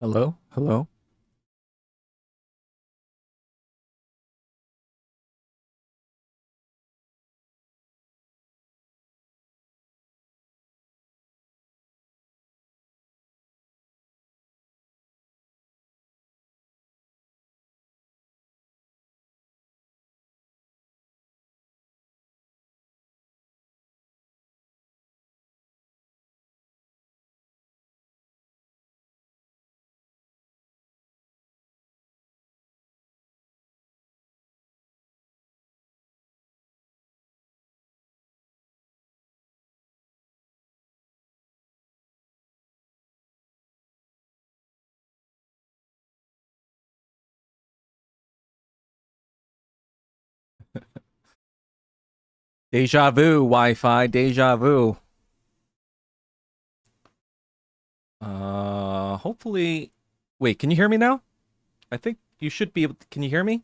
Hello? Hello? Deja vu, Wi-Fi, deja vu. Hopefully. Wait, can you hear me now? I think you should be able can you hear me?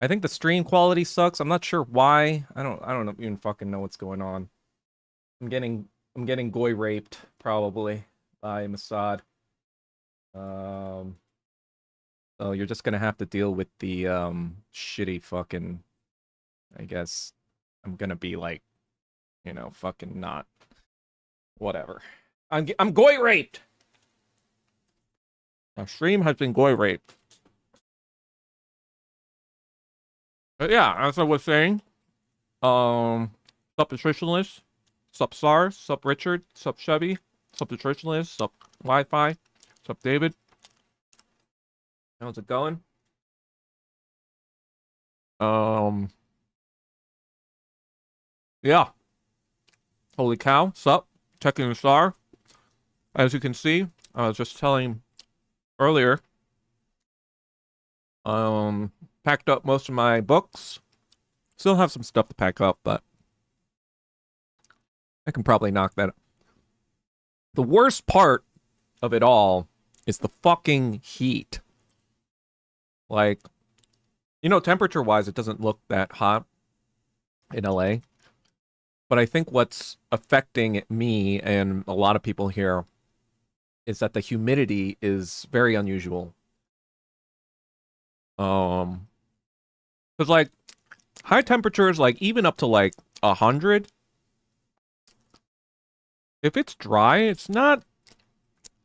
I think the stream quality sucks. I'm not sure why. I don't even fucking know what's going on. I'm getting I'm getting goy raped, probably, by Mossad. Um so you're just gonna have to deal with the shitty fucking I guess I'm gonna be like, fucking not whatever. I'm goy raped. My stream has been goy raped. But yeah, as I was saying, sup nutritionalist, sup SARS, sup Richard, sup Chevy, sup nutritionalist, sup Wi-Fi, sup David. How's it going? Um, yeah. Holy cow, sup? Checking the star. As you can see, I was just telling earlier, packed up most of my books. Still have some stuff to pack up, but I can probably knock that up. The worst part of it all is the fucking heat. Like, temperature wise, it doesn't look that hot in LA. But I think what's affecting me and a lot of people here is that the humidity is very unusual. Um, because like high temperatures, like even up to like 100, if it's dry, it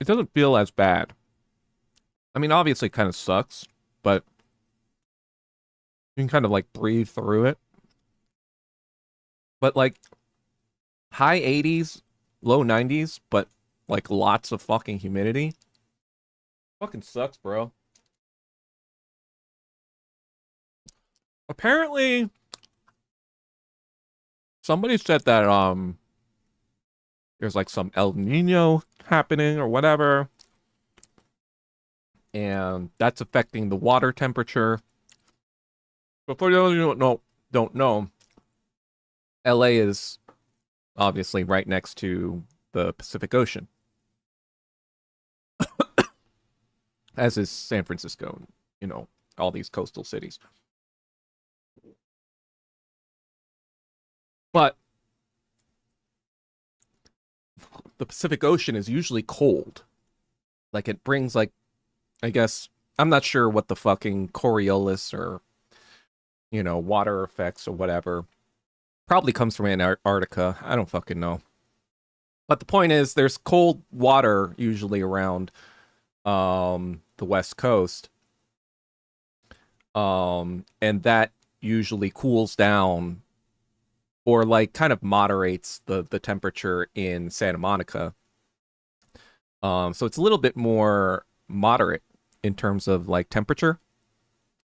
doesn't feel as bad. I mean, obviously, it kind of sucks, but you can kind of like breathe through it. But like high 80s, low 90s, but like lots of fucking humidity. Fucking sucks, bro. Apparently, somebody said that there's like some El Nino happening or whatever, and that's affecting the water temperature. But for those who don't know, LA is obviously right next to the Pacific Ocean, as is San Francisco, all these coastal cities. But the Pacific Ocean is usually cold. Like it brings like I guess I'm not sure what the fucking Coriolis or water effects or whatever. Probably comes from Antarctica. I don't fucking know. But the point is there's cold water usually around the West Coast. And that usually cools down or like kind of moderates the temperature in Santa Monica. So it's a little bit more moderate in terms of like temperature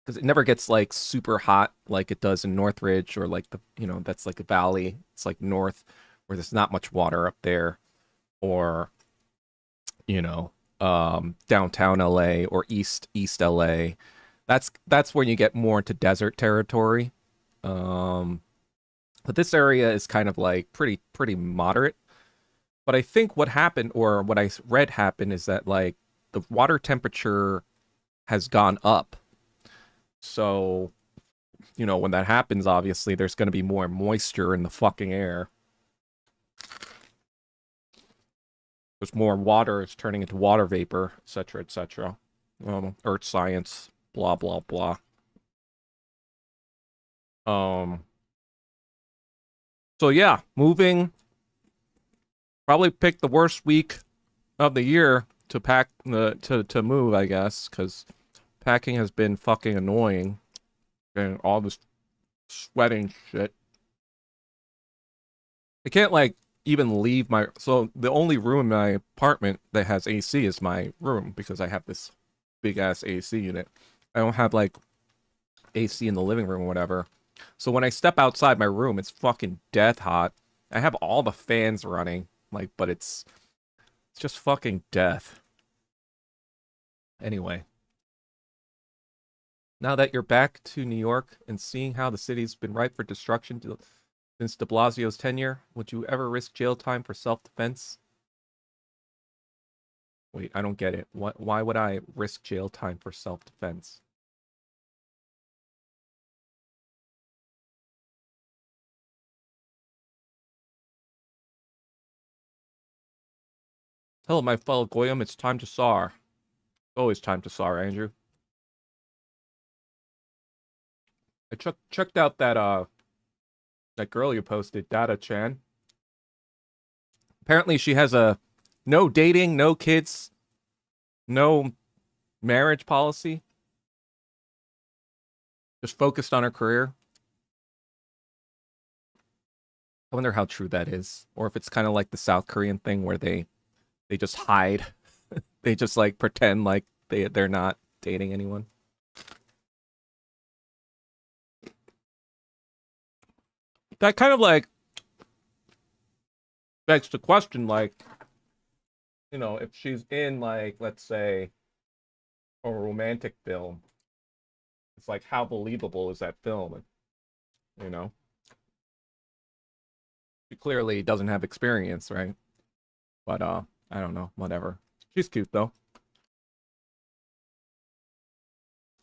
because it never gets like super hot like it does in Northridge or like that's like a valley. It's like north where there's not much water up there, or you know, downtown LA or East LA. That's when you get more into desert territory. Um, but this area is kind of like pretty moderate. But I think what happened, or what I read happened, is that like the water temperature has gone up. So, when that happens, obviously there's going to be more moisture in the fucking air. Just more water is turning into water vapor, etc., etc. Earth science, blah blah blah. Um. So yeah, moving. Probably picked the worst week of the year to pack to move, I guess, because packing has been fucking annoying, and all this sweating shit. I can't like even leave my. So the only room in my apartment that has AC is my room because I have this big ass AC unit. I don't have like AC in the living room or whatever. So when I step outside my room, it's fucking death hot. I have all the fans running, like, but it's just fucking death. Anyway, now that you're back to New York and seeing how the city's been ripe for destruction since de Blasio's tenure, would you ever risk jail time for self-defense? Wait, I don't get it. Why would I risk jail time for self-defense? Hello, my fellow Goyim. It's time to SAR. Always time to SAR, Andrew. I checked out that girl you posted, Data Chan. Apparently, she has a no dating, no kids, no marriage policy. Just focused on her career. I wonder how true that is, or if it's kind of like the South Korean thing where they just hide. They just like pretend like they're not dating anyone. That kind of like begs the question, like, you know, if she's in like, let's say, a romantic film, it's like how believable is that film? You know? She clearly doesn't have experience, right? But I don't know, whatever. She's cute though.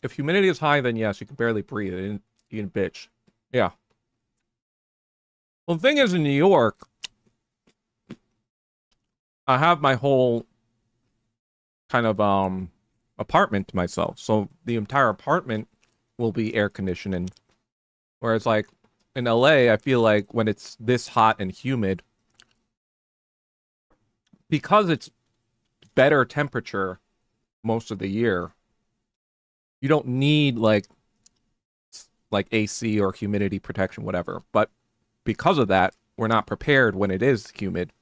If humidity is high, then yes, you can barely breathe. You can bitch. Yeah. Well, the thing is, in New York, I have my whole kind of apartment to myself, so the entire apartment will be air conditioning. Whereas, like in LA, I feel like when it's this hot and humid, because it's better temperature most of the year, you don't need like AC or humidity protection, whatever. But because of that, we're not prepared when it is humid.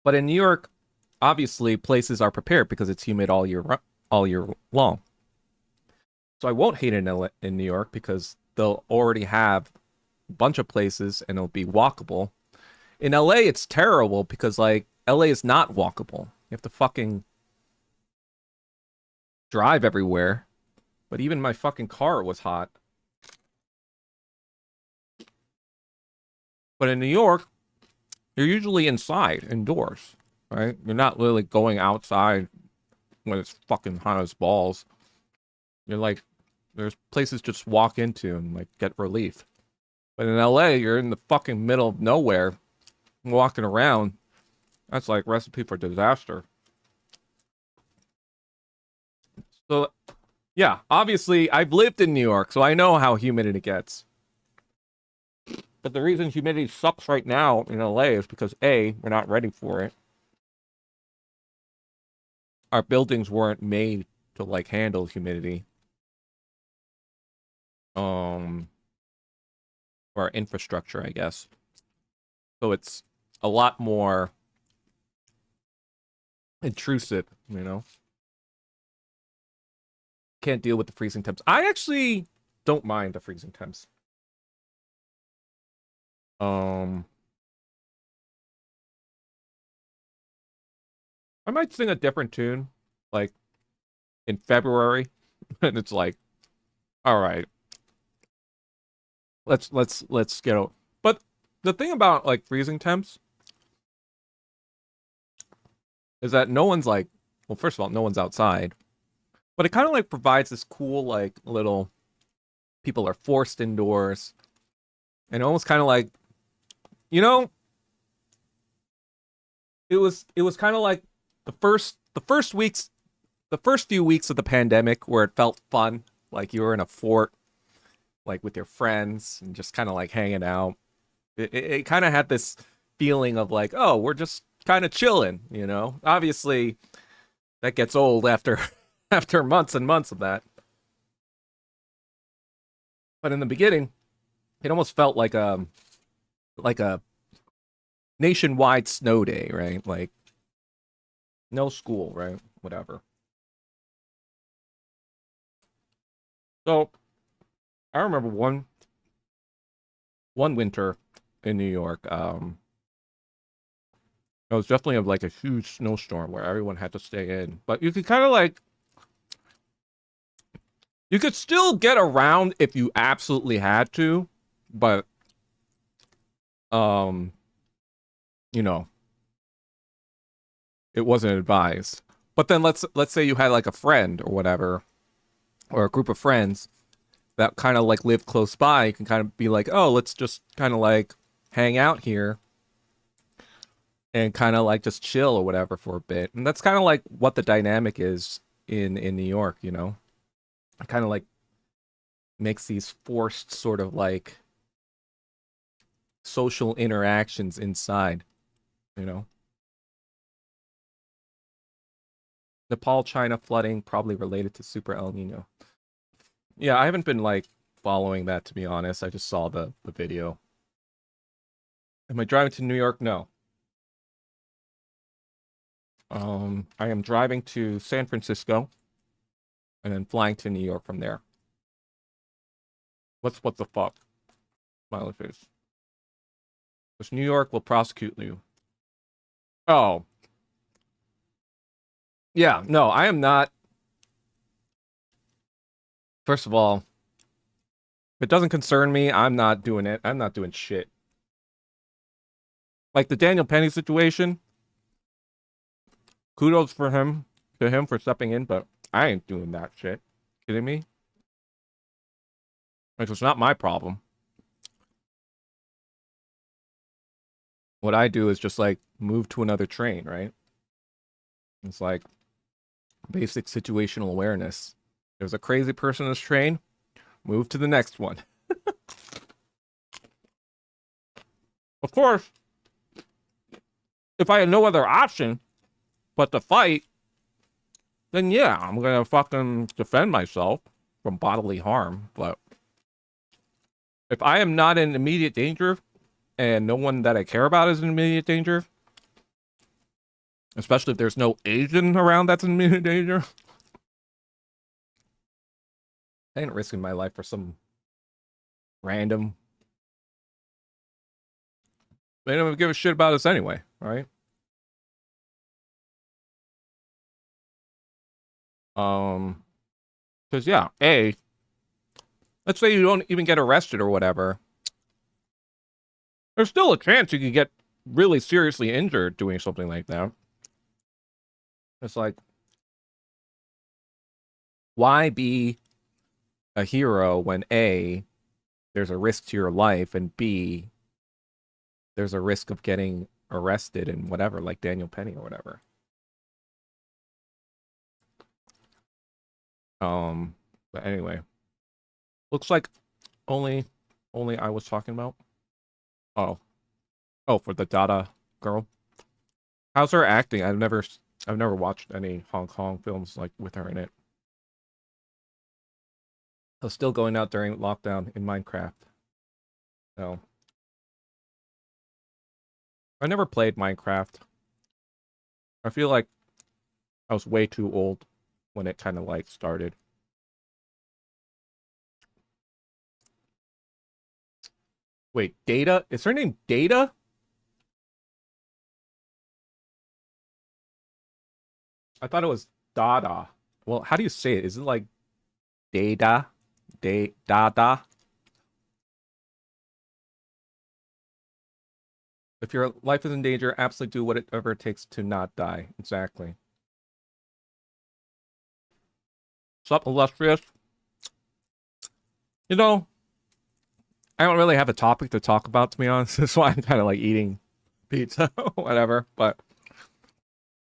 But in New York, obviously places are prepared because it's humid all year long. So I won't hate it in New York because they'll already have a bunch of places and it'll be walkable. In LA, it's terrible because like LA is not walkable. You have to fucking drive everywhere. But even my fucking car was hot. But in New York, you're usually inside, indoors, right? You're not really going outside when it's fucking hot as balls. You're like, there's places to just walk into and like get relief. But in LA, you're in the fucking middle of nowhere, walking around. That's like recipe for disaster. So, yeah, obviously, I've lived in New York, so I know how humid it gets. But the reason humidity sucks right now in LA is because A, we're not ready for it. Our buildings weren't made to like handle humidity. Or infrastructure, I guess. So it's a lot more intrusive, you know? Can't deal with the freezing temps. I actually don't mind the freezing temps. I might sing a different tune, like in February, and it's like, all right, let's get out. But the thing about like freezing temps is that no one's like, well, first of all, no one's outside, but it kind of like provides this cool like little people are forced indoors, and almost kind of like, you know, it was kind of like the first few weeks of the pandemic where it felt fun, like you were in a fort, like with your friends and just kind of like hanging out. It kind of had this feeling of like, oh, we're just kind of chilling, you know. Obviously, that gets old after after months and months of that. But in the beginning, it almost felt like a nationwide snow day, right? Like no school, right? Whatever. So I remember one winter in New York. It was definitely like a huge snowstorm where everyone had to stay in, but you could kind of like you could still get around if you absolutely had to, but um, you know, it wasn't advised. But then let's say you had like a friend or whatever, or a group of friends that kind of like live close by. You can kind of be like, oh, let's just kind of like hang out here and kind of like just chill or whatever for a bit. And that's kind of like what the dynamic is in New York, you know. It kind of like makes these forced sort of like social interactions inside, you know. Nepal, China flooding probably related to Super El Nino. Yeah, I haven't been like following that to be honest. I just saw the video. Am I driving to New York? No. I am driving to San Francisco and then flying to New York from there. What the fuck? Smiley face. Because New York will prosecute you. Oh, yeah, no, I am not. First of all, if it doesn't concern me, I'm not doing it. I'm not doing shit. Like the Daniel Penny situation, kudos for him to him for stepping in, but I ain't doing that shit. Kidding me? Like it's not my problem. What I do is just like move to another train, right? It's like basic situational awareness. There's a crazy person on this train, move to the next one. Of course, if I had no other option but to fight, then yeah, I'm gonna fucking defend myself from bodily harm. But if I am not in immediate danger and no one that I care about is in immediate danger, especially if there's no Asian around that's in immediate danger, I ain't risking my life for some random. They don't give a shit about us anyway, right? Um, because yeah, let's say you don't even get arrested or whatever, there's still a chance you could get really seriously injured doing something like that. It's like, why be a hero when A, there's a risk to your life, and B, there's a risk of getting arrested and whatever, like Daniel Penny or whatever. But anyway, looks like only only I was talking about. Oh, oh, for the Dada girl. How's her acting? I've never watched any Hong Kong films like with her in it. I was still going out during lockdown in Minecraft. So I never played Minecraft. I feel like I was way too old when it kind of like started. Wait, Data? Is her name Data? I thought it was Dada. Well, how do you say it? Is it like Data? Dada? If your life is in danger, absolutely do whatever it takes to not die. Exactly. Sup, illustrious? You know, I don't really have a topic to talk about, to be honest. That's why I'm kind of like eating pizza, whatever. But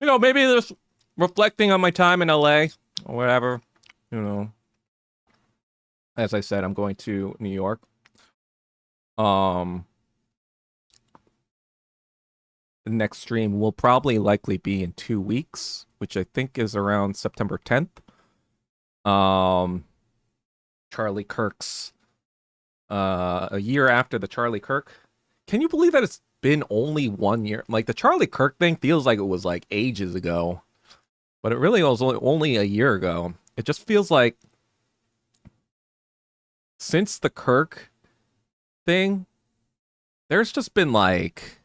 Maybe just reflecting on my time in LA or whatever. You know, as I said, I'm going to New York. Um, the next stream will probably likely be in 2 weeks, which I think is around September 10th. Charlie Kirk's a year after the Charlie Kirk. Can you believe that it's been only 1 year? Like the Charlie Kirk thing feels like it was like ages ago, but it really was only a year ago. It just feels like since the Kirk thing, there's just been like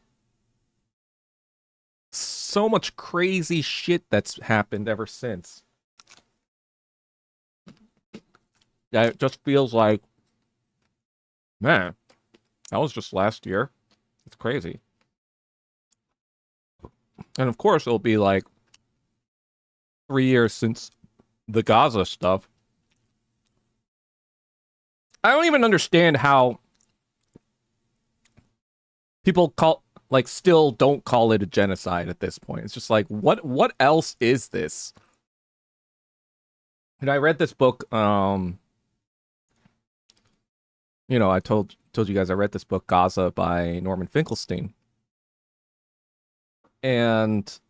so much crazy shit that's happened ever since. Yeah, it just feels like, man, that was just last year. It's crazy. And of course, it'll be like 3 years since the Gaza stuff. I don't even understand how people still don't call it a genocide at this point. It's just like, what else is this? And I read this book, I told you guys I read this book, Gaza, by Norman Finkelstein. And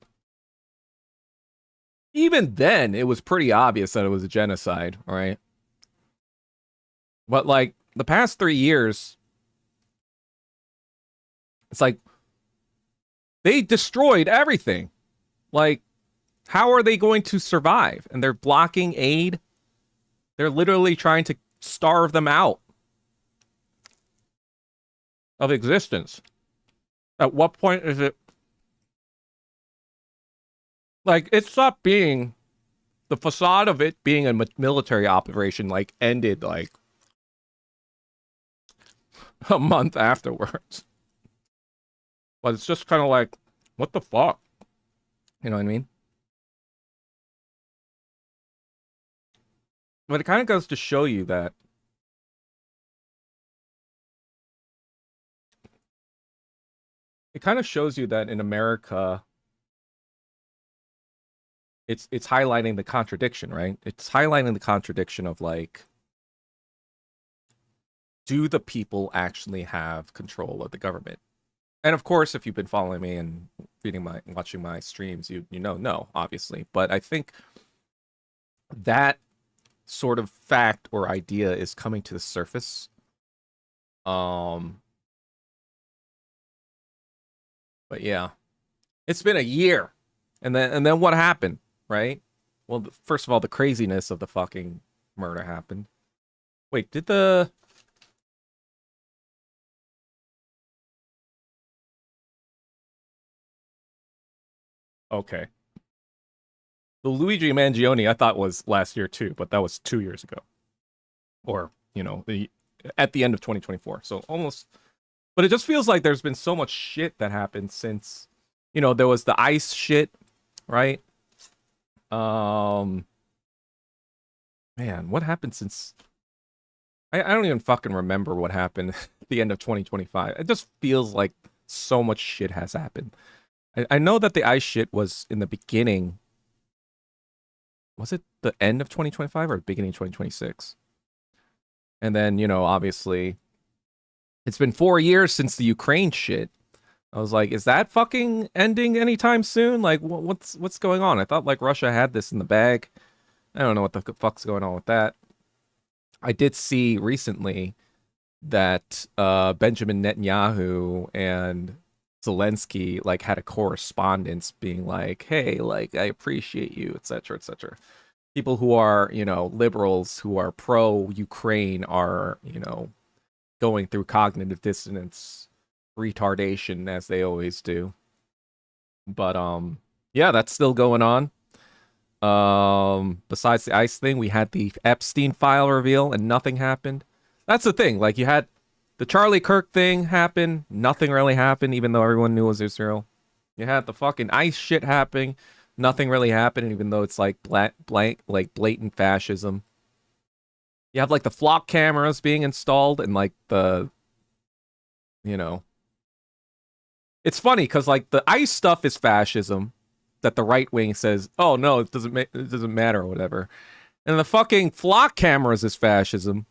even then, it was pretty obvious that it was a genocide, right? But like the past 3 years, it's like they destroyed everything. Like, how are they going to survive? And they're blocking aid. They're literally trying to starve them out of existence. At what point is it like it stopped being the facade of it being a military operation like ended like a month afterwards. But it's just kind of like, what the fuck? You know what I mean? But it kind of goes to show you that it kind of shows you that in America, it's highlighting the contradiction, right? It's highlighting the contradiction of like, do the people actually have control of the government? And of course, if you've been following me and watching my streams, you know, no, obviously. But I think that sort of fact or idea is coming to the surface. But yeah, it's been a year, and then what happened, right? Well, first of all, the craziness of the fucking murder happened. Wait, did the okay. The Luigi Mangione I thought was last year too, but that was 2 years ago. Or, at the end of 2024. So almost, but it just feels like there's been so much shit that happened since, there was the ICE shit, right? Man, what happened since I don't even fucking remember what happened at the end of 2025. It just feels like so much shit has happened. I know that the ICE shit was in the beginning. Was it the end of 2025 or beginning of 2026? And then, obviously, it's been 4 years since the Ukraine shit. I was like, is that fucking ending anytime soon? Like, what's going on? I thought, like, Russia had this in the bag. I don't know what the fuck's going on with that. I did see recently that Benjamin Netanyahu and Zelensky, like, had a correspondence being like, hey, like, I appreciate you, etc., etc. People who are, liberals who are pro-Ukraine are, going through cognitive dissonance, retardation, as they always do. But, yeah, that's still going on. Besides the ICE thing, we had the Epstein file reveal and nothing happened. That's the thing. Like, you had the Charlie Kirk thing happen. Nothing really happened, even though everyone knew it was Israel. You had the fucking ICE shit happening. Nothing really happened, even though it's like blatant fascism. You have like the flock cameras being installed and like it's funny because like the ICE stuff is fascism, that the right wing says, "Oh no, it doesn't matter or whatever," and the fucking flock cameras is fascism,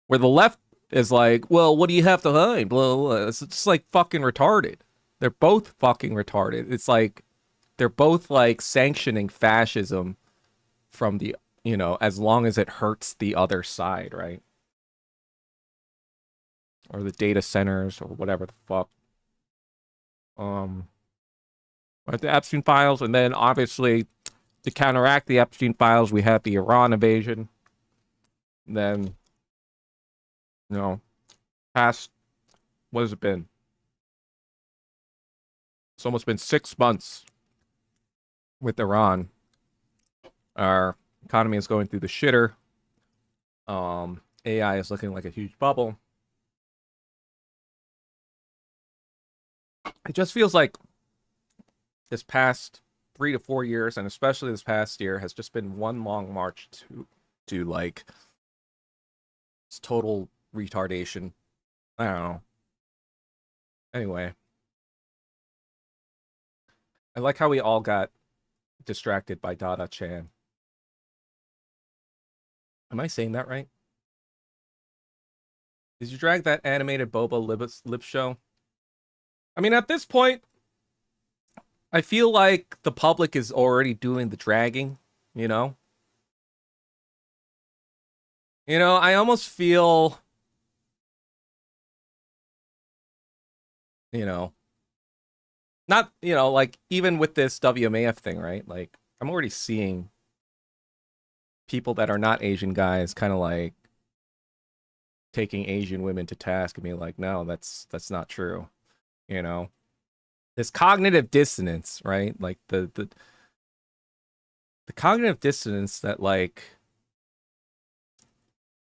where the left is like, "Well, what do you have to hide?" Blah, blah, blah. It's just like fucking retarded. They're both fucking retarded. It's like they're both like sanctioning fascism from the, as long as it hurts the other side, right? Or the data centers or whatever the fuck. The Epstein files, and then obviously to counteract the Epstein files, we have the Iran invasion. And then, past, what has it been? It's almost been 6 months with Iran. Our economy is going through the shitter. AI is looking like a huge bubble. It just feels like this past 3 to 4 years, and especially this past year, has just been one long march to like total retardation. I don't know. Anyway, I like how we all got distracted by Dada Chan. Am I saying that right? Did you drag that animated Boba lip show? I mean, at this point, I feel like the public is already doing the dragging, I almost feel, not, like even with this WMAF thing, right? Like I'm already seeing people that are not Asian guys kind of like taking Asian women to task and being like, no, that's not true. This cognitive dissonance, right? Like the cognitive dissonance that, like,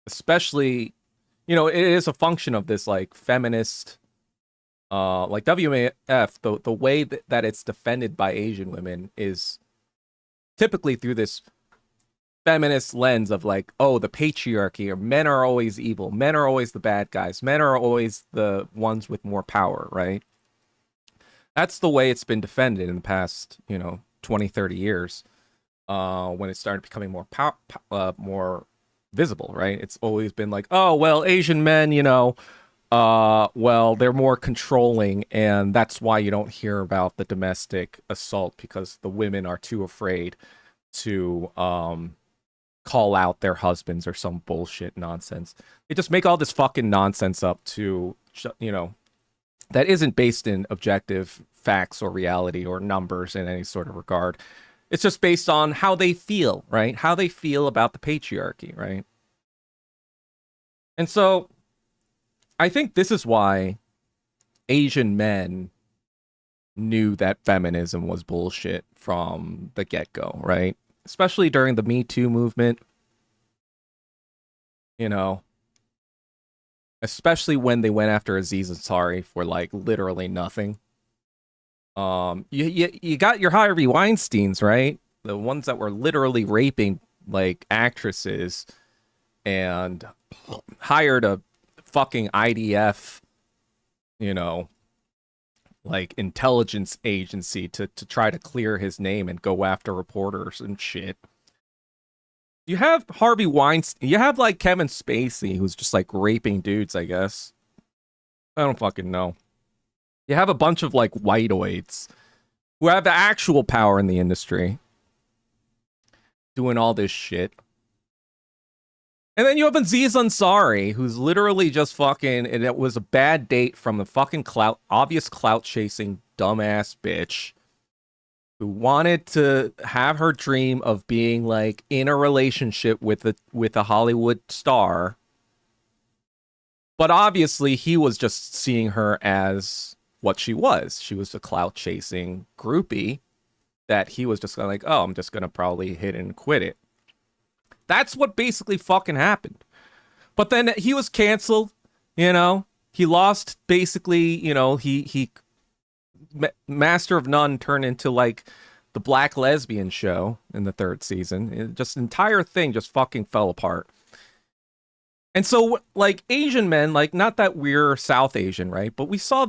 especially, it is a function of this like feminist, like WMAF, the way that it's defended by Asian women is typically through this feminist lens of like, oh, the patriarchy, or men are always evil, men are always the bad guys, men are always the ones with more power, right? That's the way it's been defended in the past, 20, 30 years, when it started becoming more visible, right? It's always been like, oh, well, Asian men, well, they're more controlling, and that's why you don't hear about the domestic assault, because the women are too afraid to call out their husbands or some bullshit nonsense. They just make all this fucking nonsense up to, that isn't based in objective facts or reality or numbers in any sort of regard. It's just based on how they feel, right? How they feel about the patriarchy, right? And so I think this is why Asian men knew that feminism was bullshit from the get-go, right? Especially during the Me Too movement, especially when they went after Aziz Ansari for like literally nothing. You got your Harvey Weinsteins, right? The ones that were literally raping like actresses and hired a fucking IDF, like intelligence agency to try to clear his name and go after reporters and shit. You have Harvey Weinstein, you have like Kevin Spacey, who's just like raping dudes, I guess. I don't fucking know. You have a bunch of like whiteoids who have the actual power in the industry doing all this shit. And then you have Aziz Ansari, who's literally just fucking, and it was a bad date from the fucking obvious clout chasing dumbass bitch who wanted to have her dream of being like in a relationship with a Hollywood star. But obviously he was just seeing her as what she was. She was a clout chasing groupie that he was just like, oh, I'm just going to probably hit and quit it. That's what basically fucking happened. But then he was canceled, he lost basically, he Master of None turned into like the black lesbian show in the 3rd season. Just entire thing just fucking fell apart. And so like Asian men, like not that we're South Asian, right? But we saw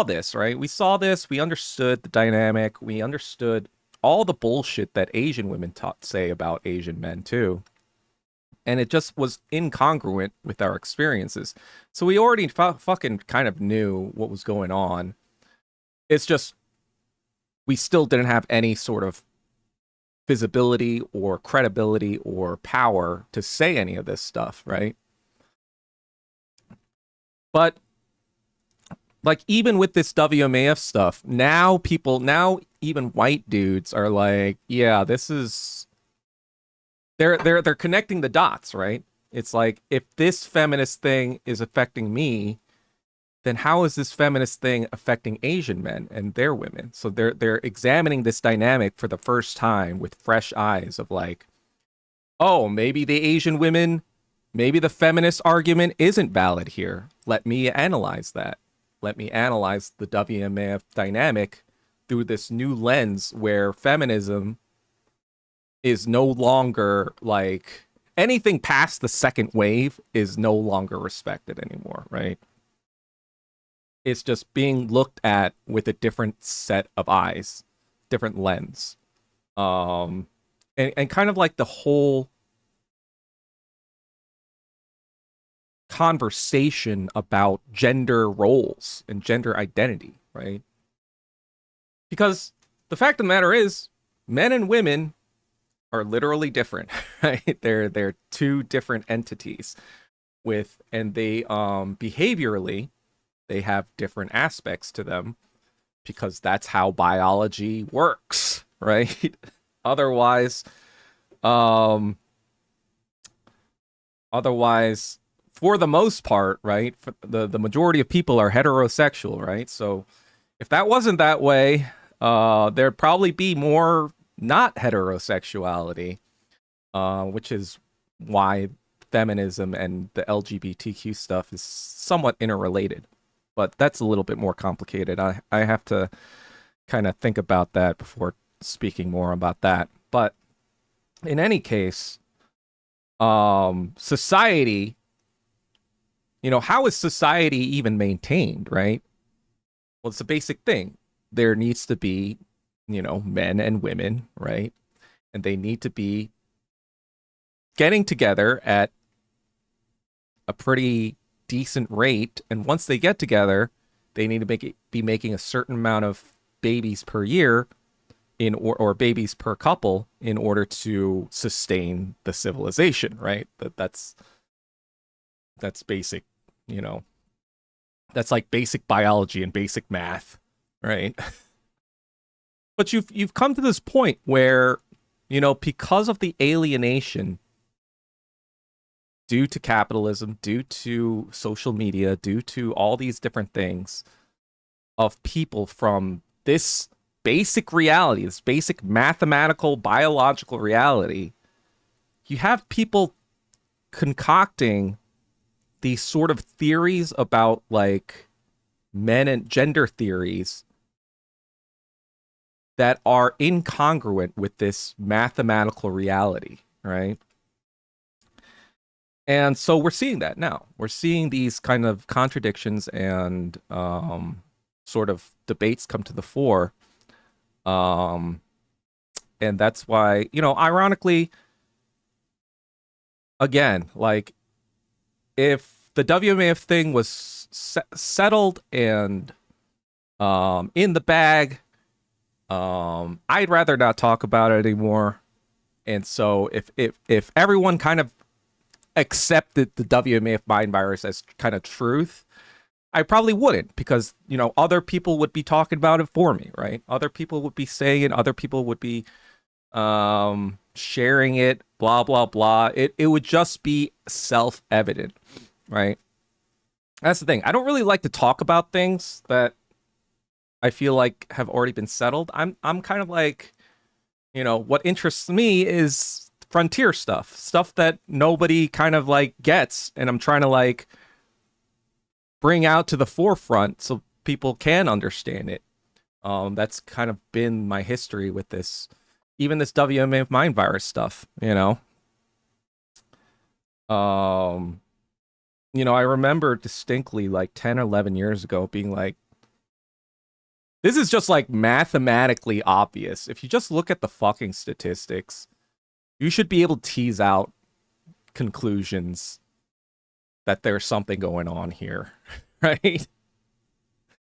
this, right? We saw this, we understood the dynamic, we understood all the bullshit that Asian women taught say about Asian men too. And it just was incongruent with our experiences. So we already fucking kind of knew what was going on. It's just we still didn't have any sort of visibility or credibility or power to say any of this stuff, right? But like even with this WMAF stuff, now even white dudes are like, yeah, this is they're connecting the dots, right? It's like if this feminist thing is affecting me, then how is this feminist thing affecting Asian men and their women? So they're examining this dynamic for the first time with fresh eyes of like, oh, maybe the Asian women, maybe the feminist argument isn't valid here. Let me analyze that. Let me analyze the WMAF dynamic through this new lens where feminism is no longer like anything past the second wave is no longer respected anymore, right? It's just being looked at with a different set of eyes, different lens. Um and kind of like the whole conversation about gender roles and gender identity, right? Because the fact of the matter is, men and women are literally different, right? They're two different entities with, and they behaviorally they have different aspects to them because that's how biology works, right? otherwise, um, otherwise, for the most part, right, for the majority of people are heterosexual, right? So if that wasn't that way, there'd probably be more not heterosexuality, which is why feminism and the LGBTQ stuff is somewhat interrelated. But that's a little bit more complicated. I have to kind of think about that before speaking more about that. But in any case, society, how is society even maintained, right? Well, it's a basic thing. There needs to be, men and women, right? And they need to be getting together at a pretty decent rate. And once they get together, they need to be making a certain amount of babies per year or babies per couple in order to sustain the civilization, right? That's basic, you know, that's like basic biology and basic math, right? But you've come to this point where, because of the alienation due to capitalism, due to social media, due to all these different things of people from this basic reality, this basic mathematical, biological reality, you have people concocting these sort of theories about like men and gender theories that are incongruent with this mathematical reality, right? And so we're seeing that now. We're seeing these kind of contradictions and sort of debates come to the fore. Um, and that's why, ironically, again, like if the WMAF thing was settled and in the bag, I'd rather not talk about it anymore. And so if everyone kind of accepted the WMAF mind virus as kind of truth, I probably wouldn't, because other people would be talking about it for me, right? Other people would be saying it, other people would be sharing it, blah blah blah. It would just be self-evident, right? That's the thing. I don't really like to talk about things that I feel like have already been settled. I'm kind of like, what interests me is frontier stuff that nobody kind of like gets, and I'm trying to like bring out to the forefront so people can understand it. That's kind of been my history with this, even this WMA mind virus stuff, Um, I remember distinctly like 10 or 11 years ago being like, this is just like mathematically obvious. If you just look at the fucking statistics, you should be able to tease out conclusions that there's something going on here, right?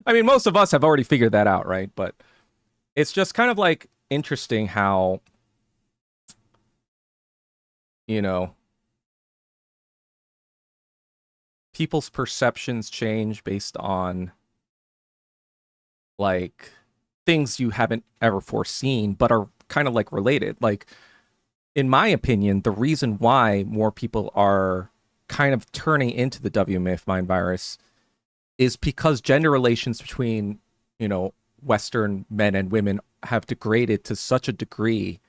I mean, most of us have already figured that out, right? But it's just kind of like interesting how, you know, people's perceptions change based on like things you haven't ever foreseen, but are kind of like related. Like, in my opinion, the reason why more people are kind of turning into the WMF mind virus is because gender relations between, Western men and women have degraded to such a degree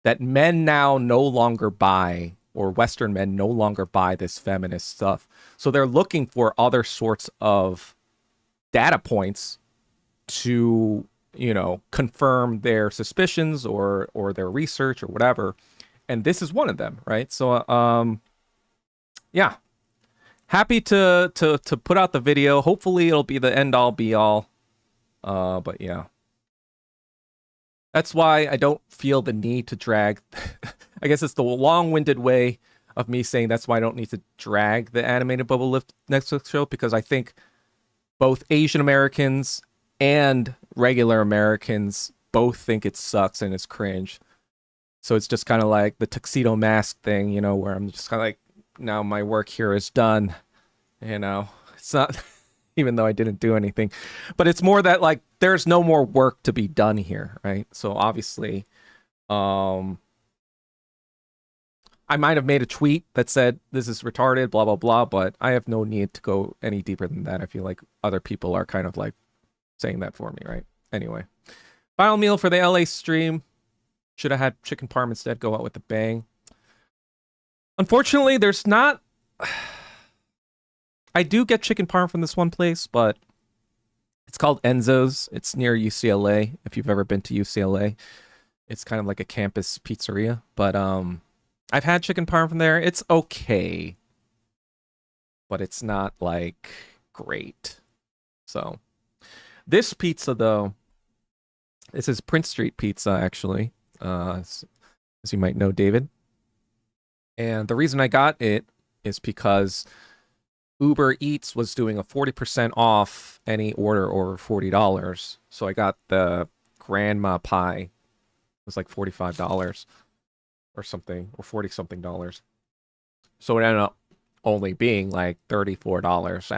that men now no longer buy, or Western men no longer buy this feminist stuff. So they're looking for other sorts of data points to, confirm their suspicions or their research or whatever. And this is one of them, right? So yeah. Happy to put out the video. Hopefully it'll be the end all be all. But yeah. That's why I don't feel the need to drag. I guess it's the long-winded way of me saying that's why I don't need to drag the animated Bubble Lift Netflix show, because I think both Asian Americans and regular Americans both think it sucks and it's cringe. So it's just kind of like the tuxedo mask thing, where I'm just kind of like, now my work here is done. It's not, even though I didn't do anything, but it's more that like there's no more work to be done here, right? So obviously, I might have made a tweet that said this is retarded, blah blah blah, but I have no need to go any deeper than that. I feel like other people are kind of like saying that for me, right? Anyway, final meal for the LA stream. Should have had chicken parm instead. Go out with a bang. Unfortunately, there's not. I do get chicken parm from this one place, but it's called Enzo's. It's near UCLA. If you've ever been to UCLA, it's kind of like a campus pizzeria. But I've had chicken parm from there. It's okay, but it's not like great. So this pizza, though, this is Prince Street Pizza, actually, as you might know, David. And the reason I got it is because Uber Eats was doing a 40% off any order over $40. So I got the grandma pie. It was like $45 or something, or 40 something dollars. So it ended up only being like $34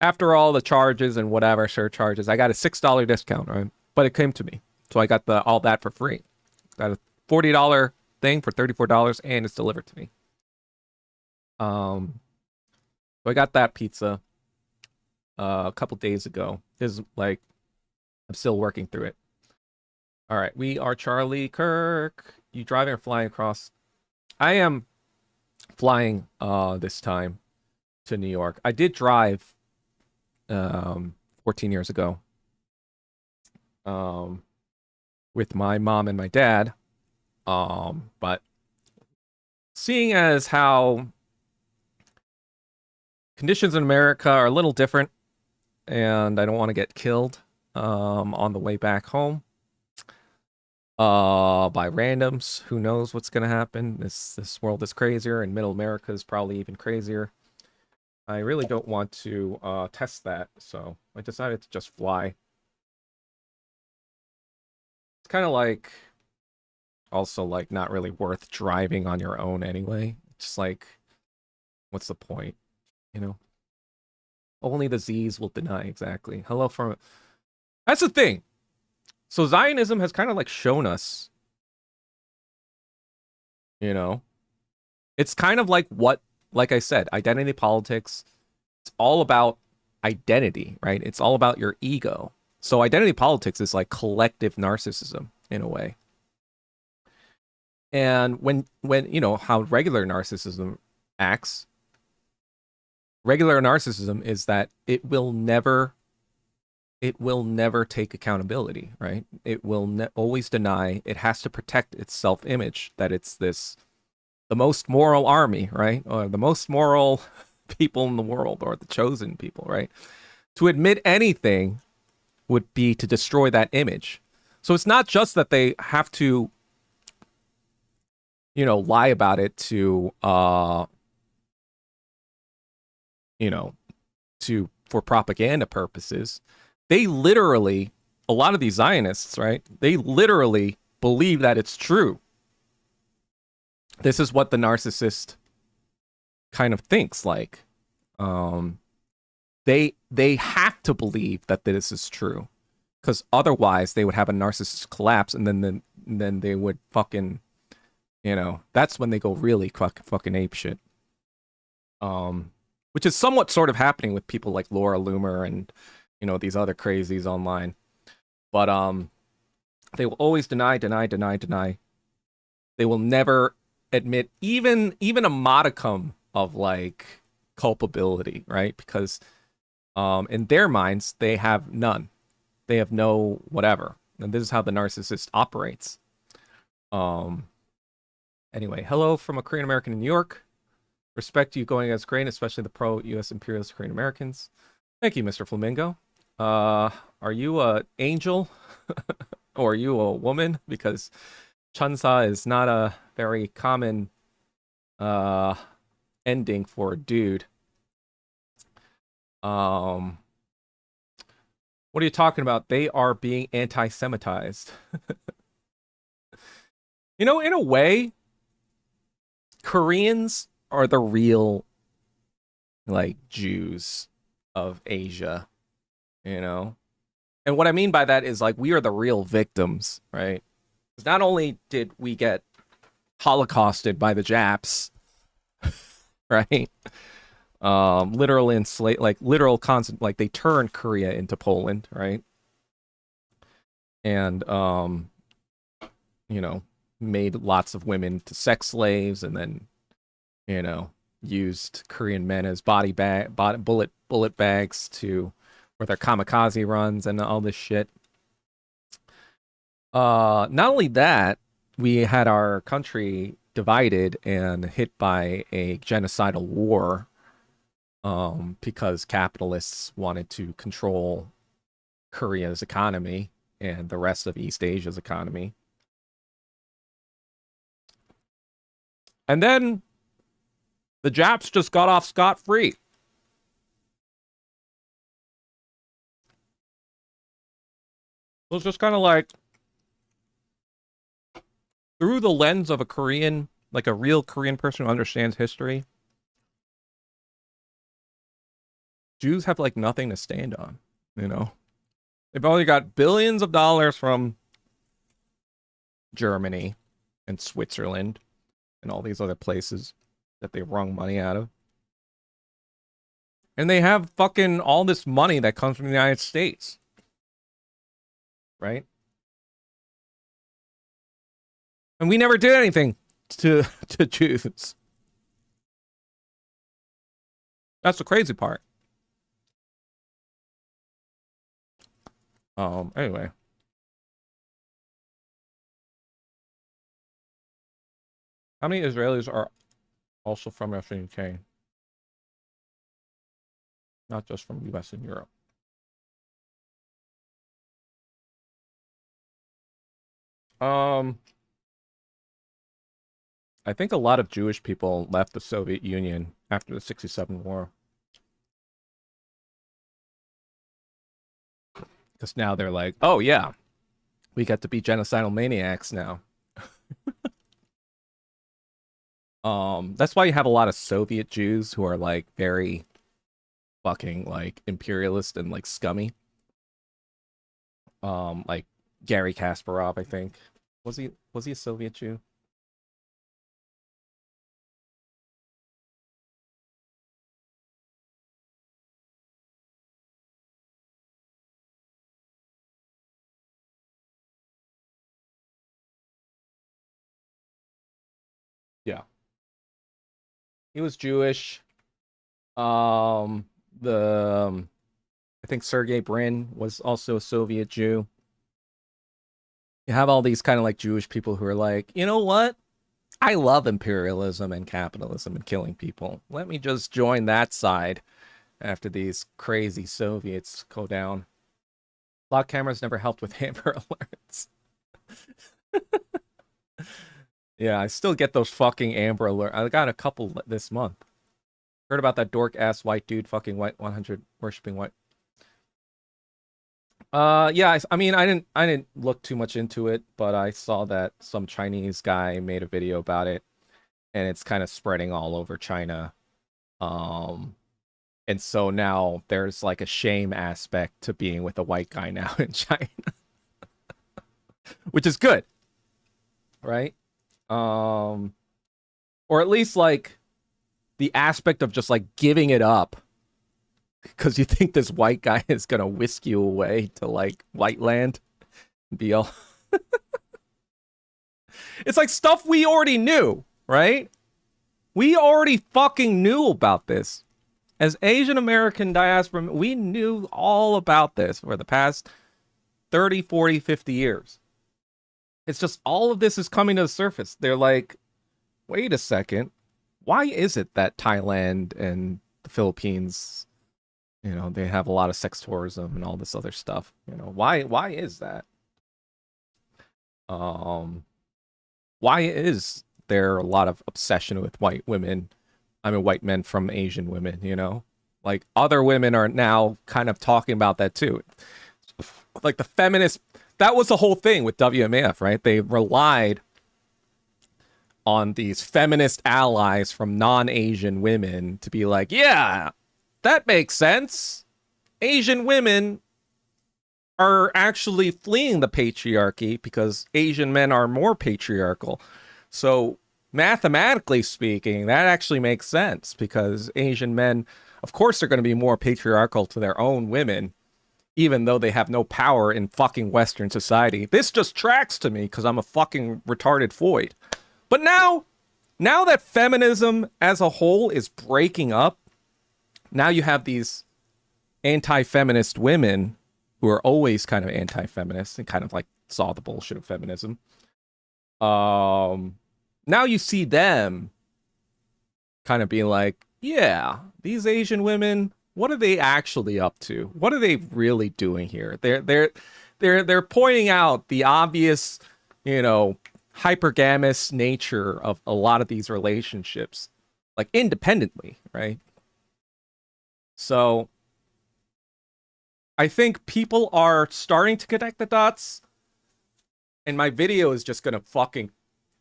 after all the charges and whatever surcharges. I got a $6 discount, right? But it came to me. So I got all that for free. Got a $40 thing for $34 and it's delivered to me. So I got that pizza a couple days ago. This is like, I'm still working through it. All right, we are Charlie Kirk. You driving or flying across? I am flying this time to New York. I did drive 14 years ago with my mom and my dad. But seeing as how conditions in America are a little different, and I don't want to get killed on the way back home by randoms. Who knows what's gonna happen? This world is crazier, and Middle America is probably even crazier. I really don't want to test that, so I decided to just fly. It's kind of like also like not really worth driving on your own anyway. Just like, what's the point? Only the Z's will deny. Exactly. Hello from. That's the thing. So Zionism has kind of like shown us, it's kind of like I said, identity politics. It's all about identity, right? It's all about your ego. So identity politics is like collective narcissism in a way. And when how regular narcissism acts, regular narcissism is that it will never take accountability, right? It will always deny. It has to protect its self-image, that it's this the most moral army, right? Or the most moral people in the world, or the chosen people, right? To admit anything would be to destroy that image. So it's not just that they have to, lie about it to, you know, to for propaganda purposes. They literally, a lot of these Zionists, right? They literally believe that it's true. This is what the narcissist kind of thinks like. Um, they have to believe that this is true, because otherwise they would have a narcissist collapse, and then they would fucking, that's when they go really fucking ape shit. Which is somewhat sort of happening with people like Laura Loomer and these other crazies online. But they will always deny. They will never admit even a modicum of like culpability, right? Because in their minds they have none. They have no whatever. And this is how the narcissist operates. Anyway, hello from a Korean American in New York. Respect you going as Korean, especially the pro-U.S. imperialist Korean Americans. Thank you, Mr. Flamingo. Are you a angel or are you a woman? Because Chunsa is not a very common ending for a dude. What are you talking about? They are being anti-Semitized. In a way, Koreans are the real like Jews of Asia, And what I mean by that is like we are the real victims, right? Because not only did we get holocausted by the Japs, right? Literal enslaved, like literal constant, like they turned Korea into Poland, right? And made lots of women to sex slaves, and then used Korean men as bullet bags to for their kamikaze runs and all this shit. Not only that, we had our country divided and hit by a genocidal war, because capitalists wanted to control Korea's economy and the rest of East Asia's economy. And then the Japs just got off scot-free. It was just kind of like, through the lens of a Korean, like a real Korean person who understands history, Jews have like nothing to stand on, They've only got billions of dollars from Germany and Switzerland and all these other places that they wrung money out of. And they have fucking all this money that comes from the United States. Right? And we never did anything to Jews. That's the crazy part. Anyway. How many Israelis are also from Russia and UK? Not just from US and Europe. I think a lot of Jewish people left the Soviet Union after the 67 war. Because now they're like, oh yeah, we get to be genocidal maniacs now. That's why you have a lot of Soviet Jews who are like very fucking like imperialist and like scummy. Like Gary Kasparov, I think. Was he a Soviet Jew? Yeah. He was Jewish. The I think Sergey Brin was also a Soviet Jew. You have all these kind of like Jewish people who are like, you know what? I love imperialism and capitalism and killing people. Let me just join that side after these crazy Soviets go down. Lock cameras never helped with Amber Alerts. Yeah, I still get those fucking Amber Alert. I got a couple this month. Heard about that dork ass white dude fucking white 100 worshiping white. Yeah, I mean, I didn't look too much into it, but I saw that some Chinese guy made a video about it, and it's kind of spreading all over China. Um, and so now there's like a shame aspect to being with a white guy now in China, which is good, right? Um, or at least like the aspect of just like giving it up because you think this white guy is gonna whisk you away to like white land and be all. It's like stuff we already knew, right? We already fucking knew about this. As Asian American diaspora, we knew all about this for the past 30, 40, 50 years. It's just all of this is coming to the surface. They're like, wait a second. Why is it that Thailand and the Philippines, you know, they have a lot of sex tourism and all this other stuff? You know, why is that? Why is there a lot of obsession with white women? I mean, white men from Asian women, you know? Like, other women are now kind of talking about that too. Like, the feminist, that was the whole thing with WMAF, right? They relied on these feminist allies from non-Asian women to be like, yeah, that makes sense. Asian women are actually fleeing the patriarchy because Asian men are more patriarchal. So mathematically speaking, that actually makes sense because Asian men, of course, are going to be more patriarchal to their own women, even though they have no power in fucking Western society. This just tracks to me because I'm a fucking retarded Floyd. But now that feminism as a whole is breaking up, now you have these anti-feminist women who are always kind of anti-feminist and kind of like saw the bullshit of feminism. Now you see them kind of being like, yeah, these Asian women, what are they actually up to? What are they really doing here? They're pointing out the obvious, you know, hypergamous nature of a lot of these relationships, like independently, right? So I think people are starting to connect the dots, and my video is just gonna fucking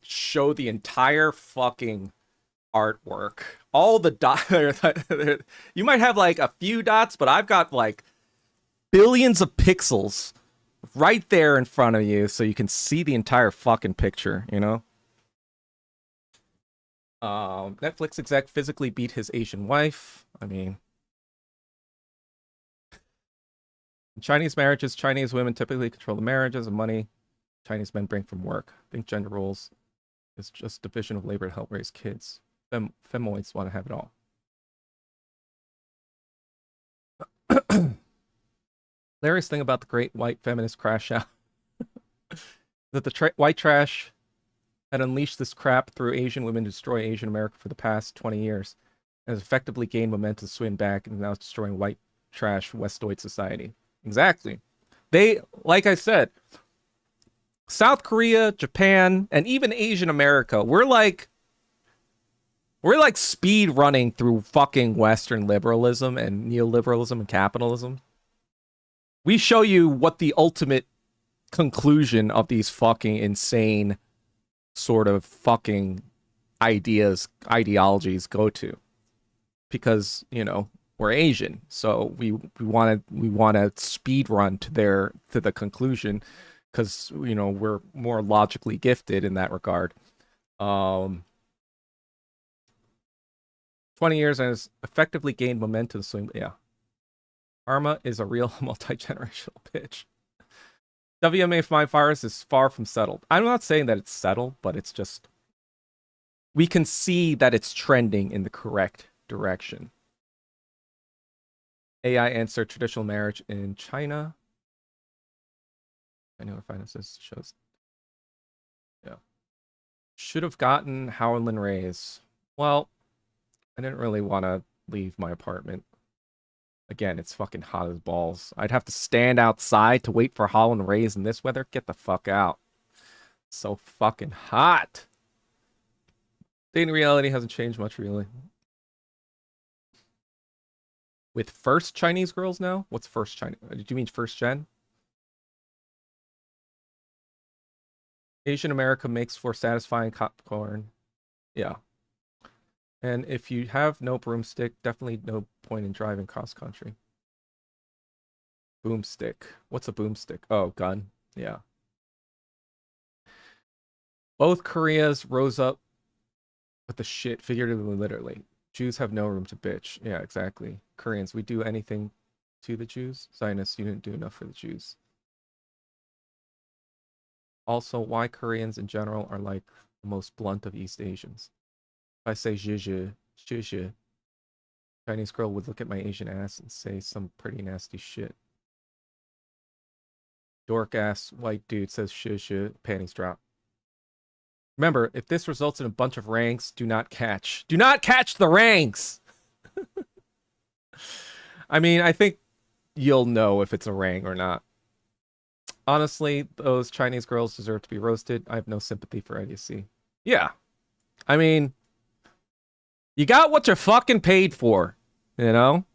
show the entire fucking artwork. All the dots. You might have like a few dots, but I've got like billions of pixels right there in front of you so you can see the entire fucking picture, you know? Netflix exec physically beat his Asian wife. I mean, in Chinese marriages, Chinese women typically control the marriages and money Chinese men bring from work. I think gender roles is just division of labor to help raise kids. Femoids want to have it all. Hilarious thing about the great white feminist crash out that the white trash had unleashed this crap through Asian women to destroy Asian America for the past 20 years and has effectively gained momentum to swing back and now it's destroying white trash Westoid society. Exactly. They, like I said, South Korea, Japan, and even Asian America, we're like speed running through fucking Western liberalism and neoliberalism and capitalism. We show you what the ultimate conclusion of these fucking insane sort of fucking ideologies go to. Because, you know, we're Asian, so we want to speed run to the conclusion because, you know, we're more logically gifted in that regard. 20 years and has effectively gained momentum. So yeah, Arma is a real multi-generational bitch. WMA virus is far from settled. I'm not saying that it's settled, but it's just we can see that it's trending in the correct direction. AI answer traditional marriage in China. I know finances shows. Yeah. Should have gotten Howlin' Rays. Well, I didn't really want to leave my apartment. Again, it's fucking hot as balls. I'd have to stand outside to wait for Howlin' Rays in this weather. Get the fuck out. So fucking hot. Dating reality hasn't changed much, really. With first Chinese girls now? What's first Chinese? Do you mean first gen? Asian America makes for satisfying popcorn. Yeah. And if you have no broomstick, definitely no point in driving cross country. Boomstick. What's a boomstick? Oh, gun. Yeah. Both Koreas rose up with the shit, figuratively, literally. Jews have no room to bitch. Yeah, exactly. Koreans, we do anything to the Jews. Zionists, you didn't do enough for the Jews. Also, why Koreans in general are like the most blunt of East Asians. If I say zhizhi, zhizhi, Chinese girl would look at my Asian ass and say some pretty nasty shit. Dork ass white dude says zhizhi, panties drop. Remember, if this results in a bunch of ranks, do not catch. Do not catch the ranks! I mean, I think you'll know if it's a rank or not. Honestly, those Chinese girls deserve to be roasted. I have no sympathy for idiocy. Yeah. I mean, you got what you're fucking paid for, you know?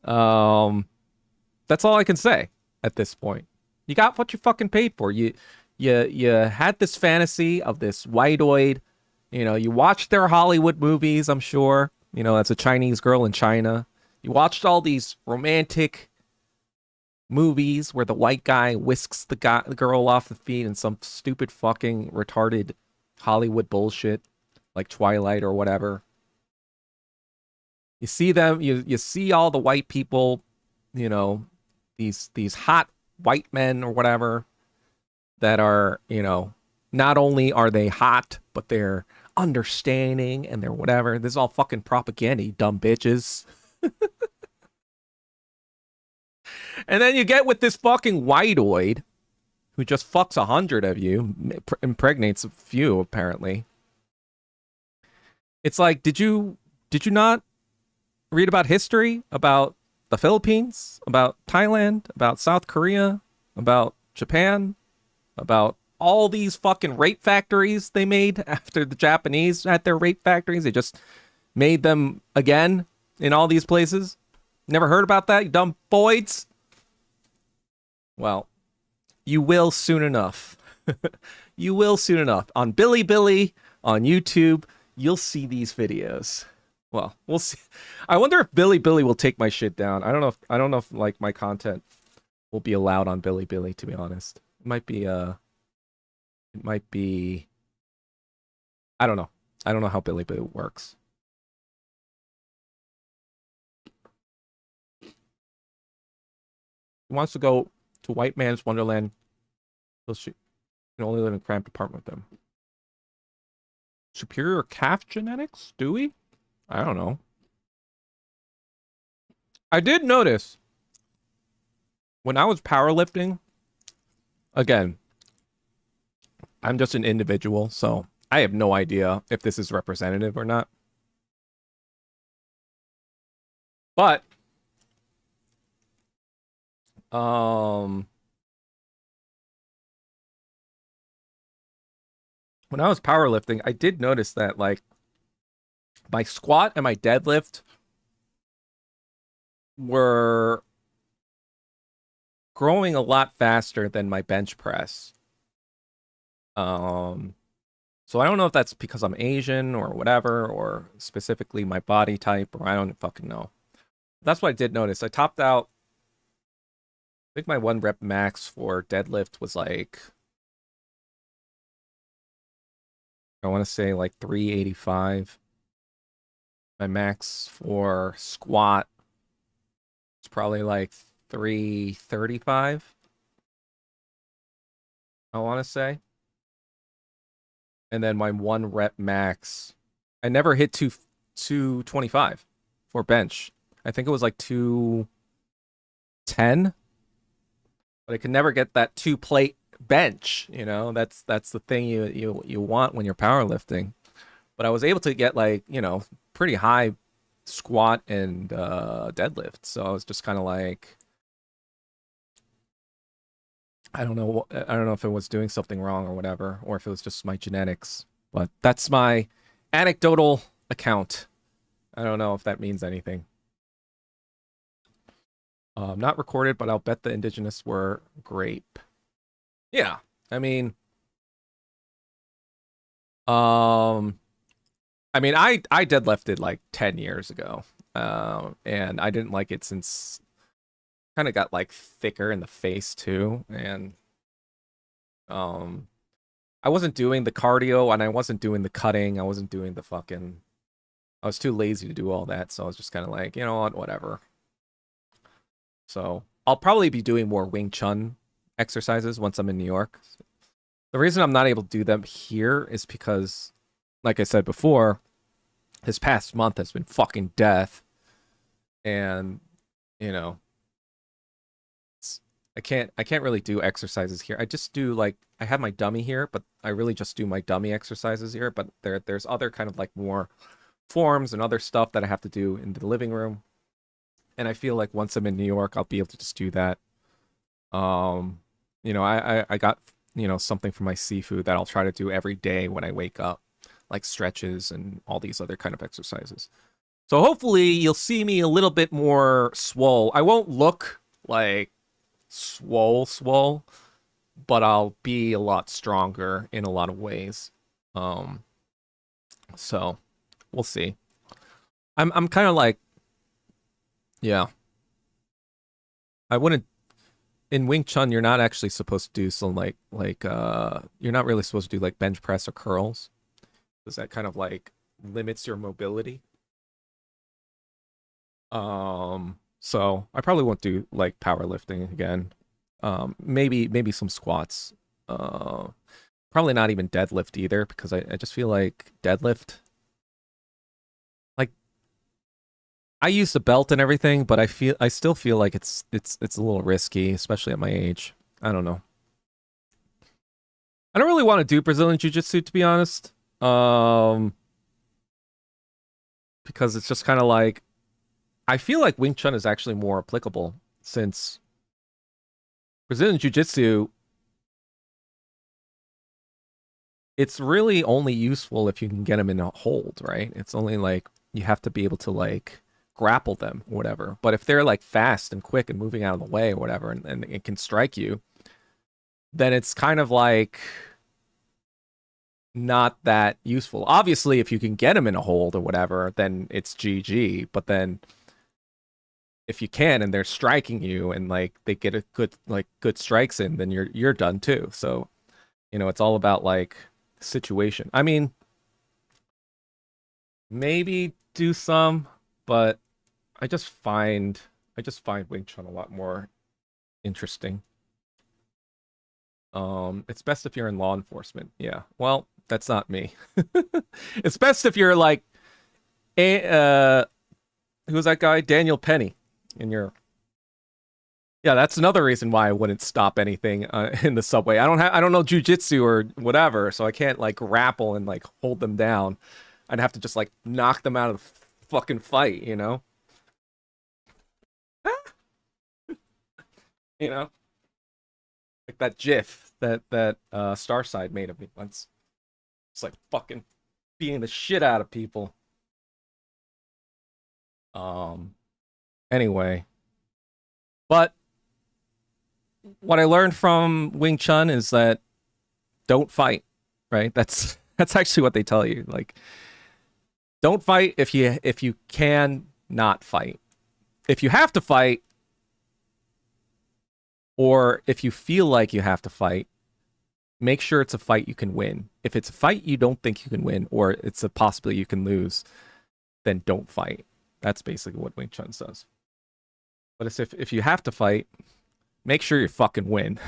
That's all I can say at this point. You got what you fucking paid for. You had this fantasy of this white-oid, you know, you watched their Hollywood movies, I'm sure. You know, that's a Chinese girl in China. You watched all these romantic movies where the white guy whisks the girl off the feet in some stupid fucking retarded Hollywood bullshit like Twilight or whatever. You see them, you see all the white people, you know, these hot white men or whatever that are, you know, not only are they hot, but they're understanding and they're whatever. This is all fucking propaganda, you dumb bitches. And then you get with this fucking whiteoid who just fucks 100 of you, impregnates a few apparently. It's like, did you not read about history, about the Philippines, about Thailand, about South Korea, about Japan, about all these fucking rape factories they made after the Japanese had their rape factories? They just made them again in all these places. Never heard about that, you dumb boys? Well, you will soon enough. You will soon enough. On Bilibili, on YouTube, you'll see these videos. Well, we'll see. I wonder if Bilibili will take my shit down. I don't know if like my content will be allowed on Bilibili, to be honest. It might be I don't know. I don't know how Bilibili works. He wants to go to white man's wonderland. So she can only live in a cramped apartment with them. Superior calf genetics? Do we? I don't know. I did notice when I was powerlifting, again, I'm just an individual, so I have no idea if this is representative or not. But when I was powerlifting, I did notice that like my squat and my deadlift were growing a lot faster than my bench press. So I don't know if that's because I'm Asian or whatever, or specifically my body type, or I don't fucking know. That's what I did notice. I topped out, I think my 1 rep max for deadlift was like, I want to say like 385. My max for squat is probably like 335. I want to say. And then my 1 rep max, I never hit 225 for bench. I think it was like 210. But I could never get that 2 plate bench. You know, that's the thing you want when you're powerlifting. But I was able to get like, you know, pretty high squat and deadlift. So I was just kind of like, I don't know. I don't know if it was doing something wrong or whatever, or if it was just my genetics. But that's my anecdotal account. I don't know if that means anything. Not recorded, but I'll bet the indigenous were grape. Yeah, I mean, um, I deadlifted like 10 years ago, and I didn't like it since kind of got like thicker in the face too, and um, I wasn't doing the cardio and I wasn't doing the cutting. I wasn't doing the fucking. I was too lazy to do all that, so I was just kind of like, you know what, whatever. So I'll probably be doing more Wing Chun exercises once I'm in New York. The reason I'm not able to do them here is because, like I said before, this past month has been fucking death, and you know, I can't really do exercises here. I just do like I have my dummy here, but I really just do my dummy exercises here. But there's other kind of like more forms and other stuff that I have to do in the living room. And I feel like once I'm in New York, I'll be able to just do that. You know, I got, you know, something for my seafood that I'll try to do every day when I wake up, like stretches and all these other kind of exercises. So hopefully you'll see me a little bit more swole. I won't look like swole, but I'll be a lot stronger in a lot of ways. So we'll see. I'm kind of like, yeah. I wouldn't in Wing Chun. You're not actually supposed to do some you're not really supposed to do like bench press or curls, because that kind of like limits your mobility. So I probably won't do like powerlifting again. Maybe some squats. Probably not even deadlift either, because I just feel like deadlift. Like I use the belt and everything, but I still feel like it's a little risky, especially at my age. I don't know. I don't really want to do Brazilian Jiu-Jitsu, to be honest. Because it's just kind of like I feel like Wing Chun is actually more applicable, since Brazilian Jiu-Jitsu, it's really only useful if you can get them in a hold, right? It's only like you have to be able to like grapple them or whatever. But if they're like fast and quick and moving out of the way or whatever, and it can strike you, then it's kind of like not that useful. Obviously, if you can get them in a hold or whatever, then it's GG. But then if you can and they're striking you and like they get a good strikes in, then you're done too. So, you know, it's all about like situation. I mean, maybe do some, but I just find Wing Chun a lot more interesting. It's best if you're in law enforcement. Yeah. Well, that's not me. It's best if you're like who's that guy? Daniel Penny. And yeah, that's another reason why I wouldn't stop anything in the subway. I don't know jujitsu or whatever, so I can't like grapple and like hold them down. I'd have to just like knock them out of the fucking fight, you know? You know? Like that GIF that Starside made of me once. It's like fucking beating the shit out of people. Anyway. But what I learned from Wing Chun is that don't fight, right? That's actually what they tell you. Like, don't fight if you can not fight. If you have to fight, or if you feel like you have to fight, make sure it's a fight you can win. If it's a fight you don't think you can win, or it's a possibility you can lose, then don't fight. That's basically what Wing Chun says. But it's if you have to fight, make sure you fucking win.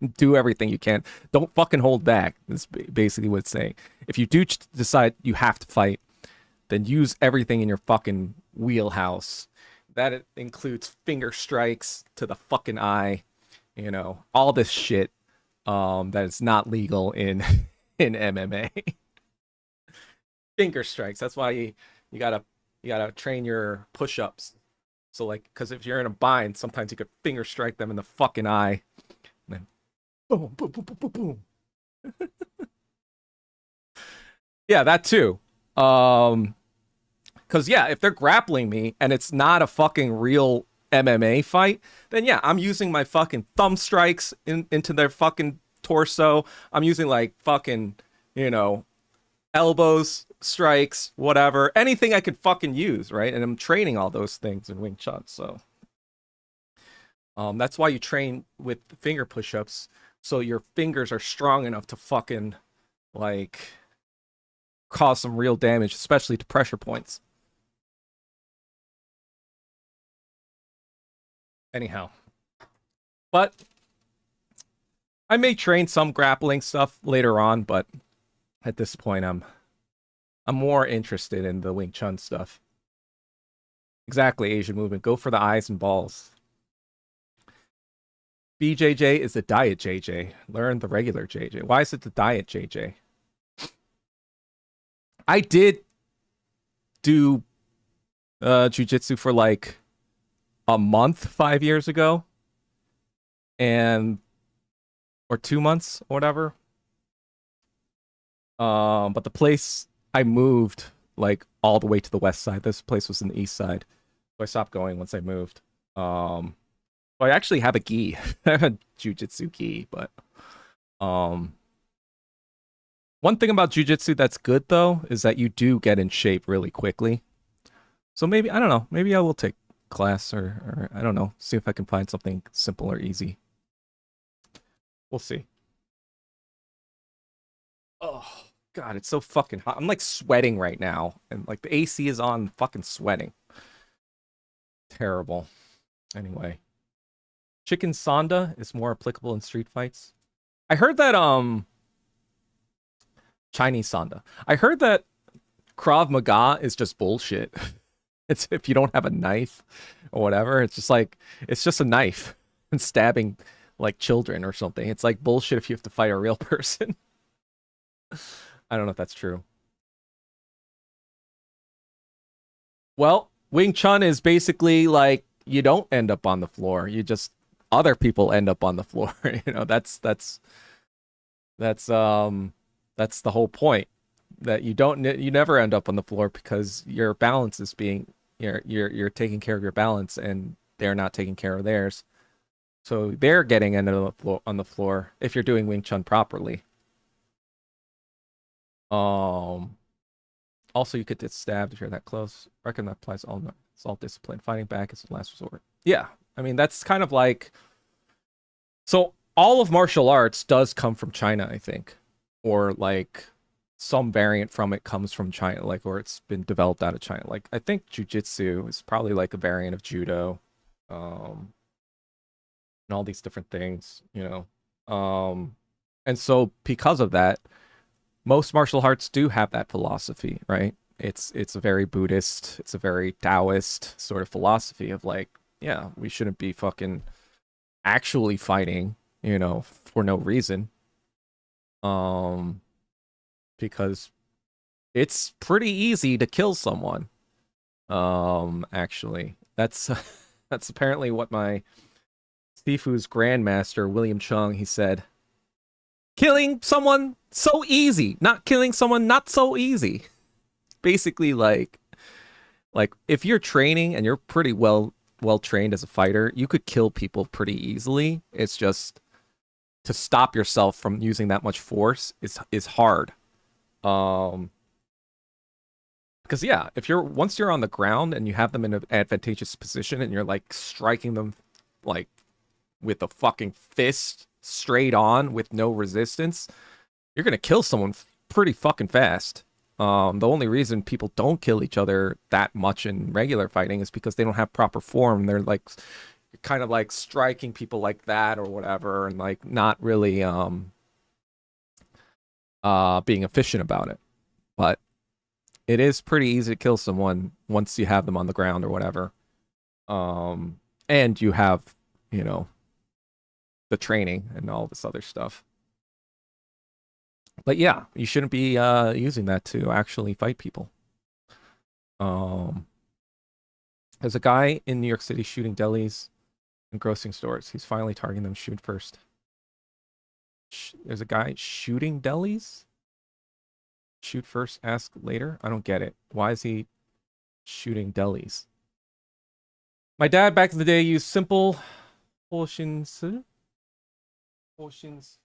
And do everything you can. Don't fucking hold back. That's basically what it's saying. If you do decide you have to fight, then use everything in your fucking wheelhouse. That includes finger strikes to the fucking eye, you know, all this shit. that is not legal in in MMA. Finger strikes. That's why you gotta you gotta train your push-ups. So like, because if you're in a bind, sometimes you could finger strike them in the fucking eye, and then boom, boom, boom, boom, boom, boom. Yeah, that too. Because yeah, if they're grappling me and it's not a fucking real MMA fight, then yeah, I'm using my fucking thumb strikes into their fucking torso. I'm using like fucking, you know, elbows, strikes, whatever, anything I could fucking use, right? And I'm training all those things in Wing Chun. So that's why you train with finger push-ups, so your fingers are strong enough to fucking like cause some real damage, especially to pressure points. Anyhow, but I may train some grappling stuff later on, but at this point I'm more interested in the Wing Chun stuff. Exactly, Asian movement. Go for the eyes and balls. BJJ is the diet JJ. Learn the regular JJ. Why is it the diet JJ? I did do jujitsu for like a month 5 years ago, and or 2 months or whatever. But the place I moved like all the way to the west side. This place was in the east side, so I stopped going once I moved. So I actually have a gi. I have a jujitsu gi, but one thing about jujitsu that's good though is that you do get in shape really quickly. So maybe I don't know. Maybe I will take class or I don't know. See if I can find something simple or easy. We'll see. Oh God, it's so fucking hot. I'm like sweating right now, and like the AC is on. Fucking sweating. Terrible. Anyway, chicken sonda is more applicable in street fights. I heard that Chinese sonda. I heard that Krav Maga is just bullshit. It's if you don't have a knife or whatever, it's just like it's just a knife and stabbing like children or something. It's like bullshit if you have to fight a real person. I don't know if that's true. Well, Wing Chun is basically like you don't end up on the floor. You just other people end up on the floor. You know, that's that's the whole point. That you never end up on the floor because your balance is being you're taking care of your balance and they're not taking care of theirs. So they're getting on the floor if you're doing Wing Chun properly. Um Also, you could get stabbed if you're that close. Reckon that applies all no, it's all discipline. Fighting back is the last resort. Yeah, I mean that's kind of like so all of martial arts does come from China, I think, or like some variant from it comes from China, like or it's been developed out of China. Like I think jujitsu is probably like a variant of judo, um, and all these different things, you know. And so because of that, most martial arts do have that philosophy, right? It's a very Buddhist, it's a very Taoist sort of philosophy of like, yeah, we shouldn't be fucking actually fighting, you know, for no reason. Um, because it's pretty easy to kill someone. Actually, that's that's apparently what my Sifu's grandmaster William Chung he said. Killing someone so easy, not killing someone not so easy. Basically, like if you're training and you're pretty well trained as a fighter, you could kill people pretty easily. It's just to stop yourself from using that much force is hard. Um, because yeah, if you're once you're on the ground and you have them in an advantageous position and you're like striking them like with a fucking fist straight on with no resistance, you're gonna kill someone pretty fucking fast. The only reason people don't kill each other that much in regular fighting is because they don't have proper form. They're like kind of like striking people like that or whatever, and like not really being efficient about it. But it is pretty easy to kill someone once you have them on the ground or whatever. And you have, you know, the training and all this other stuff. But yeah, you shouldn't be using that to actually fight people. Um, there's a guy in New York City shooting delis and grocery stores. He's finally targeting them. Shoot first. There's a guy shooting delis. Shoot first, ask later. I don't get it. Why is he shooting delis? My dad back in the day used simple portions. Portions.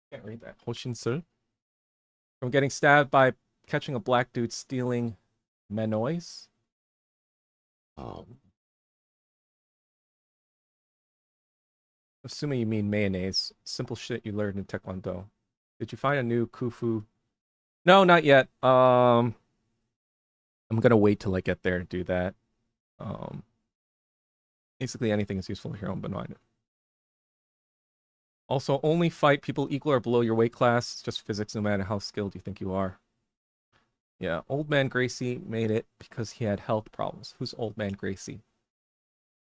Can't read that. Portions. From getting stabbed by catching a black dude stealing menois. Assuming you mean mayonnaise. Simple shit you learned in Taekwondo. Did you find a new Kufu? No, not yet. I'm gonna wait till I get there to do that. Basically anything is useful here on Benoit. Also, only fight people equal or below your weight class. It's just physics, no matter how skilled you think you are. Yeah, Old Man Gracie made it because he had health problems. Who's Old Man Gracie?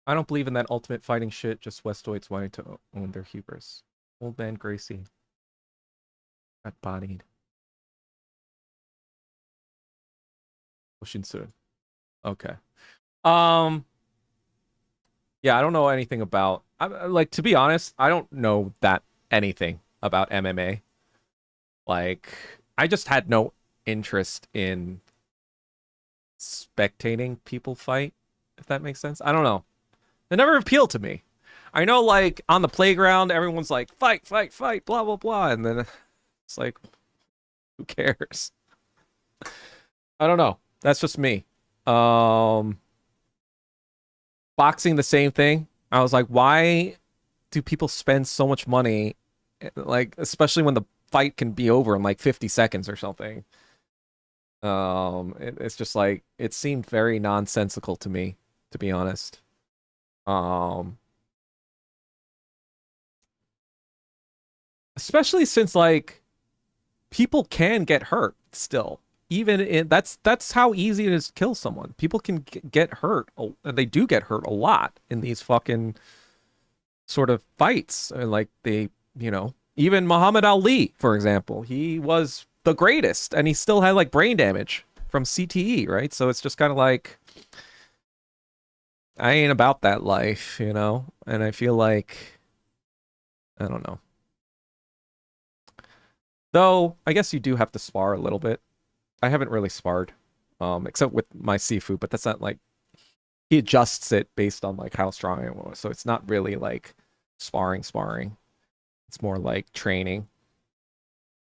I don't believe in that ultimate fighting shit, just Westoids wanting to own their hubris. Old Man Gracie. Got bodied. Oshinsu. Okay. Yeah, I don't know anything about... like, to be honest, I don't know that anything about MMA. Like, I just had no interest in spectating people fight, if that makes sense. I don't know. It never appealed to me. I know, like, on the playground, everyone's like, fight, fight, fight, blah, blah, blah. And then it's like, who cares? I don't know. That's just me. Boxing, the same thing. I was like, why do people spend so much money? Like, especially when the fight can be over in like 50 seconds or something. It's just like, it seemed very nonsensical to me, to be honest. Especially since like people can get hurt still. Even in that's how easy it is to kill someone. People can get hurt. They do get hurt a lot in these fucking sort of fights. Like they, even Muhammad Ali, for example, he was the greatest, and he still had like brain damage from CTE, right? So it's just kind of like, I ain't about that life, And I feel like, I don't know. Though I guess you do have to spar a little bit. I haven't really sparred, except with my Sifu, but that's not like, he adjusts it based on like how strong I was. So it's not really like sparring. It's more like training.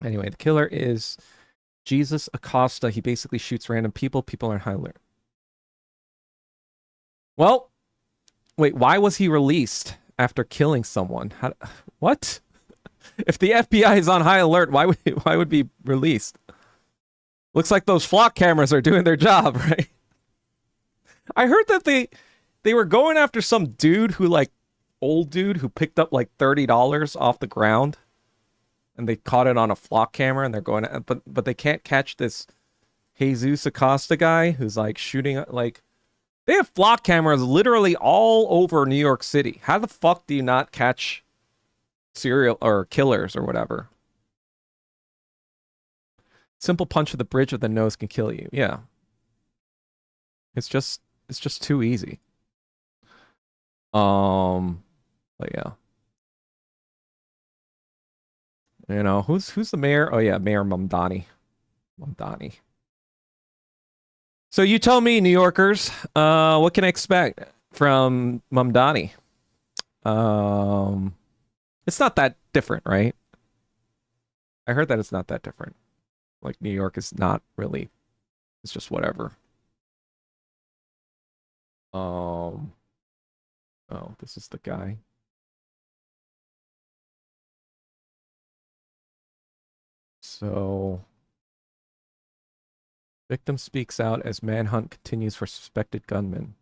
Anyway, the killer is Jesus Acosta. He basically shoots random people. People are on high alert. Well, wait, why was he released after killing someone? What? If the FBI is on high alert, why would be released? Looks like those flock cameras are doing their job, right? I heard that they were going after some dude old dude who picked up like $30 off the ground, and they caught it on a flock camera, and they're going, but they can't catch this Jesus Acosta guy who's like shooting like. They have flock cameras literally all over New York City. How the fuck do you not catch serial or killers or whatever? Simple punch to the bridge of the nose can kill you. Yeah. It's just too easy. But yeah. Who's the mayor? Oh yeah, Mayor Mamdani. So you tell me, New Yorkers, what can I expect from Mamdani? It's not that different, right? I heard that it's not that different. Like, New York is not really, it's just whatever. Oh, this is the guy. So, victim speaks out as manhunt continues for suspected gunman.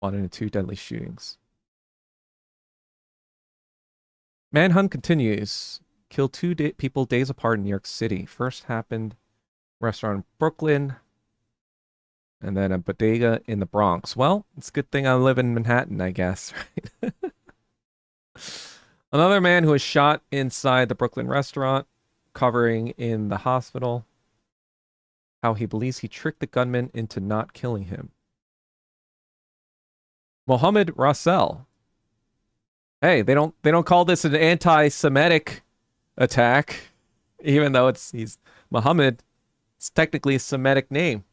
One in 2 deadly shootings. Manhunt continues. Killed 2 people days apart in New York City. First happened restaurant in Brooklyn. And then a bodega in the Bronx. Well, it's a good thing I live in Manhattan, I guess, right? Another man who was shot inside the Brooklyn restaurant, covering in the hospital. How he believes he tricked the gunman into not killing him. Mohammed Russell. Hey, they don't call this an anti-Semitic attack, even though he's Muhammad. It's technically a Semitic name.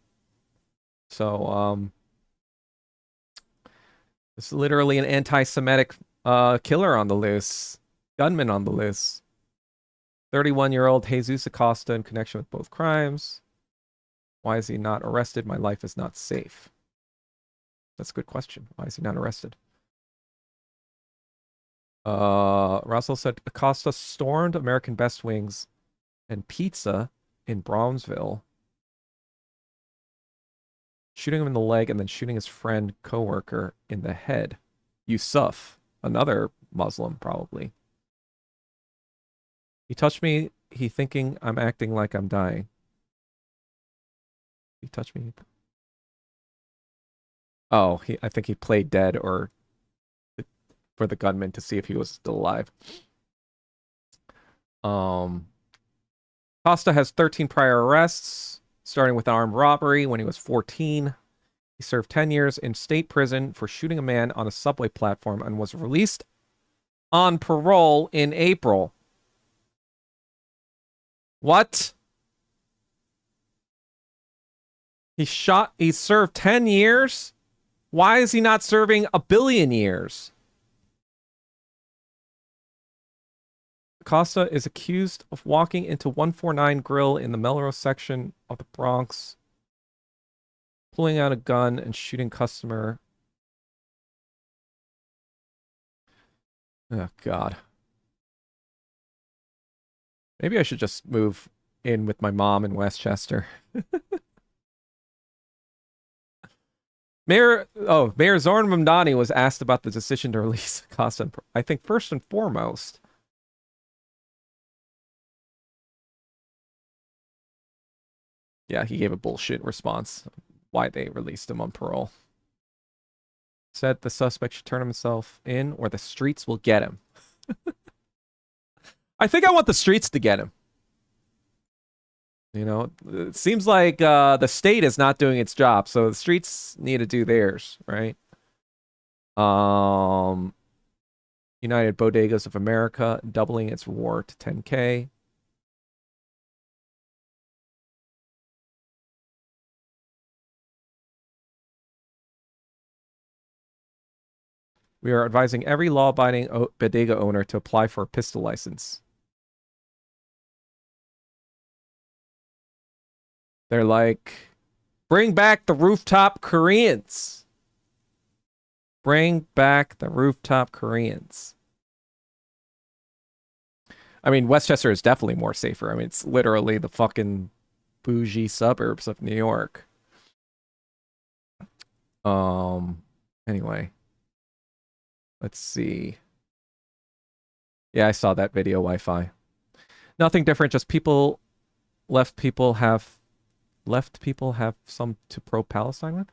So it's literally an anti-Semitic killer on the loose, gunman on the loose. 31-year-old Jesus Acosta in connection with both crimes. Why is he not arrested? My life is not safe. That's a good question. Why is he not arrested? Russell said Acosta stormed American Best Wings and Pizza in Brownsville, shooting him in the leg and then shooting his friend co-worker in the head. Yusuf, another Muslim, probably. He touched me. He thinking I'm acting like I'm dying. He touched me. Oh, I think he played dead or for the gunman to see if he was still alive. Costa has 13 prior arrests, starting with armed robbery when he was 14. He served 10 years in state prison for shooting a man on a subway platform and was released on parole in April. What? He served 10 years? Why is he not serving a billion years? Costa is accused of walking into 149 Grill in the Melrose section of the Bronx, pulling out a gun and shooting customer. Oh, God. Maybe I should just move in with my mom in Westchester. Mayor Zoran Mamdani was asked about the decision to release Acosta. I think first and foremost, yeah, he gave a bullshit response why they released him on parole. Said the suspect should turn himself in or the streets will get him. I think I want the streets to get him. You know, it seems like the state is not doing its job, so the streets need to do theirs, right? United Bodegas of America doubling its reward to 10K. We are advising every law-abiding bodega owner to apply for a pistol license. They're like, bring back the rooftop Koreans. Bring back the rooftop Koreans. I mean, Westchester is definitely more safer. I mean, it's literally the fucking bougie suburbs of New York. Anyway. Let's see. Yeah, I saw that video Wi-Fi. Nothing different, just left people have some to pro-Palestine with.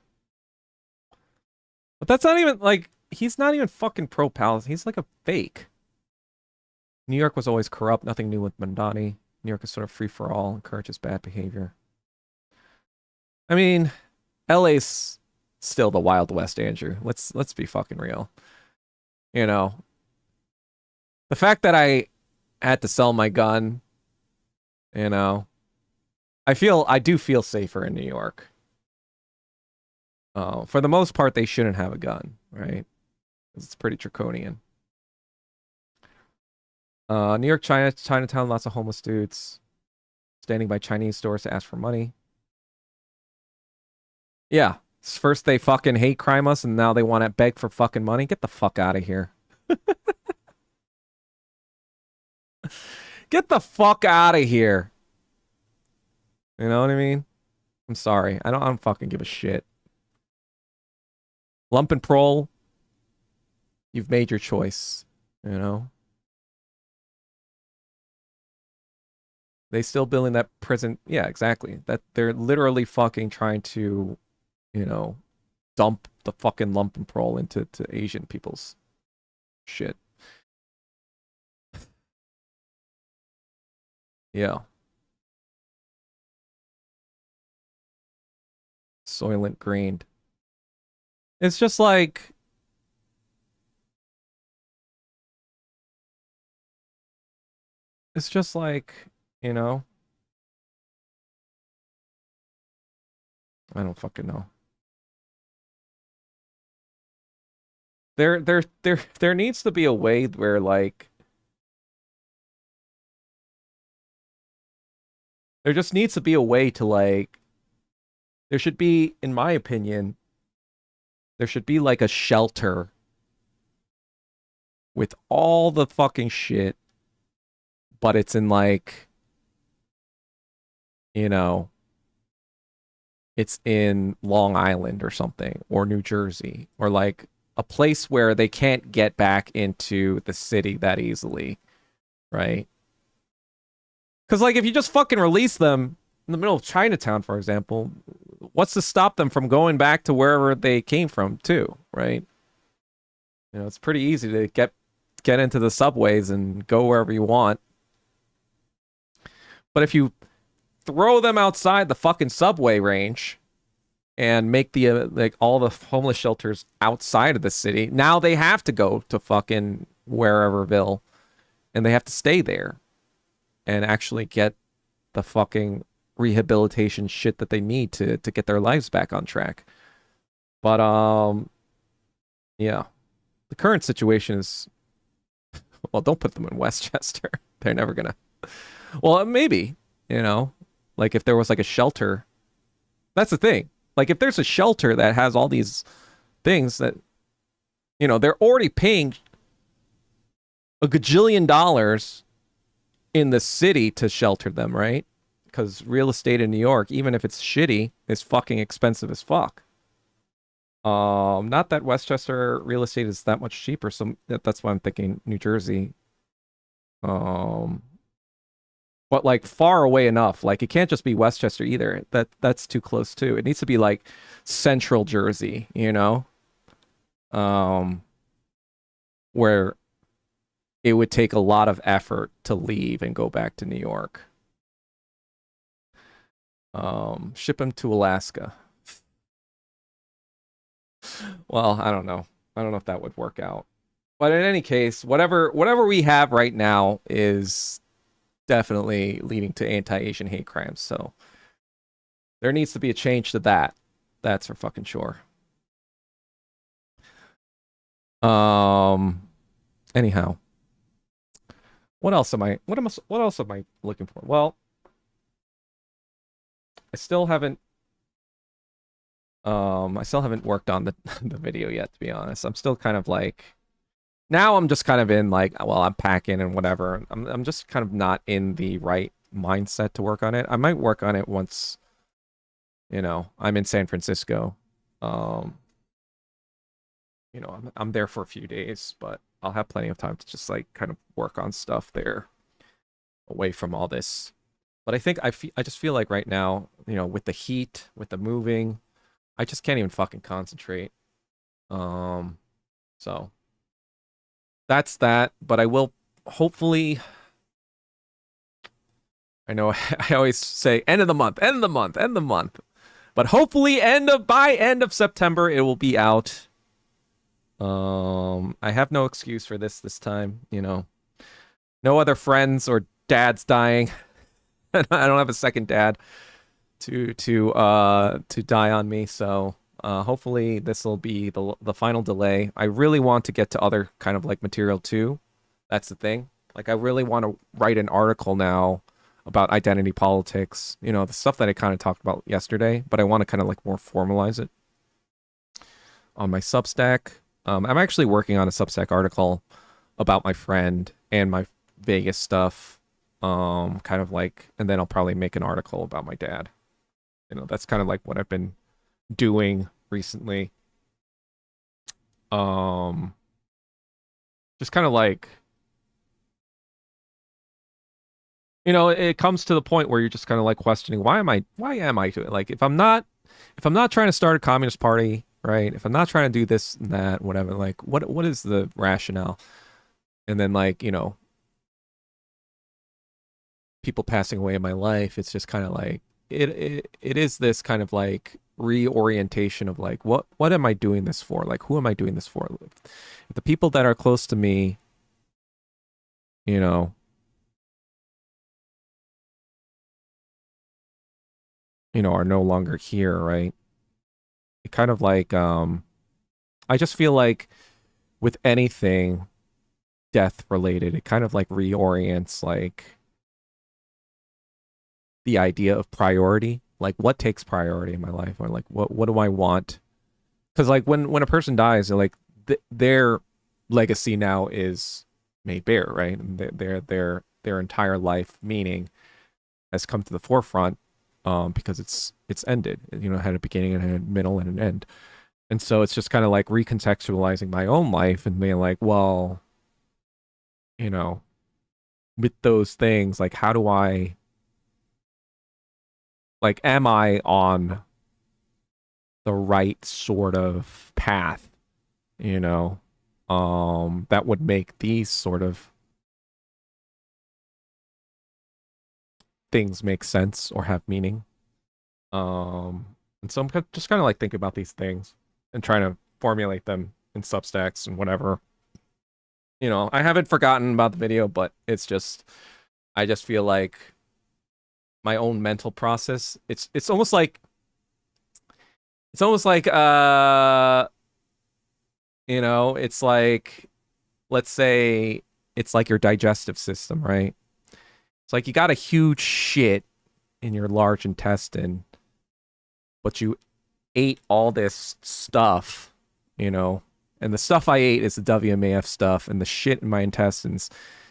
But that's not even, like, he's not even fucking pro-Palestine. He's like a fake. New York was always corrupt. Nothing new with Mandani. New York is sort of free-for-all, encourages bad behavior. I mean, LA's still the Wild West, Andrew. Let's be fucking real. You know, the fact that I had to sell my gun, you know, I do feel safer in New York. For the most part, they shouldn't have a gun, right? It's pretty draconian. New York, Chinatown, lots of homeless dudes standing by Chinese stores to ask for money. Yeah. First they fucking hate crime us, and now they want to beg for fucking money. Get the fuck out of here. Get the fuck out of here. You know what I mean? I'm sorry. I don't fucking give a shit. Lump and prole, you've made your choice, you know? They still building that prison. Yeah, exactly. That they're literally fucking trying to, you know, dump the fucking lump and pearl into Asian people's shit. Yeah. Soylent Green. It's just like, it's just like, you know, I don't fucking know. There needs to be a way where like there just needs to be a way to like there should be, in my opinion, there should be like a shelter with all the fucking shit, but it's in like, you know, it's in Long Island or something, or New Jersey, or like a place where they can't get back into the city that easily, right? Because like if you just fucking release them in the middle of Chinatown, for example, what's to stop them from going back to wherever they came from too, right? You know, it's pretty easy to get into the subways and go wherever you want. But if you throw them outside the fucking subway range and make the like all the homeless shelters outside of the city, now they have to go to fucking whereverville and they have to stay there and actually get the fucking rehabilitation shit that they need to get their lives back on track. But yeah. The current situation is, well, don't put them in Westchester. They're never gonna. Well, maybe, you know, like if there was like a shelter. That's the thing. Like if there's a shelter that has all these things that, you know, they're already paying a gajillion dollars in the city to shelter them, right? Because real estate in New York, even if it's shitty, is fucking expensive as fuck. Not that Westchester real estate is that much cheaper, so that's why I'm thinking New Jersey. But like far away enough. Like it can't just be Westchester either. That's too close too. It needs to be like central Jersey, you know? Where it would take a lot of effort to leave and go back to New York. Ship them to Alaska. Well, I don't know. I don't know if that would work out. But in any case, whatever we have right now is definitely leading to anti-Asian hate crimes. So there needs to be a change to that. That's for fucking sure. Anyhow. What else am I looking for? Well, I still haven't worked on the the video yet, to be honest. I'm still kind of like, now I'm just kind of in like, well, I'm packing and whatever. I'm just kind of not in the right mindset to work on it. I might work on it once, you know, I'm in San Francisco. You know, I'm there for a few days, but I'll have plenty of time to just like kind of work on stuff there away from all this. But I think I just feel like right now, you know, with the heat, with the moving, I just can't even fucking concentrate. So that's that, but I will hopefully, I know I always say end of the month, end of the month, end of the month. But hopefully by end of September it will be out. I have no excuse for this time, you know. No other friends or dads dying. I don't have a second dad to die on me, so hopefully this will be the final delay. I really want to get to other kind of like material too. That's the thing. Like I really want to write an article now about identity politics, you know, the stuff that I kind of talked about yesterday, but I want to kind of like more formalize it on my Substack. I'm actually working on a Substack article about my friend and my Vegas stuff. Kind of like, and then I'll probably make an article about my dad. You know, that's kind of like what I've been doing recently. Just kind of like, you know, it comes to the point where you're just kind of like questioning, why am I doing, like, if I'm not if I'm not trying to start a communist party, right? If I'm not trying to do this and that, whatever, like what is the rationale? And then like, you know, people passing away in my life, it's just kind of like it is this kind of like reorientation of like what am I doing this for? Like who am I doing this for? If the people that are close to me, you know, are no longer here, right? It kind of like I just feel like with anything death related, it kind of like reorients like the idea of priority, like what takes priority in my life, or like what do I want? Because like when a person dies, they're like their legacy now is made bare, right? And their entire life meaning has come to the forefront, because it's ended. You know, it had a beginning and a middle and an end. And so it's just kind of like recontextualizing my own life and being like, well, you know, with those things, like how do I, like, am I on the right sort of path, you know, that would make these sort of things make sense or have meaning. And so I'm just kind of like thinking about these things and trying to formulate them in Substacks and whatever. You know, I haven't forgotten about the video, but it's just, I just feel like my own mental process. It's almost like you know, it's like, let's say it's like your digestive system, right? It's like you got a huge shit in your large intestine, but you ate all this stuff, you know, and the stuff I ate is the WMAF stuff, and the shit in my intestines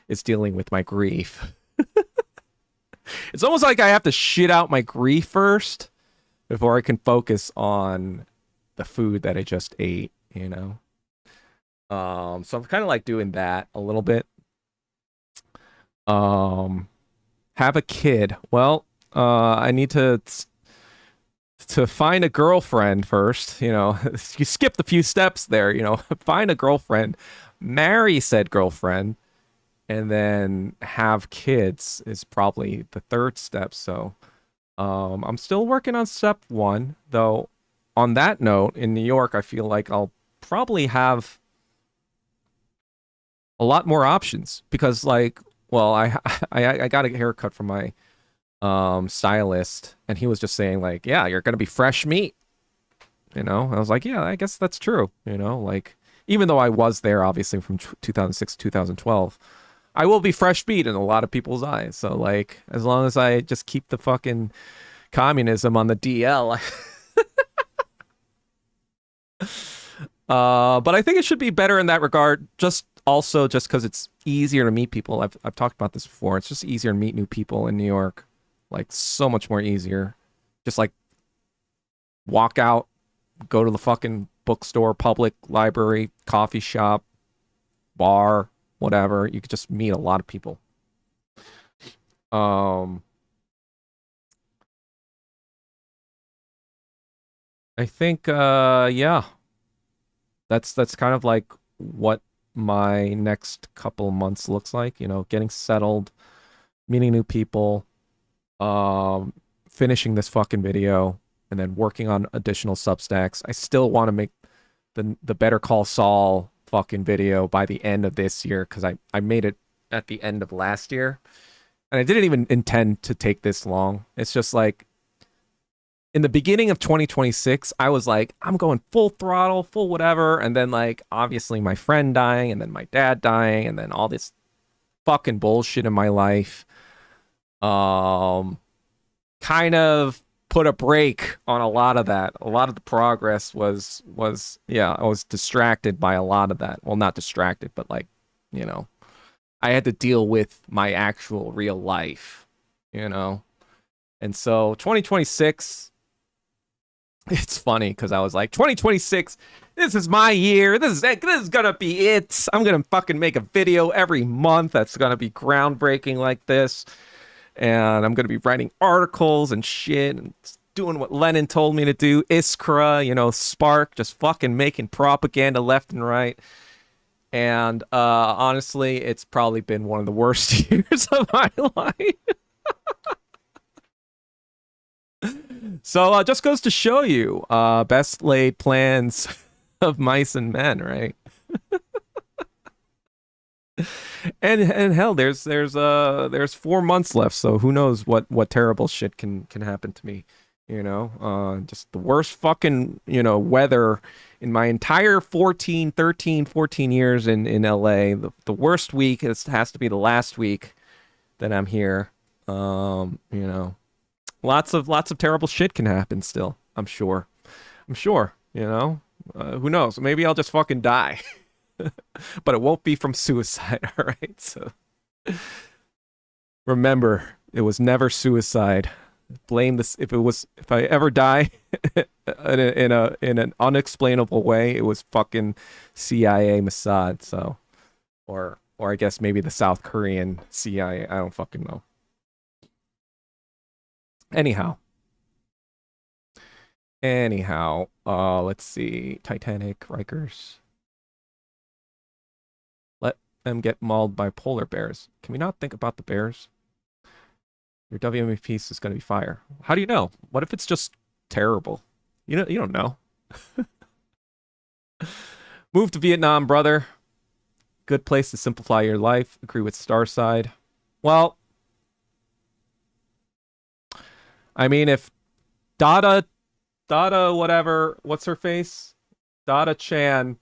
is dealing with my grief. It's almost like I have to shit out my grief first before I can focus on the food that I just ate, you know? So I'm kind of like doing that a little bit. Have a kid. Well, I need to find a girlfriend first, you know. You skipped a few steps there, you know. Find a girlfriend, marry said girlfriend, and then have kids is probably the third step. So I'm still working on step one, though. On that note, in New York, I feel like I'll probably have a lot more options because, like, well, I got a haircut from my stylist, and he was just saying like, yeah, you're gonna be fresh meat, you know. I was like, yeah, I guess that's true, you know. Like, even though I was there obviously from 2006 to 2012, I will be fresh meat in a lot of people's eyes. So like, as long as I just keep the fucking communism on the DL. But I think it should be better in that regard. Just also just because it's easier to meet people. I've talked about this before. It's just easier to meet new people in New York. Like, so much more easier. Just like walk out, go to the fucking bookstore, public library, coffee shop, bar, whatever. You could just meet a lot of people. I think yeah. That's kind of like what my next couple months looks like, you know, getting settled, meeting new people, finishing this fucking video, and then working on additional Substacks. I still want to make the Better Call Saul fucking video by the end of this year, because I made it at the end of last year. And I didn't even intend to take this long. It's just like, in the beginning of 2026, I was like, I'm going full throttle, full whatever. And then, like, obviously my friend dying, and then my dad dying, and then all this fucking bullshit in my life kind of put a break on a lot of that. A lot of the progress was yeah, I was distracted by a lot of that. Well, not distracted, but like, you know, I had to deal with my actual real life, you know. And so 2026, it's funny because I was like, 2026, this is my year. This is gonna be it. I'm gonna fucking make a video every month that's gonna be groundbreaking like this. And I'm gonna be writing articles and shit. And doing what Lenin told me to do. Iskra, Spark, just fucking making propaganda left and right. And honestly, it's probably been one of the worst years of my life. So just goes to show you, best laid plans of mice and men, right? And hell, there's 4 months left, so who knows what terrible shit can happen to me, just the worst fucking weather in my entire 14 years in LA. The worst week has to be the last week that I'm here. Lots of terrible shit can happen still. I'm sure. Who knows? Maybe I'll just fucking die. But it won't be from suicide, all right? So remember, it was never suicide. Blame this if I ever die in an unexplainable way, it was fucking CIA Mossad, so or I guess maybe the South Korean CIA. I don't fucking know. Anyhow, let's see. Titanic, Rikers. Let them get mauled by polar bears. Can we not think about the bears? Your WME piece is going to be fire. How do you know? What if it's just terrible? You don't know. Move to Vietnam, brother. Good place to simplify your life. Agree with Starside. Well, I mean, if Dada, whatever, what's her face? Dada Chan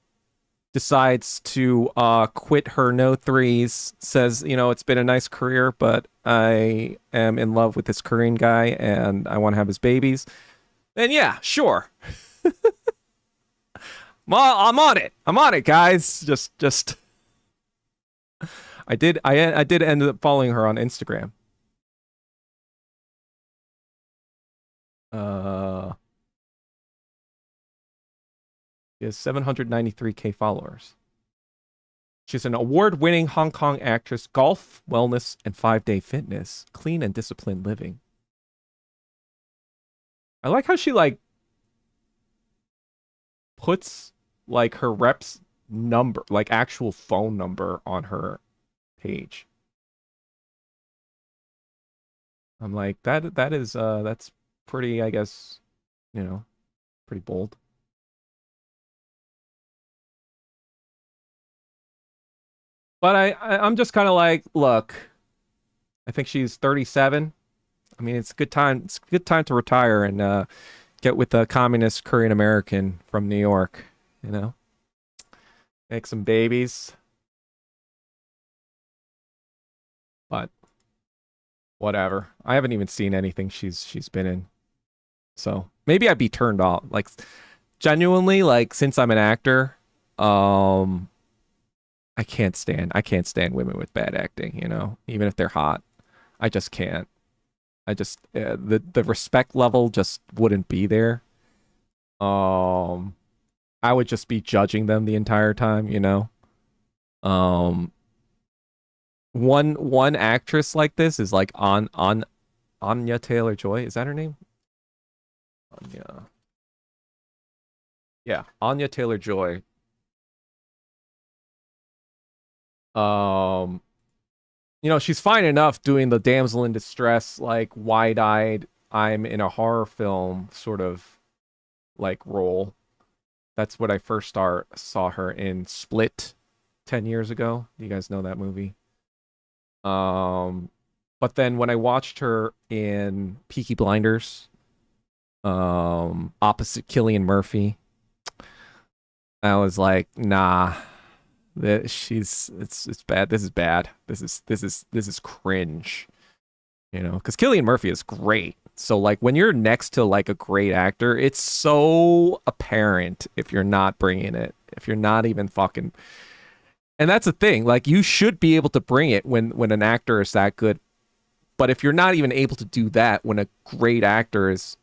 decides to quit her no threes, says, it's been a nice career, but I am in love with this Korean guy and I want to have his babies, then yeah, sure. Well, I'm on it, guys. Just I did end up following her on Instagram. She has 793K followers. She's an award-winning Hong Kong actress, golf, wellness, and 5-day fitness, clean and disciplined living. I like how she puts her rep's number, actual phone number on her page. I'm like, that is that's pretty, I guess, pretty bold. But I'm just kind of like, look, I think she's 37. I mean, it's a good time. It's a good time to retire and get with a communist Korean American from New York, make some babies. But whatever. I haven't even seen anything she's been in. So maybe I'd be turned off. Genuinely, since I'm an actor, I can't stand women with bad acting, even if they're hot. I just can't. The respect level just wouldn't be there. I would just be judging them the entire time, One actress like this is Anya Taylor-Joy. Is that her name? Anya. Yeah, Anya Taylor-Joy. She's fine enough doing the damsel in distress, wide-eyed, I'm in a horror film sort of role. That's what I first saw her in Split 10 years ago. You guys know that movie? But then when I watched her in Peaky Blinders, opposite Cillian Murphy, I was like, nah. It's bad. This is bad. This is cringe. Because Cillian Murphy is great. So when you're next to a great actor, it's so apparent if you're not bringing it. If you're not even fucking. And that's the thing. You should be able to bring it when an actor is that good. But if you're not even able to do that when a great actor is,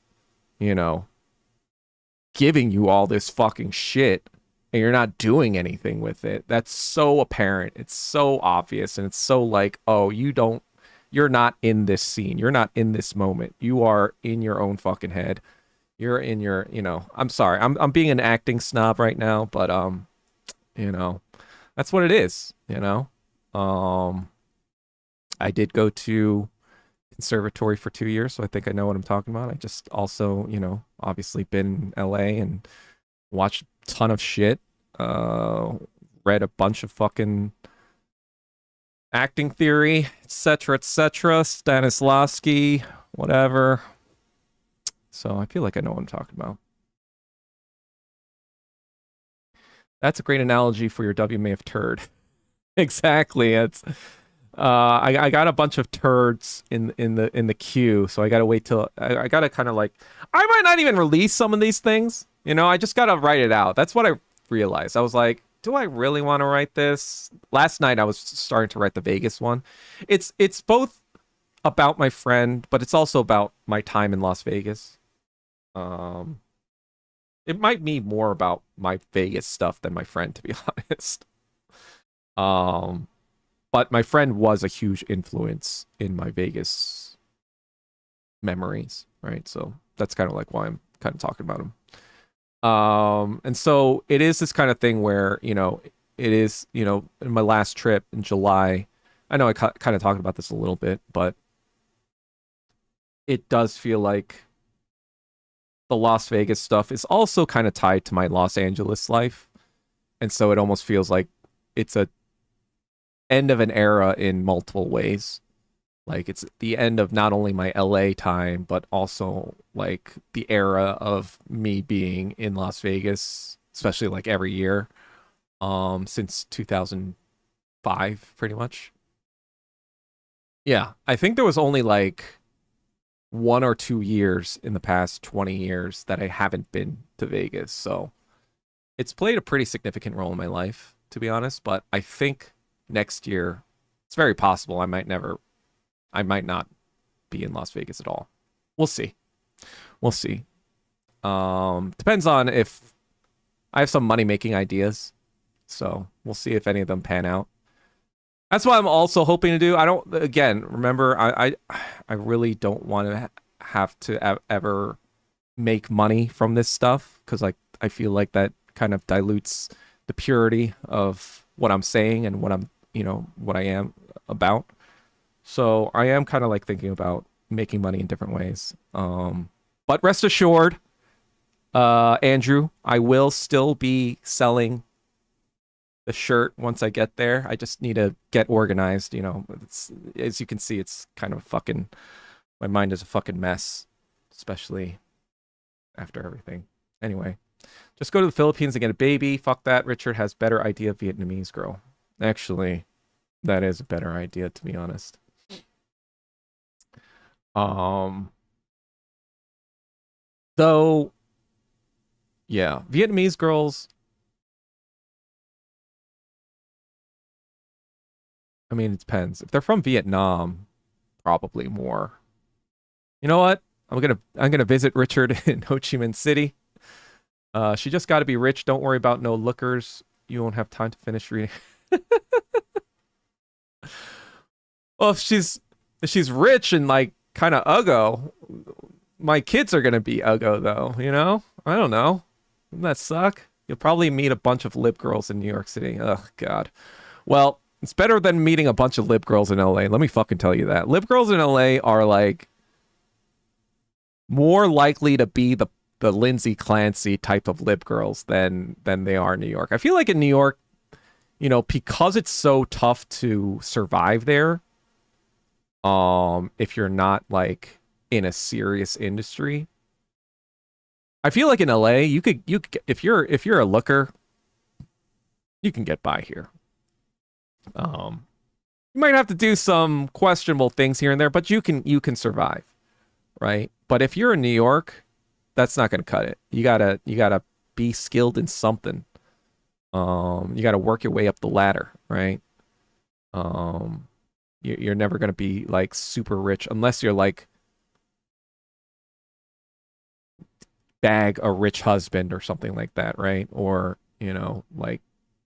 giving you all this fucking shit, and you're not doing anything with it, that's so apparent. It's so obvious, and it's so oh, you don't you're not in this scene. You're not in this moment. You are in your own fucking head. You're in your, I'm sorry. I'm being an acting snob right now, but you know, that's what it is, I did go to conservatory for 2 years, so I think I know what I'm talking about. I just also, obviously been in LA and watched a ton of shit. Read a bunch of fucking acting theory, etc., etc., Stanislavski, whatever. So I feel like I know what I'm talking about. That's a great analogy for your WMAF turd. Exactly. It's I got a bunch of turds in the queue, so I gotta wait till I gotta kind of like I might not even release some of these things. I just gotta write it out. That's what I realized. I was like, do I really want to write this? Last night I was starting to write the Vegas one. It's both about my friend, but it's also about my time in Las Vegas. Um, it might be more about my Vegas stuff than my friend, to be honest. Um, but my friend was a huge influence in my Vegas memories, right? So that's kind of like why I'm kind of talking about him. And so it is this kind of thing where, it is, in my last trip in July, I know I kind of talked about this a little bit, but it does feel like the Las Vegas stuff is also kind of tied to my Los Angeles life. And so it almost feels like it's a end of an era in multiple ways. Like it's the end of not only my LA time, but also like the era of me being in Las Vegas, especially like every year, since 2005, pretty much. Yeah, I think there was only like 1 or 2 years in the past 20 years that I haven't been to Vegas. So it's played a pretty significant role in my life, to be honest. But I think next year, it's very possible I might not be in Las Vegas at all. We'll see. We'll see. Depends on if I have some money making ideas. So we'll see if any of them pan out. That's what I'm also hoping to do. I don't, again, remember, I really don't want to have to ever make money from this stuff because I feel like that kind of dilutes the purity of what I'm saying and what what I am about. So I am kind of like thinking about making money in different ways. But rest assured, Andrew, I will still be selling the shirt once I get there. I just need to get organized. As you can see, it's kind of my mind is a fucking mess, especially after everything. Anyway, just go to the Philippines and get a baby. Fuck that. Richard has better idea of Vietnamese girl. Actually, that is a better idea, to be honest. Though, yeah, Vietnamese girls, I mean, it depends. If they're from Vietnam, probably more. You know what? I'm gonna visit Richard in Ho Chi Minh City. She just got to be rich. Don't worry about no lookers. You won't have time to finish reading. Well, if she's rich and like kind of uggo, my kids are gonna be uggo though. I don't know. Doesn't that suck? You'll probably meet a bunch of lib girls in New York City. Ugh, God. Well, it's better than meeting a bunch of lib girls in LA. Let me fucking tell you that. Lib girls in LA are like more likely to be the Lindsay Clancy type of lib girls than they are in New York. I feel like in New York, because it's so tough to survive there, if you're not like in a serious industry. I feel like in LA, you could if you're a looker, you can get by here. You might have to do some questionable things here and there, but you can survive, right? But if you're in New York, that's not going to cut it. You gotta be skilled in something. You gotta work your way up the ladder, right? You're never going to be like super rich unless you're like bag a rich husband or something like that, right? Or like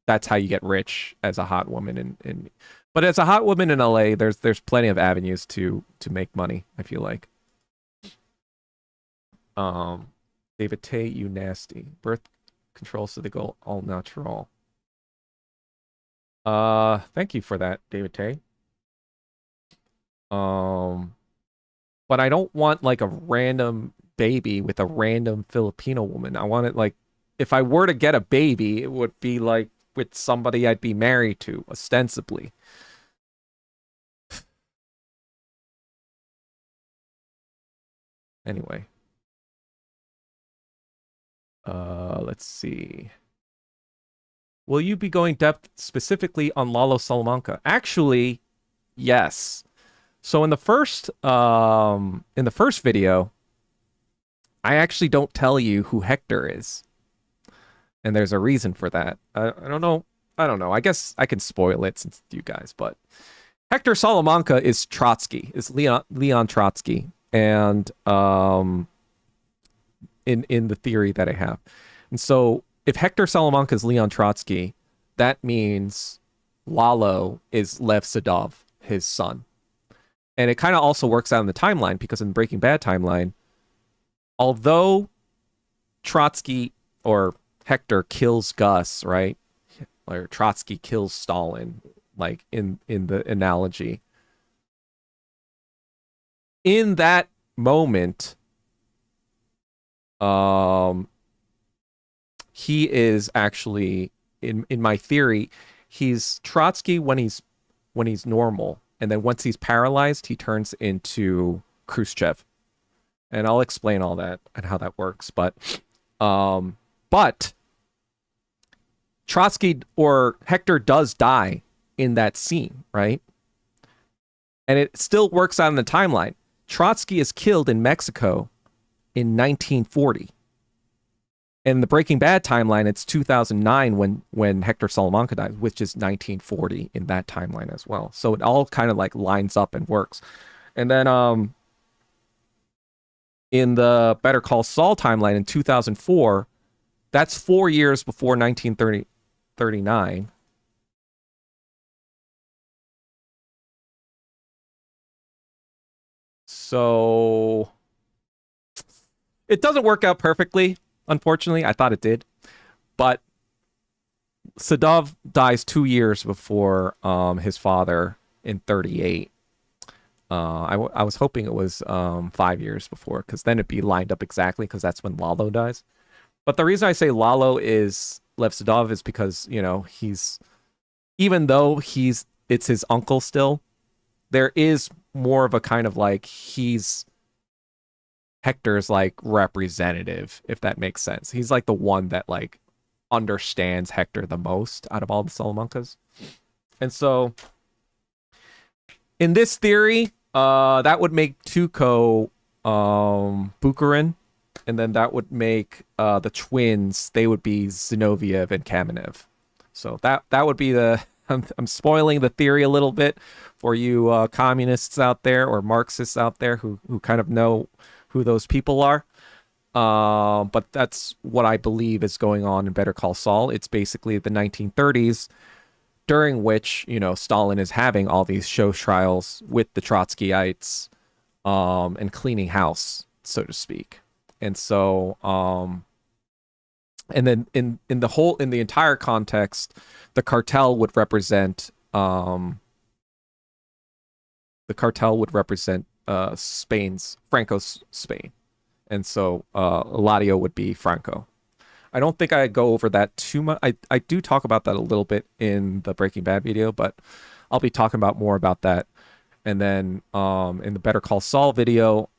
that's how you get rich as a hot woman but as a hot woman in LA, there's plenty of avenues to make money, I feel like. Um David Tay, you nasty. Birth control so they go all natural. Thank you for that, David Tay. Um but I don't want like a random baby with a random Filipino woman. I want it like if I were to get a baby, it would be like with somebody I'd be married to, ostensibly. Anyway, let's see. Will you be going depth specifically on Lalo Salamanca? Actually, yes. So in the first video, I actually don't tell you who Hector is. And there's a reason for that. I don't know. I don't know. I guess I can spoil it since it's you guys, but Hector Salamanca is Trotsky, is Leon Trotsky. And in the theory that I have. And so if Hector Salamanca is Leon Trotsky, that means Lalo is Lev Sedov, his son. And it kind of also works out in the timeline because in the Breaking Bad timeline, although Trotsky or Hector kills Gus, right? Or Trotsky kills Stalin, like in the analogy. In that moment, he is actually in my theory, he's Trotsky when he's normal, and then once he's paralyzed, he turns into Khrushchev. And I'll explain all that and how that works, but Trotsky or Hector does die in that scene, right? And it still works out in the timeline. Trotsky is killed in Mexico in 1940. In the Breaking Bad timeline, it's 2009 when Hector Salamanca died, which is 1940 in that timeline as well. So it all kind of like lines up and works. And then in the Better Call Saul timeline in 2004, that's 4 years before 1939. So it doesn't work out perfectly, unfortunately. I thought it did. But Sedov dies 2 years before his father in 38. I was hoping it was 5 years before, because then it'd be lined up exactly, because that's when Lalo dies. But the reason I say Lalo is Lev Sedov is because, you know, even though it's his uncle still, there is more of a kind of like he's Hector's like representative, if that makes sense. He's like the one that like understands Hector the most out of all the Salamancas. And so in this theory, that would make Tuco Bukharin, and then that would make the twins, they would be Zinoviev and Kamenev. So that would be the I'm spoiling the theory a little bit for you communists out there or Marxists out there who kind of know who those people are. But that's what I believe is going on in Better Call Saul. It's basically the 1930s, during which, you know, Stalin is having all these show trials with the Trotskyites and cleaning house, so to speak. And so and then in the entire context, the cartel would represent Franco's Spain. And so Eladio would be Franco. I don't think I go over that too much. I do talk about that a little bit in the Breaking Bad video, but I'll be talking about more about that. And then in the Better Call Saul video,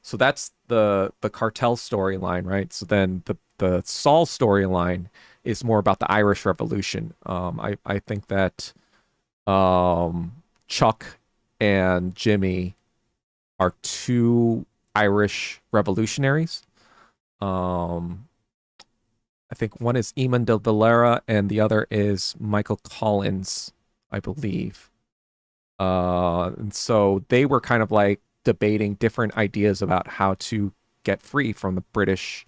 so that's the cartel storyline, right? So then the Saul storyline is more about the Irish Revolution. I think that Chuck and Jimmy are two Irish revolutionaries. I think one is Eamon de Valera and the other is Michael Collins, I believe. And so they were kind of like debating different ideas about how to get free from the British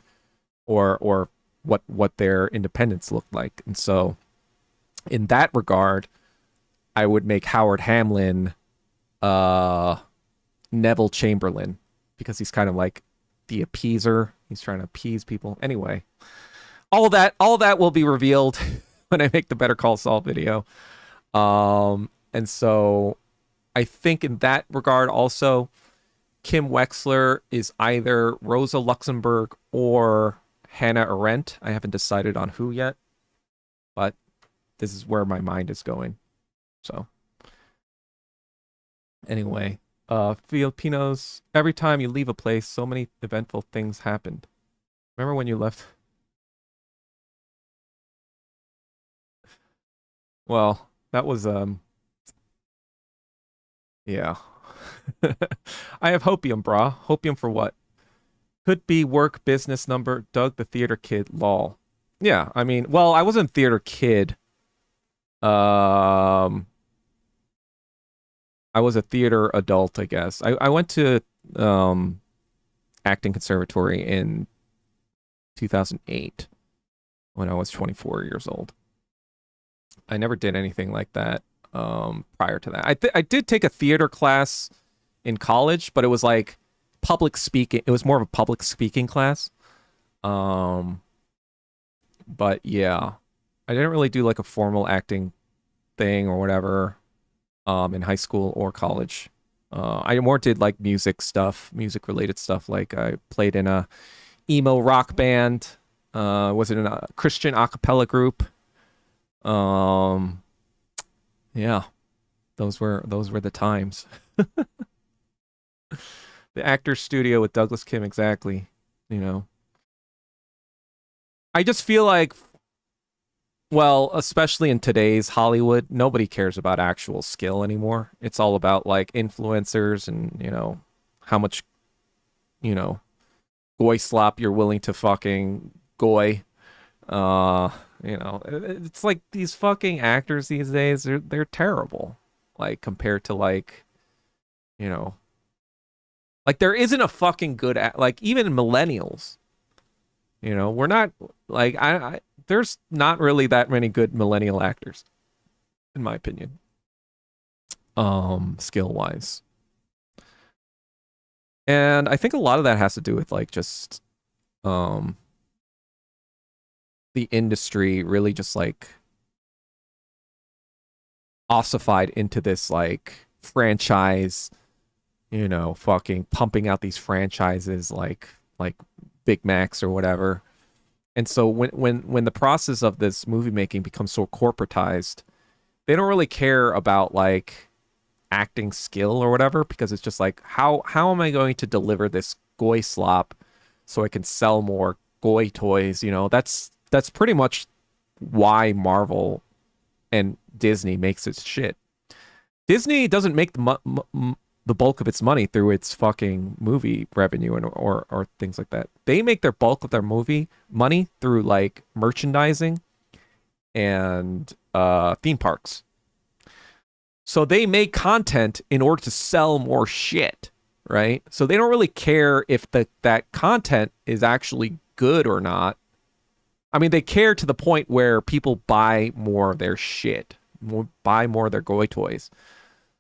or what their independence looked like. And so In that regard, I would make Howard Hamlin uh Neville Chamberlain, because he's kind of like the appeaser. He's trying to appease people. Anyway, all that will be revealed when I make the Better Call Saul video. And so I think in that regard also, Kim Wexler is either Rosa Luxemburg or Hannah Arendt. I haven't decided on who yet, but this is where my mind is going. So anyway, Filipinos, every time you leave a place, so many eventful things happened. Remember when you left? Well, that was yeah. I have hopium, brah. Hopium for what? Could be work business number. Doug the theater kid. Lol. Yeah, I mean, well, I wasn't theater kid. Um, I was a theater adult, I guess. I went to um acting conservatory in 2008 when I was 24 years old. I never did anything like that prior to that. I did take a theater class in college, but it was like public speaking. It was more of a public speaking class. Um, but yeah, I didn't really do like a formal acting thing or whatever in high school or college. I more did like music stuff, music related stuff. Like I played in a emo rock band. Was in a Christian a cappella group. Um, yeah, those were the times. The actor's studio with Douglas Kim, exactly. You know, I just feel like, well, especially in today's Hollywood, nobody cares about actual skill anymore. It's all about like influencers and, how much, you know, goy slop you're willing to fucking goy. Uh, it's like these fucking actors these days, they're terrible. Like compared to like, you know, like there isn't a fucking good like even millennials. We're not like there's not really that many good millennial actors, in my opinion. Skill wise. And I think a lot of that has to do with like just um the industry really just like ossified into this like franchise, fucking pumping out these franchises like Big Macs or whatever. And so when the process of this movie making becomes so corporatized, they don't really care about like acting skill or whatever, because it's just like how am I going to deliver this goy slop so I can sell more goy toys? That's pretty much why Marvel and Disney makes its shit. Disney doesn't make the bulk of its money through its fucking movie revenue and or things like that. They make their bulk of their movie money through like merchandising and theme parks. So they make content in order to sell more shit, right? So they don't really care if that content is actually good or not. I mean, they care to the point where people buy more of their shit, buy more of their goy toys.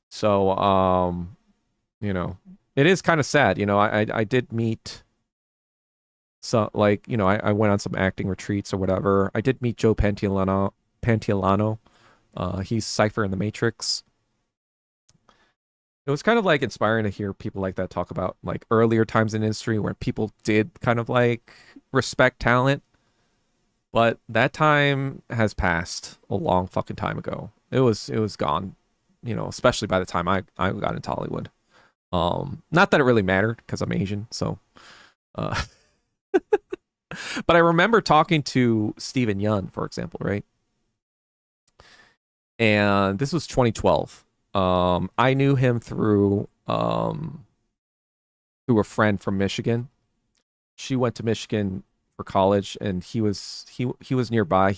So, it is kind of sad. I did meet some, like, I went on some acting retreats or whatever. I did meet Joe Pantiolano. He's Cypher in the Matrix. It was kind of like inspiring to hear people like that talk about like earlier times in industry where people did kind of like respect talent. But that time has passed a long fucking time ago. It was gone, especially by the time I got into Hollywood. Not that it really mattered because I'm Asian, so uh but I remember talking to Steven Yeun, for example, right? And this was 2012. I knew him through a friend from Michigan. She went to Michigan for college, and he was nearby.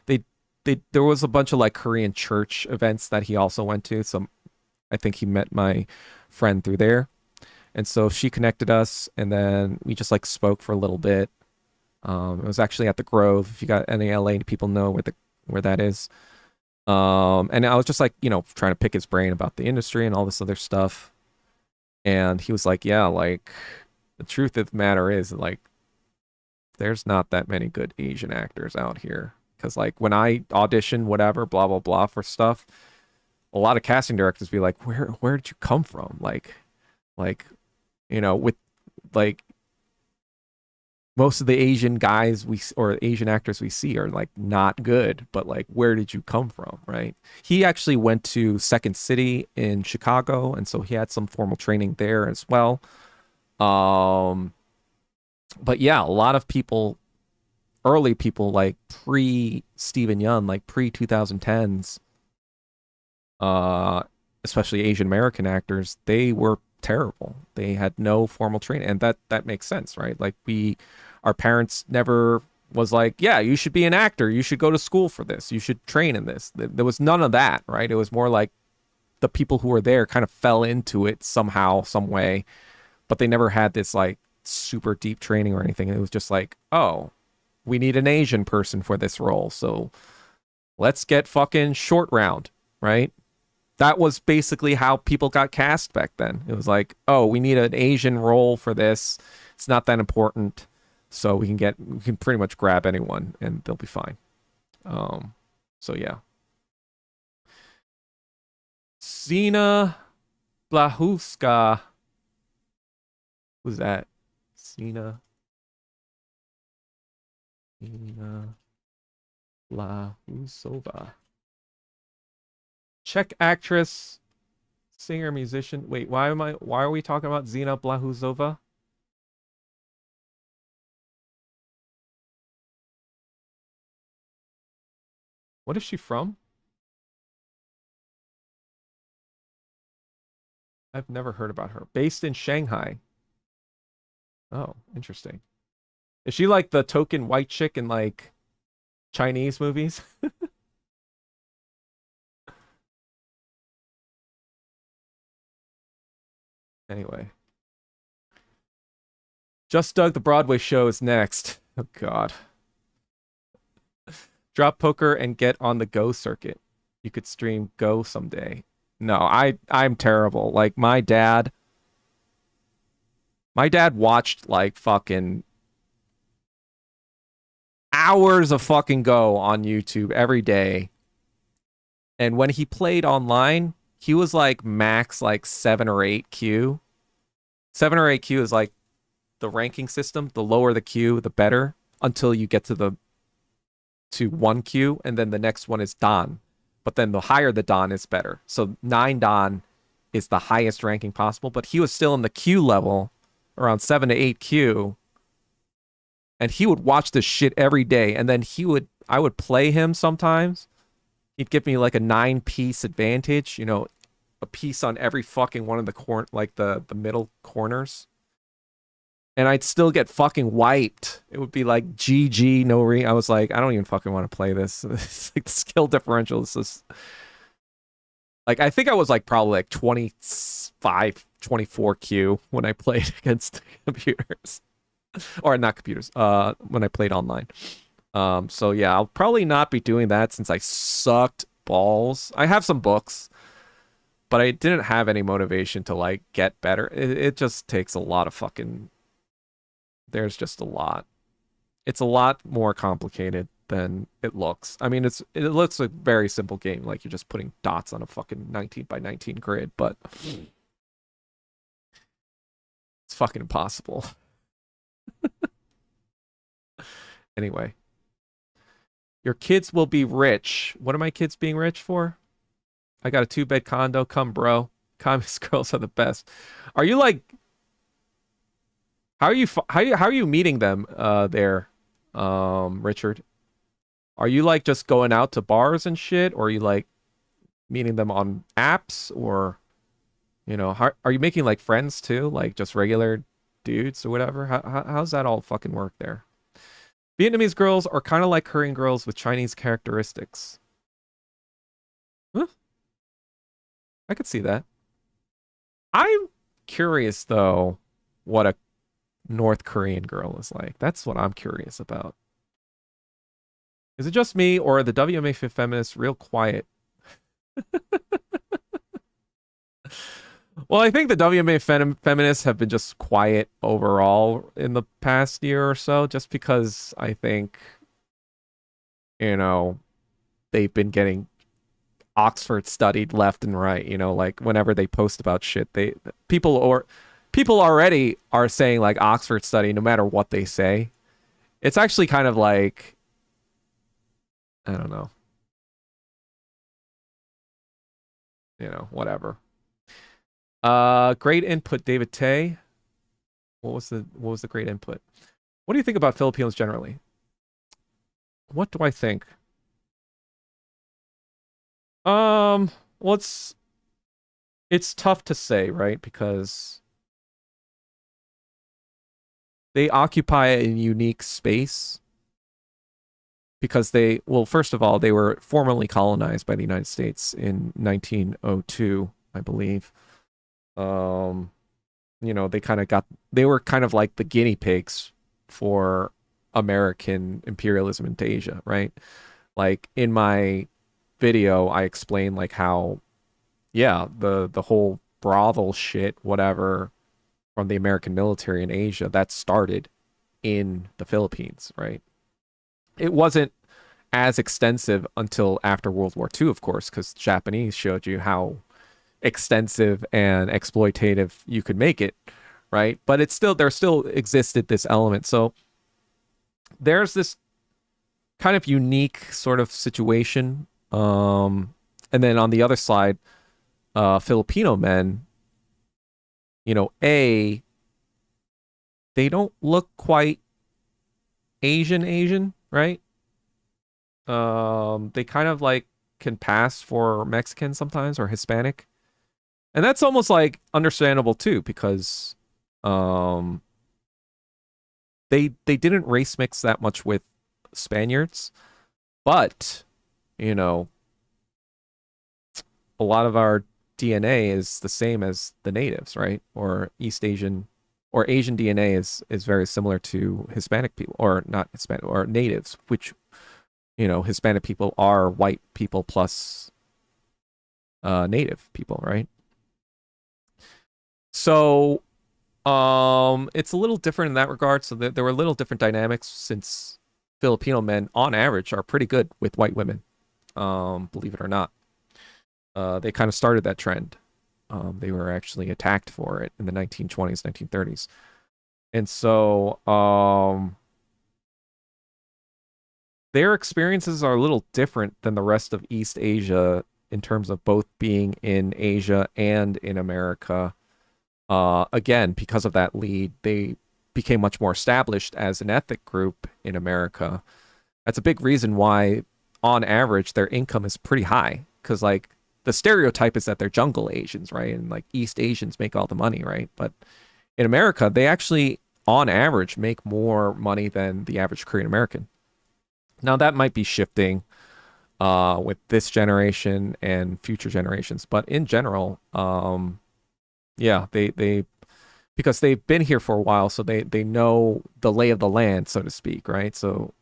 They there was a bunch of like Korean church events that he also went to. So I think he met my friend through there. And so she connected us, and then we just like spoke for a little bit. It was actually at the Grove. If you got any LA people know where that is. And I was just like, trying to pick his brain about the industry and all this other stuff. And he was like, yeah, like the truth of the matter is like there's not that many good Asian actors out here. Cause like when I audition, whatever, blah blah blah for stuff, a lot of casting directors be like, where did you come from? Like, with like most of the Asian guys or Asian actors we see are like not good, but like where did you come from, right? He actually went to Second City in Chicago, and so he had some formal training there as well. Um, but yeah, a lot of people, early people like pre Steven Yeun, like pre 2010s, uh, especially Asian American actors, they were terrible. They had no formal training, and that makes sense, right? Like our parents never was like, yeah, you should be an actor. You should go to school for this. You should train in this. There was none of that, right? It was more like the people who were there kind of fell into it somehow, some way, but they never had this like super deep training or anything. It was just like, oh, we need an Asian person for this role, so let's get fucking Short Round, right? That was basically how people got cast back then. It was like, oh, we need an Asian role for this. It's not that important, so we can pretty much grab anyone and they'll be fine. So yeah. Zena Blahuska. Who's that? Zena Blahusova. Czech actress, singer, musician. Wait, why are we talking about Zena Blahuzova? What is she from? I've never heard about her. Based in Shanghai. Oh, interesting. Is she like the token white chick in like Chinese movies? Anyway. Just Doug the Broadway show is next. Oh god. Drop poker and get on the Go circuit. You could stream Go someday. No, I'm terrible. Like my dad watched like fucking hours of fucking Go on YouTube every day. And when he played online, he was like max like 7 or 8 Q. 7 or 8 Q is like the ranking system. The lower the Q, the better until you get to 1 Q, and then the next one is Dan. But then the higher the Dan is better. So 9 Dan is the highest ranking possible, but he was still in the Q level around 7 to 8 Q. And he would watch this shit every day, and then I would play him sometimes. He'd give me like a 9-piece advantage, a piece on every fucking one of the middle corners. And I'd still get fucking wiped. It would be like GG, no re. I was like, I don't even fucking want to play this. It's like the skill differential. This is like, I think I was like probably like 25, 24 Q when I played against computers. Or not computers, when I played online. So yeah, I'll probably not be doing that since I sucked balls. I have some books, but I didn't have any motivation to like get better. It just takes a lot of fucking. There's just a lot. It's a lot more complicated than it looks. I mean, it looks like a very simple game, like you're just putting dots on a fucking 19 by 19 grid, but it's fucking impossible. Anyway, your kids will be rich. What are my kids being rich for? I got a 2-bed condo. Come, bro. Communist girls are the best. Are you like? How are you meeting them there, Richard? Are you like just going out to bars and shit, or are you like meeting them on apps, or are you making like friends too, like just regular dudes or whatever? How's that all fucking work there? Vietnamese girls are kind of like Korean girls with Chinese characteristics. Huh? I could see that. I'm curious though, what a North Korean girl is like. That's what I'm curious about. Is it just me, or are the WMA feminists real quiet Well, I think the WMA feminists have been just quiet overall in the past year or so, just because I think, you know, they've been getting Oxford studied left and right, like whenever they post about shit, people already are saying like Oxford study no matter what they say. It's actually kind of like, I don't know, whatever. Great input, David Tay. What was the great input? What do you think about Filipinos generally? What do I think? Um, well, it's tough to say, right? Because they occupy a unique space because well, first of all, they were formerly colonized by the United States in 1902, I believe. Um, they were kind of like the guinea pigs for American imperialism into Asia, right? Like in my video, I explained like how, yeah, the whole brothel shit, whatever, from the American military in Asia, that started in the Philippines, right? It wasn't as extensive until after World War II, of course, because Japanese showed you how extensive and exploitative you could make it, right? But there still existed this element. So there's this kind of unique sort of situation. And then on the other side, Filipino men, they don't look quite Asian, right? They kind of like can pass for Mexican sometimes or Hispanic. And that's almost like understandable too, because um they didn't race mix that much with Spaniards, but you know, a lot of our DNA is the same as the natives, right? Or East Asian or Asian DNA is very similar to Hispanic people, or not Hispanic, or natives, which Hispanic people are white people plus native people, right? So it's a little different in that regard. So there were little different dynamics, since Filipino men on average are pretty good with white women, believe it or not. They kind of started that trend. They were actually attacked for it in the 1920s, 1930s. And so their experiences are a little different than the rest of East Asia in terms of both being in Asia and in America. Again, because of that lead, they became much more established as an ethnic group in America. That's a big reason why, on average, their income is pretty high. Because, like, the stereotype is that they're jungle Asians, right? And, like, East Asians make all the money, right? But in America, they actually, on average, make more money than the average Korean American. Now, that might be shifting with this generation and future generations. But in general, yeah, they because they've been here for a while, so they know the lay of the land, so to speak, right? So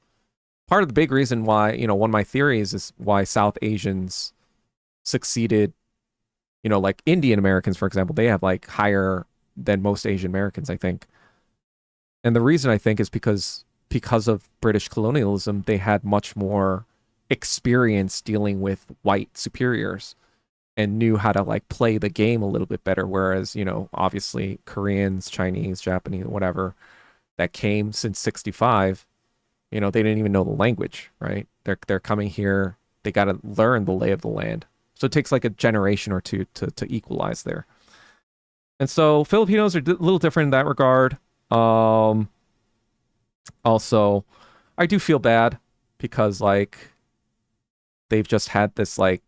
part of the big reason why, one of my theories is why South Asians succeeded, like Indian Americans, for example, they have like higher than most Asian Americans, I think. And the reason I think is because of British colonialism, they had much more experience dealing with white superiors and knew how to like play the game a little bit better. Whereas, obviously Koreans, Chinese, Japanese, whatever, that came since 65, they didn't even know the language, right? They're coming here, they got to learn the lay of the land. So it takes like a generation or two to equalize there. And so Filipinos are a little different in that regard. Also, I do feel bad because like they've just had this like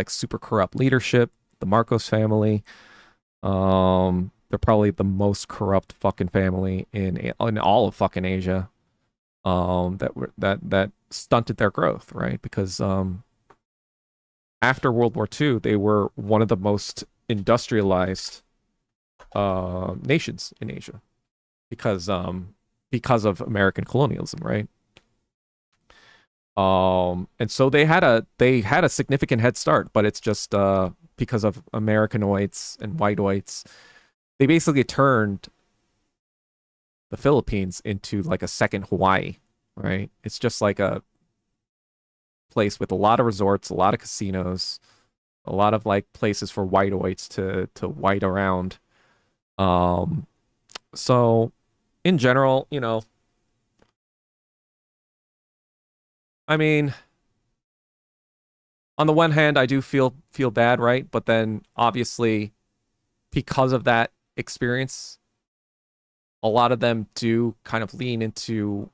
super corrupt leadership, the Marcos family. They're probably the most corrupt fucking family in all of fucking Asia. That stunted their growth, right? Because after World War II, they were one of the most industrialized nations in Asia because of American colonialism, right? And so they had a significant head start, but it's just because of Americanoids and whiteoids, they basically turned the Philippines into like a second Hawaii, right? It's just like a place with a lot of resorts, a lot of casinos, a lot of like places for whiteoids to white around. Um, so in general, I mean, on the one hand, I do feel bad, right? But then obviously, because of that experience, a lot of them do kind of lean into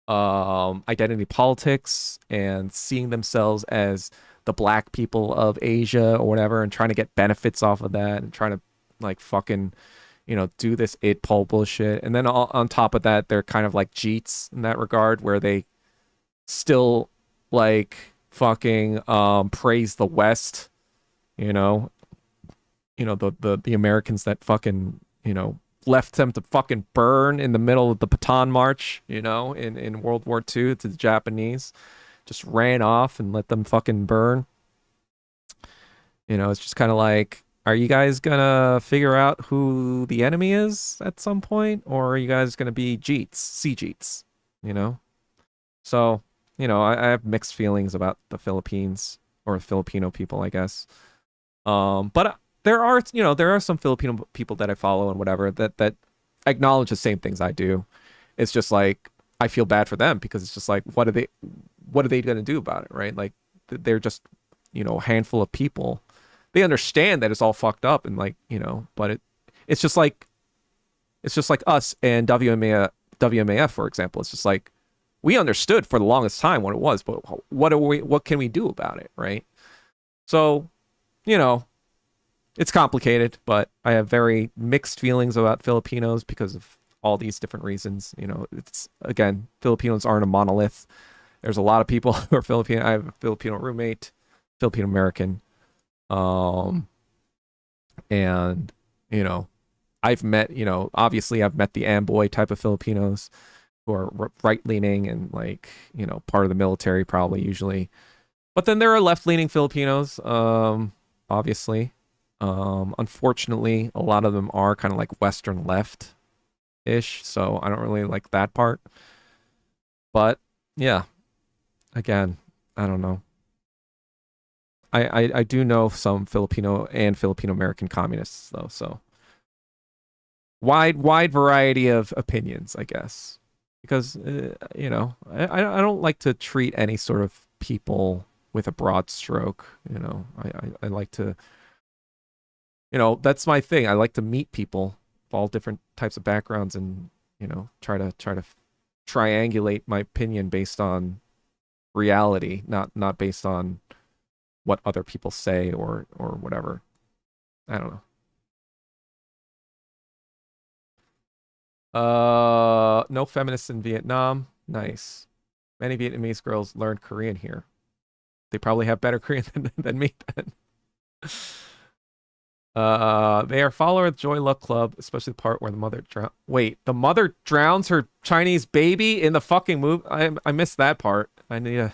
identity politics and seeing themselves as the black people of Asia or whatever, and trying to get benefits off of that, and trying to like fucking do this id pol bullshit. And then on top of that, they're kind of like Jeets in that regard, where they still like fucking praise the West, you know, the Americans that fucking, left them to fucking burn in the middle of the Bataan March, in World War II to the Japanese. Just ran off and let them fucking burn. It's just kind of like, are you guys gonna figure out who the enemy is at some point, or are you guys gonna be Jeets, sea Jeets, you know? So, I have mixed feelings about the Philippines or Filipino people, I guess. But there are some Filipino people that I follow and whatever that acknowledge the same things I do. It's just like I feel bad for them because it's just like what are they going to do about it, right? Like they're just a handful of people. They understand that it's all fucked up and like but it's just like us and WMAF, for example. It's just like we understood for the longest time what it was, but what can we do about it, right? So, it's complicated, but I have very mixed feelings about Filipinos because of all these different reasons. It's again, Filipinos aren't a monolith. There's a lot of people who are Filipino. I have a Filipino roommate, Filipino American, and I've met, obviously I've met the Amboy type of Filipinos who are right leaning and like part of the military probably usually, but then there are left leaning Filipinos, obviously. Unfortunately, a lot of them are kind of like Western left ish, so I don't really like that part. But yeah, again, I don't know. I do know some Filipino and Filipino American communists though, so wide variety of opinions, I guess. Because I don't like to treat any sort of people with a broad stroke. I like to that's my thing. I like to meet people of all different types of backgrounds and, try to triangulate my opinion based on reality, not based on what other people say or whatever. I don't know. No feminists in Vietnam. Nice. Many Vietnamese girls learned Korean here. They probably have better Korean than me then. They are follower of Joy Luck Club, especially the part where the mother Wait, the mother drowns her Chinese baby in the fucking movie. I missed that part. I need to.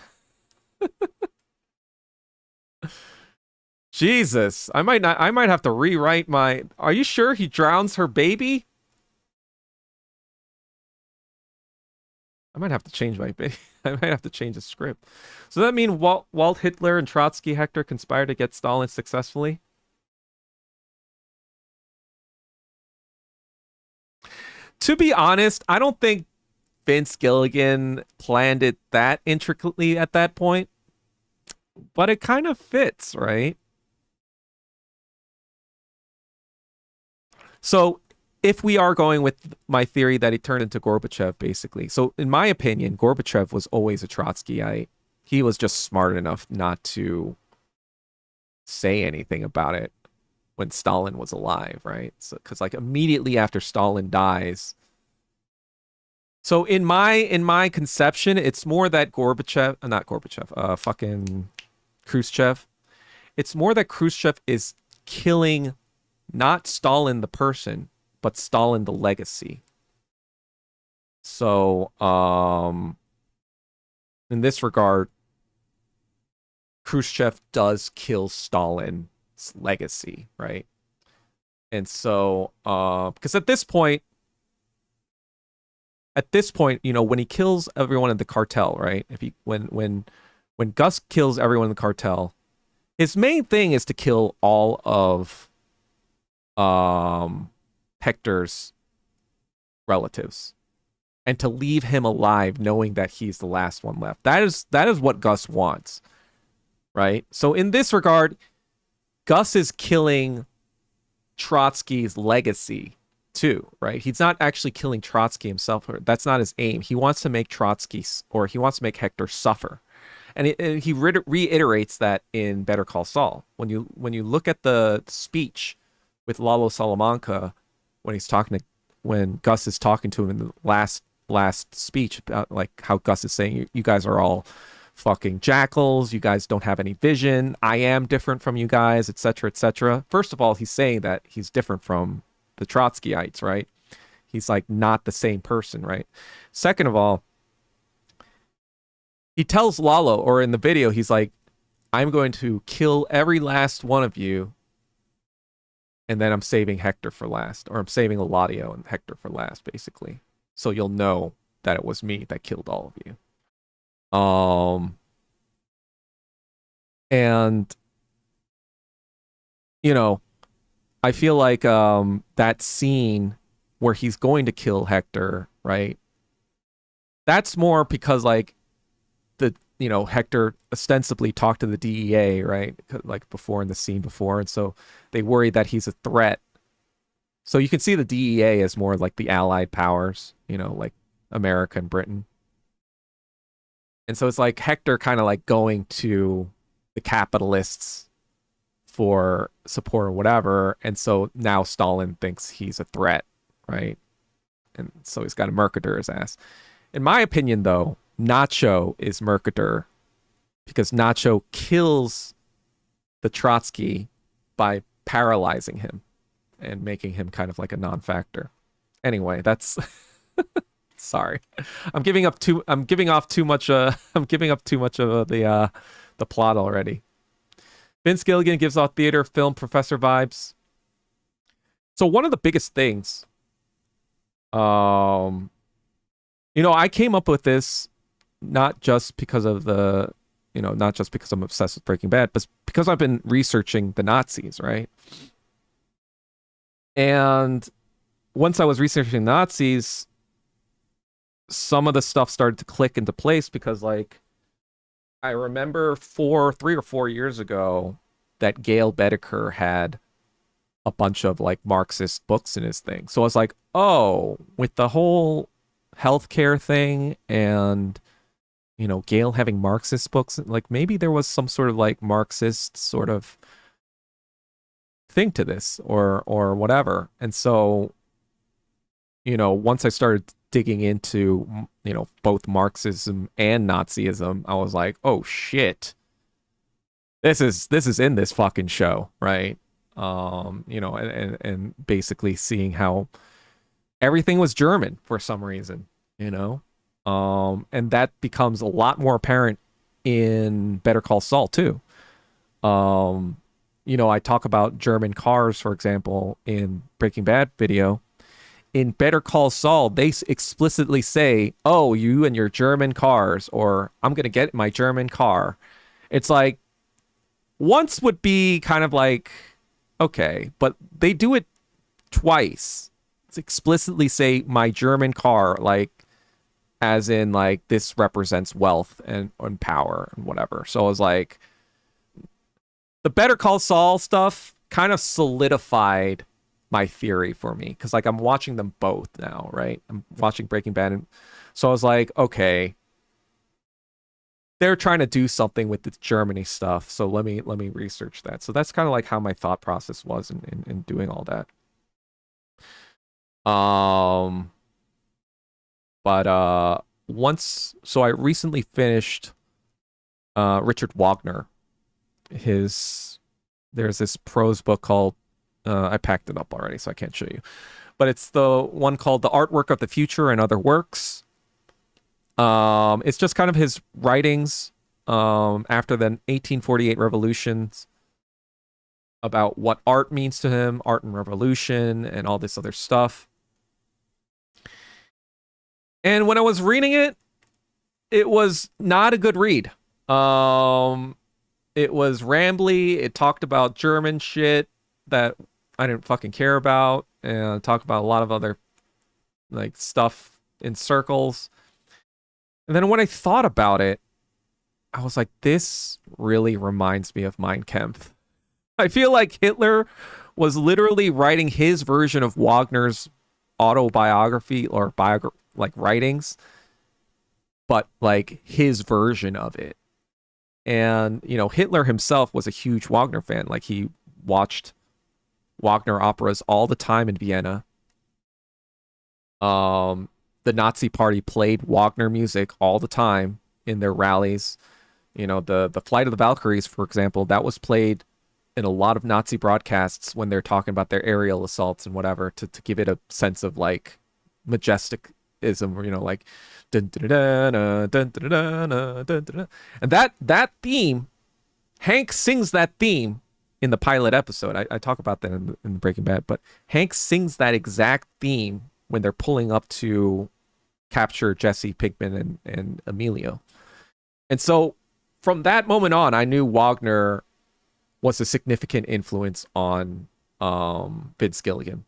Jesus, I might not. I might have to rewrite my. Are you sure he drowns her baby? I might have to change my. I might have to change the script. So that mean Walt Hitler and Trotsky Hector conspired to get Stalin successfully? To be honest, I don't think Vince Gilligan planned it that intricately at that point, but it kind of fits, right? So, if we are going with my theory that he turned into Gorbachev, basically. So, in my opinion, Gorbachev was always a Trotskyite. He was just smart enough not to say anything about it when Stalin was alive, right? So, because like immediately after Stalin dies, so in my conception, it's more that Gorbachev, not Gorbachev, fucking Khrushchev. It's more that Khrushchev is killing not Stalin the person, but Stalin the legacy. So, in this regard, Khrushchev does kill Stalin's legacy, right? And so, because at this point, you know, when he kills everyone in the cartel, right? If he when Gus kills everyone in the cartel, his main thing is to kill all of Hector's relatives and to leave him alive knowing that he's the last one left. That is what Gus wants, right? So in this regard, Gus is killing Trotsky's legacy too, right? He's not actually killing Trotsky himself. That's not his aim. He wants to make Trotsky, or he wants to make Hector suffer. And he reiterates that in Better Call Saul. When you look at the speech with Lalo Salamanca, when Gus is talking to him in the last speech about like how Gus is saying, you guys are all fucking jackals, you guys don't have any vision, I am different from you guys, etc., etc. First of all, he's saying that he's different from the Trotskyites, right? He's like not the same person, right? Second of all, he tells Lalo, or in the video, he's like, I'm going to kill every last one of you, and then I'm saving Hector for last, or I'm saving Eladio and Hector for last, basically. So you'll know that it was me that killed all of you. And you know, I feel like that scene where he's going to kill Hector, right? That's more because like Hector ostensibly talked to the DEA, right? Like before in the scene before, and so they worry that he's a threat. So you can see the DEA as more like the allied powers, like America and Britain. And so it's like Hector kind of like going to the capitalists for support or whatever. And so now Stalin thinks he's a threat, right? And so he's got to Mercader his ass. In my opinion, though, Nacho is Mercader because Nacho kills the Trotsky by paralyzing him and making him kind of like a non-factor. Anyway, that's sorry. I'm giving off too much of the plot already. Vince Gilligan gives off theater film professor vibes. So one of the biggest things, I came up with this not just because of not just because I'm obsessed with Breaking Bad, but because I've been researching the Nazis, right? And once I was researching Nazis, some of the stuff started to click into place because, like, I remember 3 or 4 years ago that Gail Bedecker had a bunch of, like, Marxist books in his thing. So I was like, oh, with the whole healthcare thing and Gail having Marxist books, like maybe there was some sort of like Marxist sort of thing to this or whatever. And so once I started digging into both Marxism and Nazism, I was like, oh shit, this is in this fucking show, right? And basically seeing how everything was German for some reason, and that becomes a lot more apparent in Better Call Saul too. I talk about German cars, for example, in Breaking Bad video. In Better Call Saul, they explicitly say, oh, you and your German cars, or I'm going to get my German car. It's like, once would be kind of like, okay, but they do it twice. It's explicitly say my German car, like, as in like this represents wealth and power and whatever. So I was like, the Better Call Saul stuff kind of solidified my theory for me because like I'm watching them both now, right? I'm watching Breaking Bad, and so I was like, okay, they're trying to do something with the Germany stuff, so let me research that. So that's kind of like how my thought process was in doing all that. But so I recently finished Richard Wagner. There's this prose book called I packed it up already, so I can't show you. But it's the one called The Artwork of the Future and Other Works. It's just kind of his writings after the 1848 revolutions about what art means to him, art and revolution, and all this other stuff. And when I was reading it, it was not a good read. It was rambly. It talked about German shit that I didn't fucking care about, and talked about a lot of other like stuff in circles. And then when I thought about it, I was like, this really reminds me of Mein Kampf. I feel like Hitler was literally writing his version of Wagner's autobiography or like writings, but like his version of it. And, you know, Hitler himself was a huge Wagner fan. Like, he watched Wagner operas all the time in Vienna. The Nazi Party played Wagner music all the time in their rallies. You know, the Flight of the Valkyries, for example, that was played in a lot of Nazi broadcasts when they're talking about their aerial assaults and whatever, to give it a sense of like majesticism, you know, like dun, dun, dun, dun, dun, dun, dun, dun, dun, dun. And that theme, Hank sings that theme in the pilot episode. I talk about that in Breaking Bad, but Hank sings that exact theme when they're pulling up to capture Jesse Pinkman and Emilio. And so from that moment on, I knew Wagner was a significant influence on Vince Gilligan.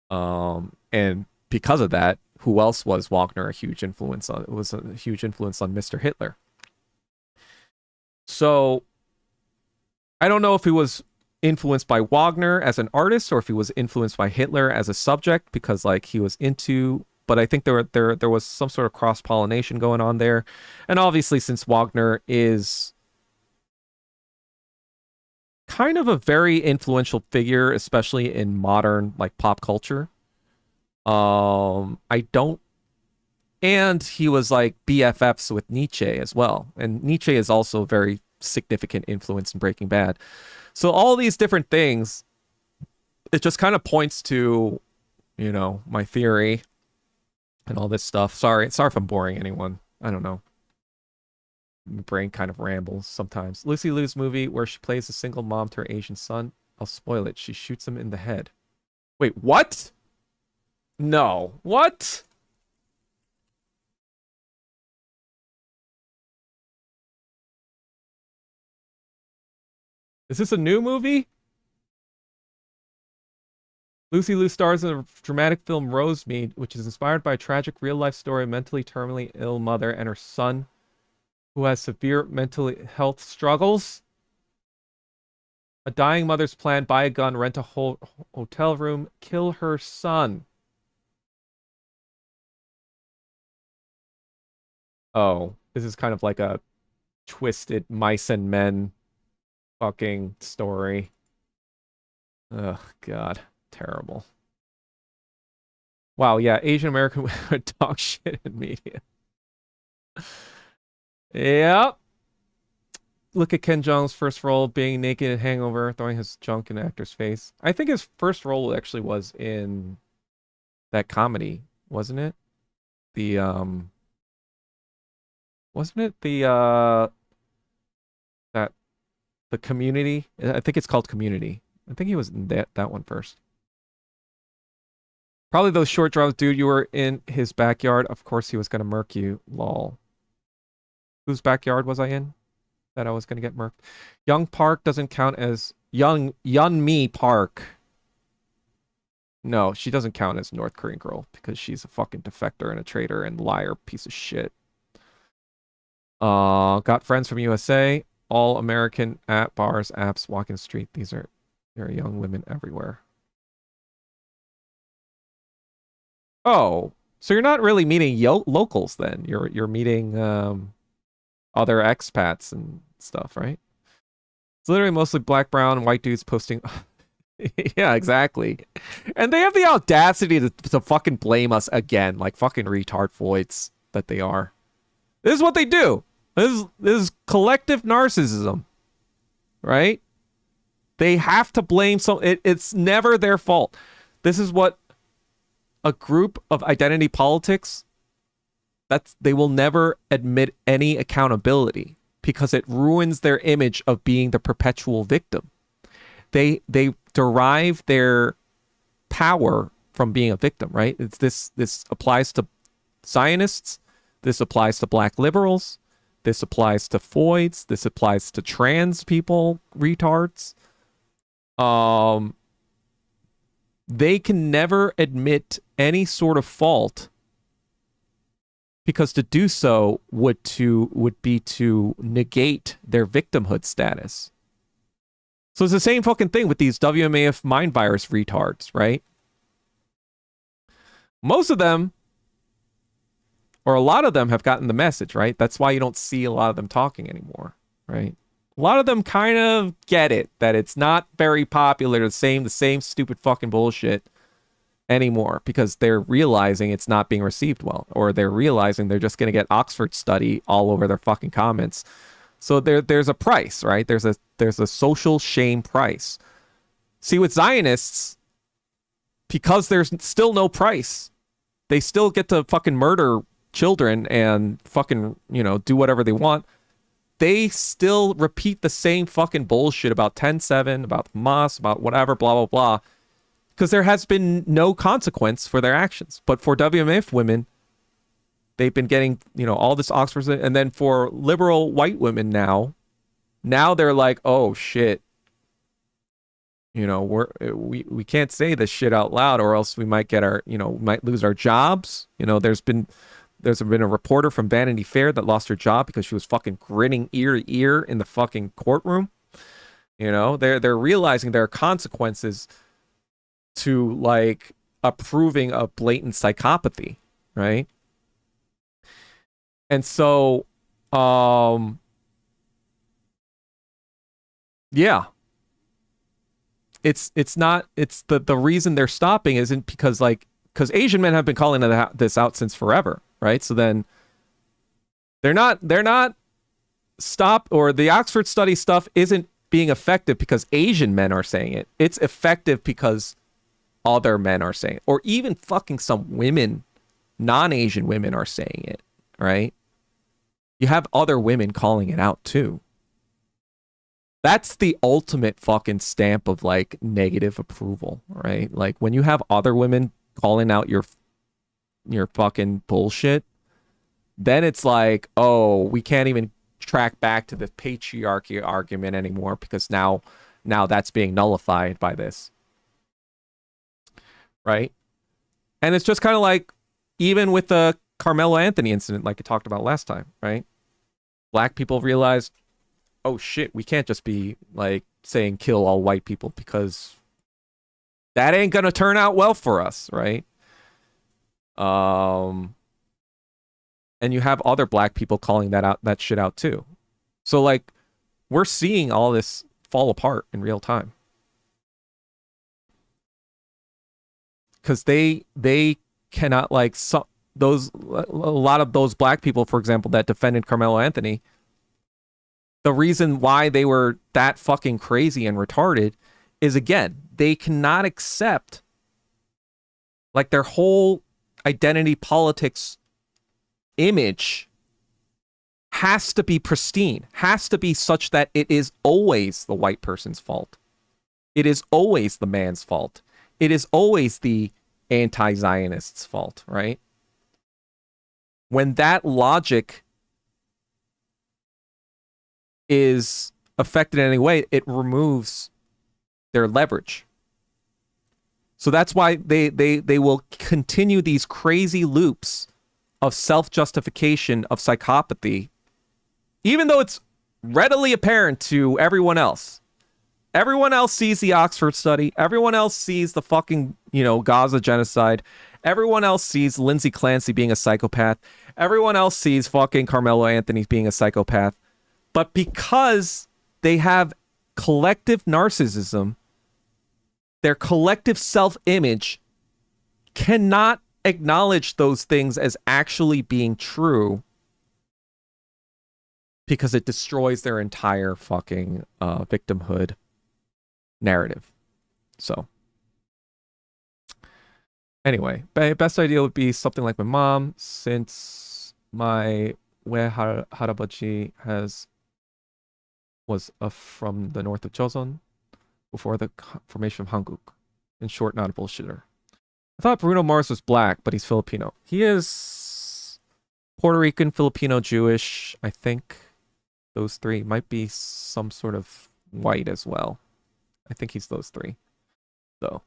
And because of that, who else was Wagner a huge influence on? It was a huge influence on Mr. Hitler. So I don't know if he was influenced by Wagner as an artist or if he was influenced by Hitler as a subject, because like he was into, but I think there was some sort of cross-pollination going on there. And obviously, since Wagner is kind of a very influential figure, especially in modern like pop culture. And he was like BFFs with Nietzsche as well. And Nietzsche is also a very significant influence in Breaking Bad. So all these different things, it just kind of points to, you know, my theory and all this stuff. Sorry if I'm boring anyone. I don't know. My brain kind of rambles sometimes. Lucy Liu's movie where she plays a single mom to her Asian son. I'll spoil it. She shoots him in the head. Wait, what? No. What? Is this a new movie? Lucy Liu stars in a dramatic film Rosemead, which is inspired by a tragic real-life story of a mentally terminally ill mother and her son who has severe mental health struggles. A dying mother's plan: buy a gun, rent a whole hotel room, kill her son. Oh, this is kind of like a twisted mice and men fucking story. Oh, God. Terrible. Wow, yeah, Asian American women talk shit in media. Yep. Look at Ken Jeong's first role, being naked in Hangover, throwing his junk in the actor's face. I think his first role actually was in that comedy, wasn't it? The wasn't it that the Community? I think it's called Community. I think he was in that one first. Probably those short draws, dude. You were in his backyard. Of course he was gonna murk you. Lol. Whose backyard was I in that I was gonna get murked? Young Park doesn't count as Young Mi Park. No, she doesn't count as North Korean girl because she's a fucking defector and a traitor and liar piece of shit. Got friends from USA, all American at bars, apps, walking the street. There are young women everywhere. Oh, so you're not really meeting locals then. You're meeting other expats and stuff, right? It's literally mostly black, brown, and white dudes posting. Yeah, exactly. And they have the audacity to fucking blame us again, like fucking retard foids that they are. This is what they do. This is collective narcissism, right? They have to blame it's never their fault. This is what a group of identity politics They will never admit any accountability because it ruins their image of being the perpetual victim. They derive their power from being a victim, right? It's this applies to Zionists, this applies to black liberals, this applies to foids, this applies to trans people, retards. They can never admit any sort of fault because to do so would be to negate their victimhood status. So it's the same fucking thing with these WMAF mind virus retards, right? Most of them, or a lot of them, have gotten the message, right? That's why you don't see a lot of them talking anymore, right? A lot of them kind of get it, that it's not very popular to say the same stupid fucking bullshit anymore because they're realizing it's not being received well, or they're realizing they're just going to get Oxford study all over their fucking comments. So there's a price, right? There's a social shame price. See, with Zionists, because there's still no price, they still get to fucking murder children and fucking, do whatever they want. They still repeat the same fucking bullshit about 10-7, about Hamas, about whatever, blah, blah, blah, because there has been no consequence for their actions. But for WMF women, they've been getting, all this Oxford, and then for liberal white women now they're like, oh shit, we can't say this shit out loud, or else we might get might lose our jobs. There's been a reporter from Vanity Fair that lost her job because she was fucking grinning ear to ear in the fucking courtroom. They're realizing there are consequences to like approving of blatant psychopathy, right? And so, yeah, it's the reason they're stopping isn't because Asian men have been calling this out since forever, right? So then they're not stopped, or the Oxford study stuff isn't being effective because Asian men are saying it. It's effective because other men are saying it, or even fucking some women, non-Asian women are saying it, right? You have other women calling it out too. That's the ultimate fucking stamp of like negative approval, right? Like when you have other women calling out your fucking bullshit, then it's like, oh, we can't even track back to the patriarchy argument anymore because now that's being nullified by this, right? And it's just kind of like, even with the Carmelo Anthony incident, like I talked about last time, right? Black people realized, oh shit, we can't just be like saying kill all white people because that ain't gonna turn out well for us, right? And you have other black people calling that shit out too. So like we're seeing all this fall apart in real time. Because they cannot a lot of those black people, for example, that defended Carmelo Anthony, the reason why they were that fucking crazy and retarded is, again, they cannot accept like their whole identity politics image has to be pristine, has to be such that it is always the white person's fault. It is always the man's fault. It is always the anti-Zionist's fault, right? When that logic is affected in any way, it removes their leverage. So that's why they will continue these crazy loops of self-justification of psychopathy, even though it's readily apparent to everyone else. Everyone else sees the Oxford study. Everyone else sees the fucking, Gaza genocide. Everyone else sees Lindsay Clancy being a psychopath. Everyone else sees fucking Carmelo Anthony being a psychopath. But because they have collective narcissism, their collective self-image cannot acknowledge those things as actually being true because it destroys their entire fucking victimhood narrative. So anyway, best idea would be something like my mom, since my harabachi was from the north of Joseon before the formation of Hanguk. In short, not a bullshitter. I thought Bruno Mars was black, but he's Filipino. He is Puerto Rican, Filipino, Jewish. I think those three might be some sort of white as well. I think he's those three. So,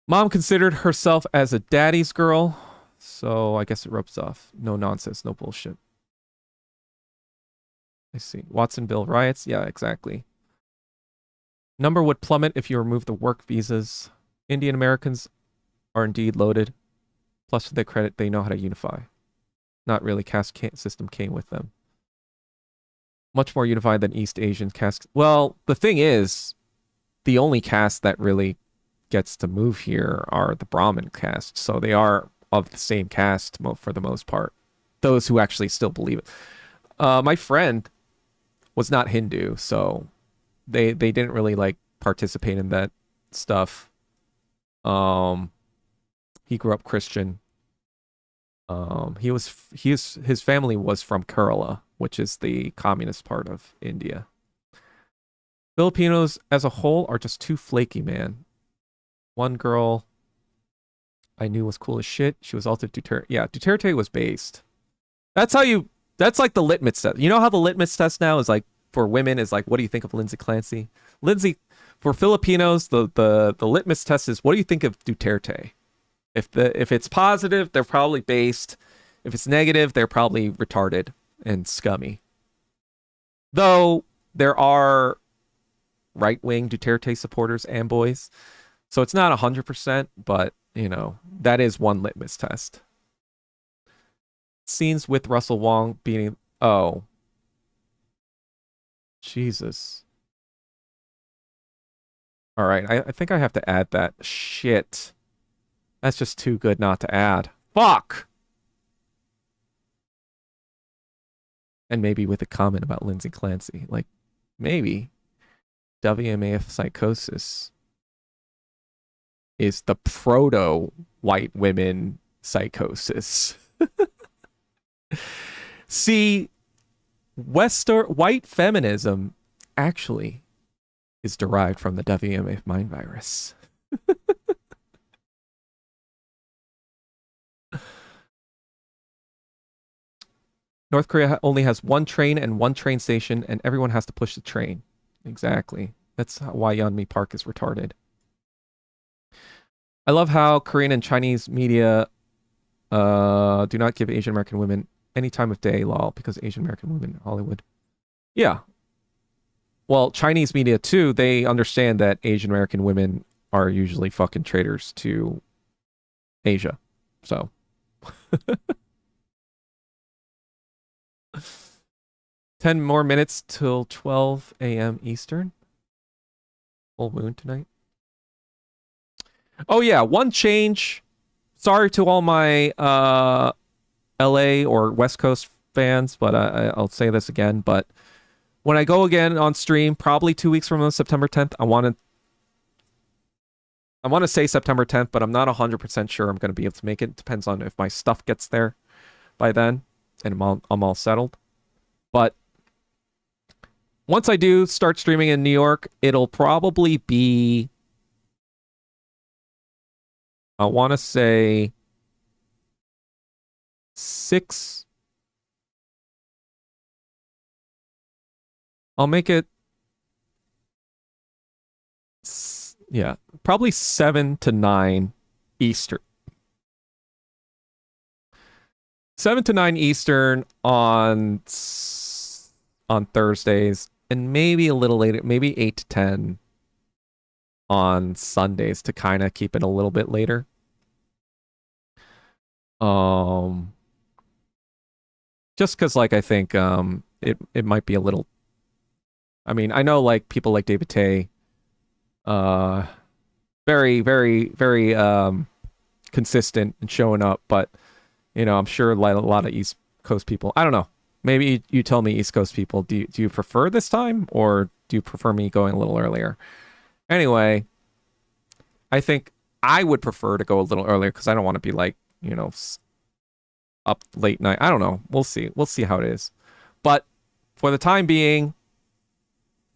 mom considered herself as a daddy's girl, so I guess it rubs off. No nonsense, no bullshit. I see. Watsonville riots? Yeah, exactly. Number would plummet if you remove the work visas. Indian Americans are indeed loaded. Plus, to their credit, they know how to unify. Not really. Caste system came with them. Much more unified than East Asian caste. Well, the thing is, the only caste that really gets to move here are the Brahmin caste. So they are of the same caste for the most part. Those who actually still believe it. My friend was not Hindu, so they didn't really like participate in that stuff. He grew up Christian. His family was from Kerala, which is the communist part of India. Filipinos as a whole are just too flaky, man. One girl I knew was cool as shit. She was also Duterte. Yeah, Duterte was based. That's like the litmus test. You know how the litmus test now is like for women is like, what do you think of Lindsay Clancy? For Filipinos, the litmus test is, what do you think of Duterte? If it's positive, they're probably based. If it's negative, they're probably retarded and scummy. Though there are right-wing Duterte supporters and boys. So it's not 100%, but, that is one litmus test. Scenes with Russell Wong being... Oh. Jesus. All right, I think I have to add that. Shit. That's just too good not to add. Fuck! And maybe with a comment about Lindsay Clancy. Like, maybe WMAF psychosis is the proto-white women psychosis. See, white feminism actually is derived from the WMAF mind virus. North Korea only has one train and one train station, and everyone has to push the train. Exactly. That's why Yeonmi Park is retarded. I love how Korean and Chinese media do not give Asian American women any time of day, lol, because Asian American women in Hollywood. Yeah. Well, Chinese media too, they understand that Asian American women are usually fucking traitors to Asia. So. 10 more minutes till 12 a.m. Eastern. Full moon tonight. Oh yeah, one change. Sorry to all my LA or West Coast fans, but I'll say this again. But when I go again on stream, probably 2 weeks from September 10th, I want to say September 10th, but I'm not 100% sure I'm going to be able to make it. It depends on if my stuff gets there by then and I'm all settled. But once I do start streaming in New York, it'll probably be, I want to say 6. I'll make it, yeah, probably 7 to 9 Eastern. 7 to 9 Eastern on Thursdays, and maybe a little later, maybe 8 to 10 on Sundays to kind of keep it a little bit later. Just because, like, I think it might be a little. I mean, I know like people like David Tay, very, very, very consistent and showing up, but I'm sure like a lot of East Coast people. I don't know. Maybe you tell me, East Coast people, do you prefer this time, or do you prefer me going a little earlier? Anyway, I think I would prefer to go a little earlier because I don't want to be like, up late night. I don't know. We'll see. We'll see how it is. But for the time being,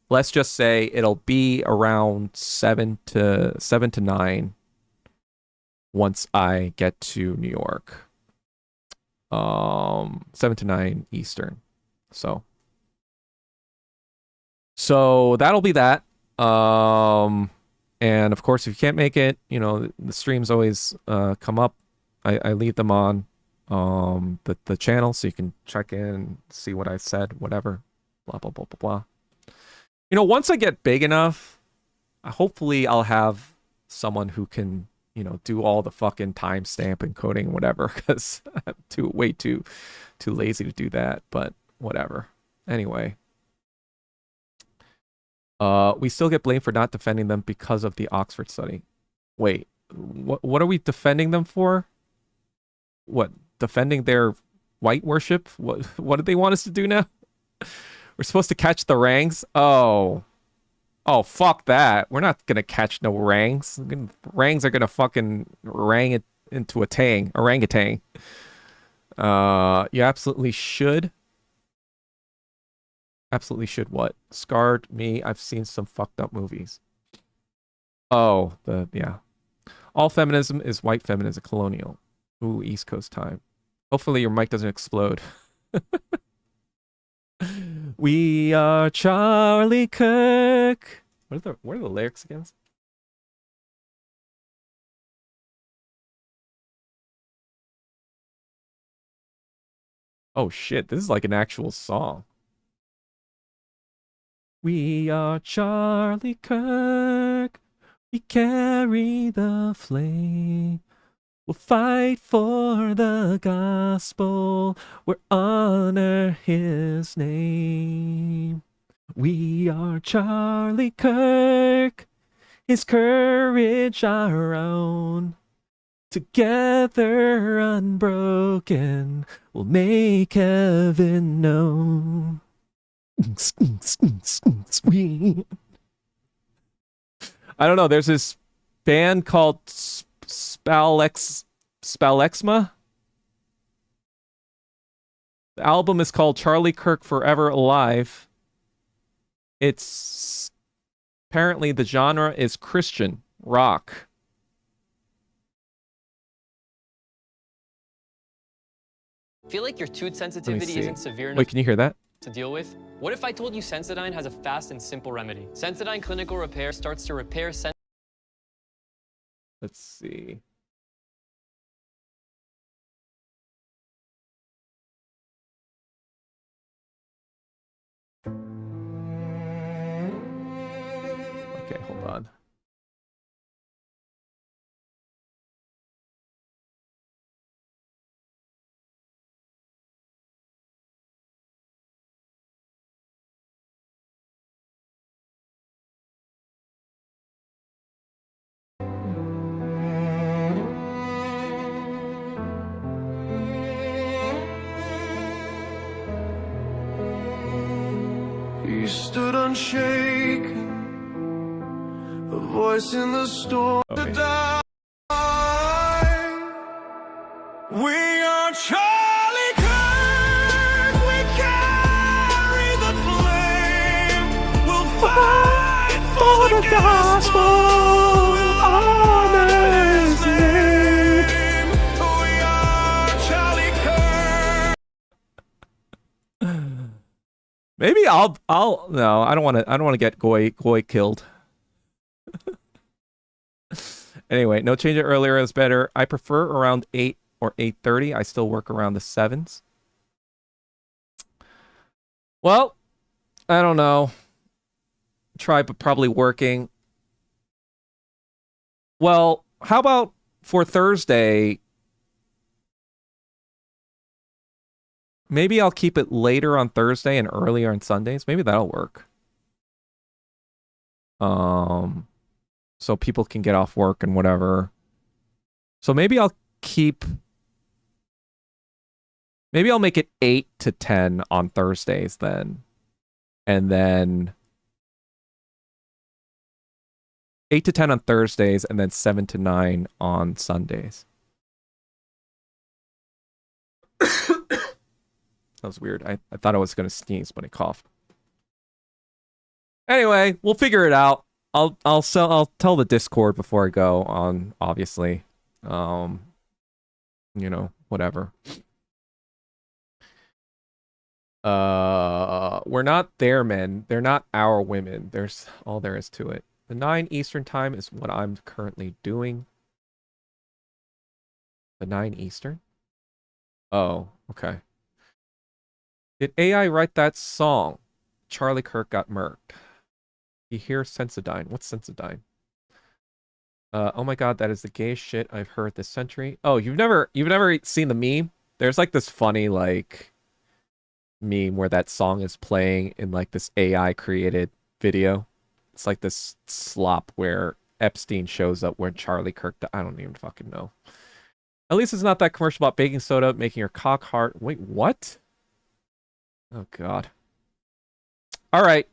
let's just say it'll be around 7 to 9 once I get to New York. 7 to 9 Eastern. So that'll be that. And of course, if you can't make it, you know, the streams always come up. I leave them on the channel so you can check in and see what I said, whatever. Blah blah blah blah blah. You know, once I get big enough, hopefully I'll have someone who can, you know, do all the fucking timestamp and coding, whatever, because I'm way too lazy to do that, but whatever. Anyway. We still get blamed for not defending them because of the Oxford study. Wait, what are we defending them for? What, defending their white worship? What do they want us to do now? We're supposed to catch the rangs? Oh, fuck that. We're not gonna catch no rangs. Rangs are gonna fucking rang it into a orangutan. You absolutely should. Absolutely should what? Scarred me. I've seen some fucked up movies. Oh, yeah. All feminism is white feminism, colonial. Ooh, East Coast time. Hopefully your mic doesn't explode. We are Charlie Kirk. What are the lyrics again? Oh shit, this is like an actual song. We are Charlie Kirk. We carry the flame. We'll fight for the gospel. We'll honor his name. We are Charlie Kirk. His courage our own. Together unbroken, we'll make heaven known. I don't know. There's this band called Spalexma. The album is called Charlie Kirk Forever Alive. It's apparently the genre is Christian rock. Feel like your tooth sensitivity isn't severe enough. Wait, can you hear that? To deal with? What if I told you Sensodyne has a fast and simple remedy? Sensodyne Clinical Repair starts to repair Let's see. Okay, hold on. He stood unshaken, a voice in the storm to die. We are Charlie Kirk, we carry the flame. We'll fight for the gospel, we'll honor his name. We are Charlie Kirk. Maybe I'll no, I don't want to get Goy killed. Anyway, no change it earlier is better. I prefer around 8 or 8:30. I still work around the 7s. Well, I don't know. Try but probably working. Well, how about for Thursday? Maybe I'll keep it later on Thursday and earlier on Sundays. Maybe that'll work. So people can get off work and whatever. So maybe I'll make it 8 to 10 on Thursdays then. And then 8 to 10 on Thursdays and then 7 to 9 on Sundays. That was weird. I thought I was gonna sneeze, but I coughed. Anyway, we'll figure it out. I'll tell the Discord before I go on, obviously. Whatever. We're not their men. They're not our women. There's all there is to it. The 9 Eastern time is what I'm currently doing. The 9 Eastern? Oh, okay. Did AI write that song? Charlie Kirk got murked. You hear Sensodyne. What's Sensodyne? Oh my god, that is the gayest shit I've heard this century. Oh, you've never seen the meme? There's like this funny like meme where that song is playing in like this AI created video. It's like this slop where Epstein shows up when Charlie Kirk. I don't even fucking know. At least it's not that commercial about baking soda making your cock hard. Wait, what? Oh god. All right.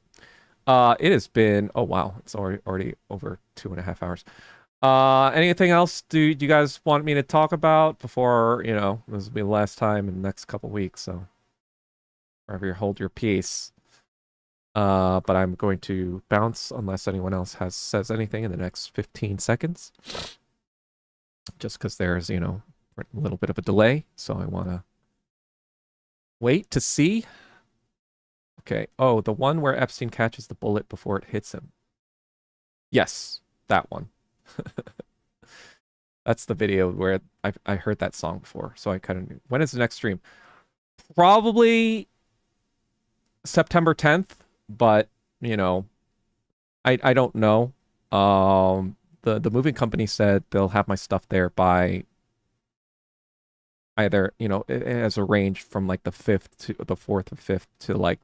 It has been. Oh wow, it's already over 2.5 hours. Anything else do you guys want me to talk about before, this will be the last time in the next couple weeks, so wherever you hold your peace. But I'm going to bounce unless anyone else says anything in the next 15 seconds. Just because there's, a little bit of a delay, so I want to wait to see. Okay. Oh, the one where Epstein catches the bullet before it hits him. Yes, that one. That's the video where I heard that song before, so I kind of knew. When is the next stream? Probably September 10th, but I don't know. The moving company said they'll have my stuff there by either, it has a range from like the 5th to the 4th or 5th to like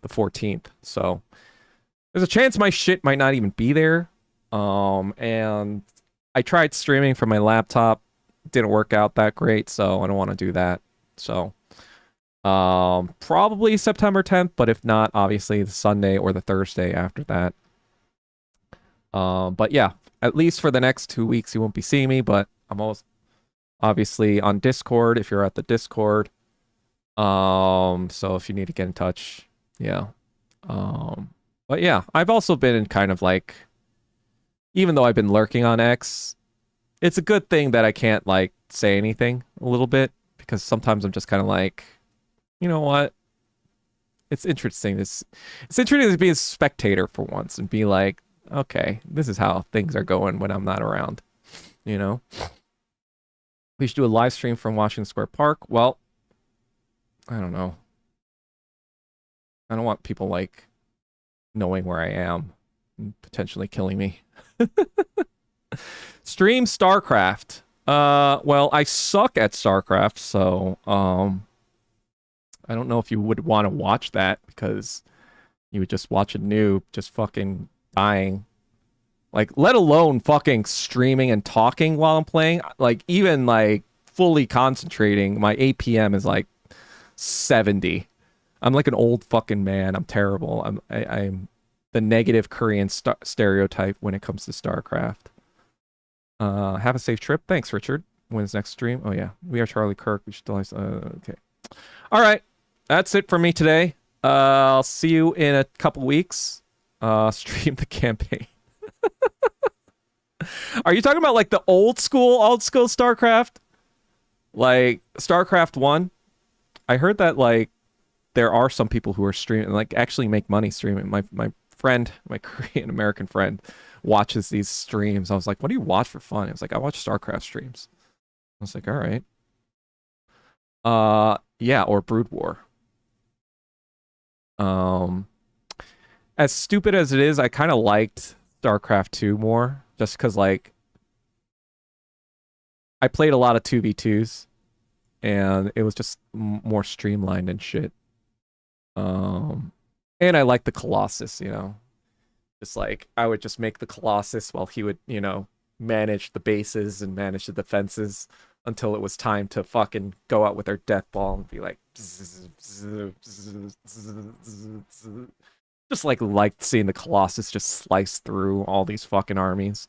the 14th. So there's a chance my shit might not even be there. And I tried streaming from my laptop. Didn't work out that great, so I don't want to do that. So probably September 10th, but if not, obviously the Sunday or the Thursday after that. But yeah, at least for the next 2 weeks you won't be seeing me, but I'm always obviously on Discord if you're at the Discord. So if you need to get in touch, yeah. But yeah, I've also been in kind of like, even though I've been lurking on X, it's a good thing that I can't like say anything a little bit, because sometimes I'm just kind of like, you know what? It's interesting. It's interesting to be a spectator for once and be like, okay, this is how things are going when I'm not around. We should do a live stream from Washington Square Park. Well, I don't know. I don't want people like knowing where I am and potentially killing me. Stream StarCraft. Well, I suck at StarCraft, so I don't know if you would want to watch that, because you would just watch a noob just fucking dying. Like, let alone fucking streaming and talking while I'm playing. Like, even like fully concentrating, my APM is like 70. I'm like an old fucking man. I'm terrible. I'm the negative Korean stereotype when it comes to StarCraft. Have a safe trip. Thanks, Richard. When's next stream? Oh yeah, we are Charlie Kirk. We should still okay. All right, that's it for me today. I'll see you in a couple weeks. Stream the campaign. Are you talking about like the old school StarCraft? Like StarCraft 1? I heard that like there are some people who are streaming, like actually make money streaming. My friend, my Korean American friend, watches these streams. I was like, what do you watch for fun? He was like, I watch StarCraft streams. I was like, all right. Yeah, or Brood War. As stupid as it is, I kind of liked StarCraft 2 more, just because like I played a lot of 2v2s and it was just more streamlined and shit. And I like the Colossus, just like I would just make the Colossus while he would, manage the bases and manage the defenses until it was time to fucking go out with their death ball and be like, just like seeing the Colossus just slice through all these fucking armies.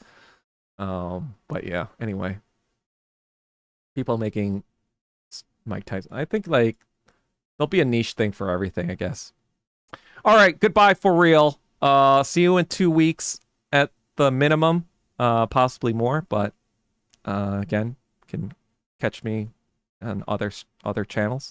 But yeah, anyway, people making Mike Tyson. I think like there'll be a niche thing for everything, I guess. All right, goodbye for real. See you in 2 weeks at the minimum, possibly more, but again, can catch me on other channels.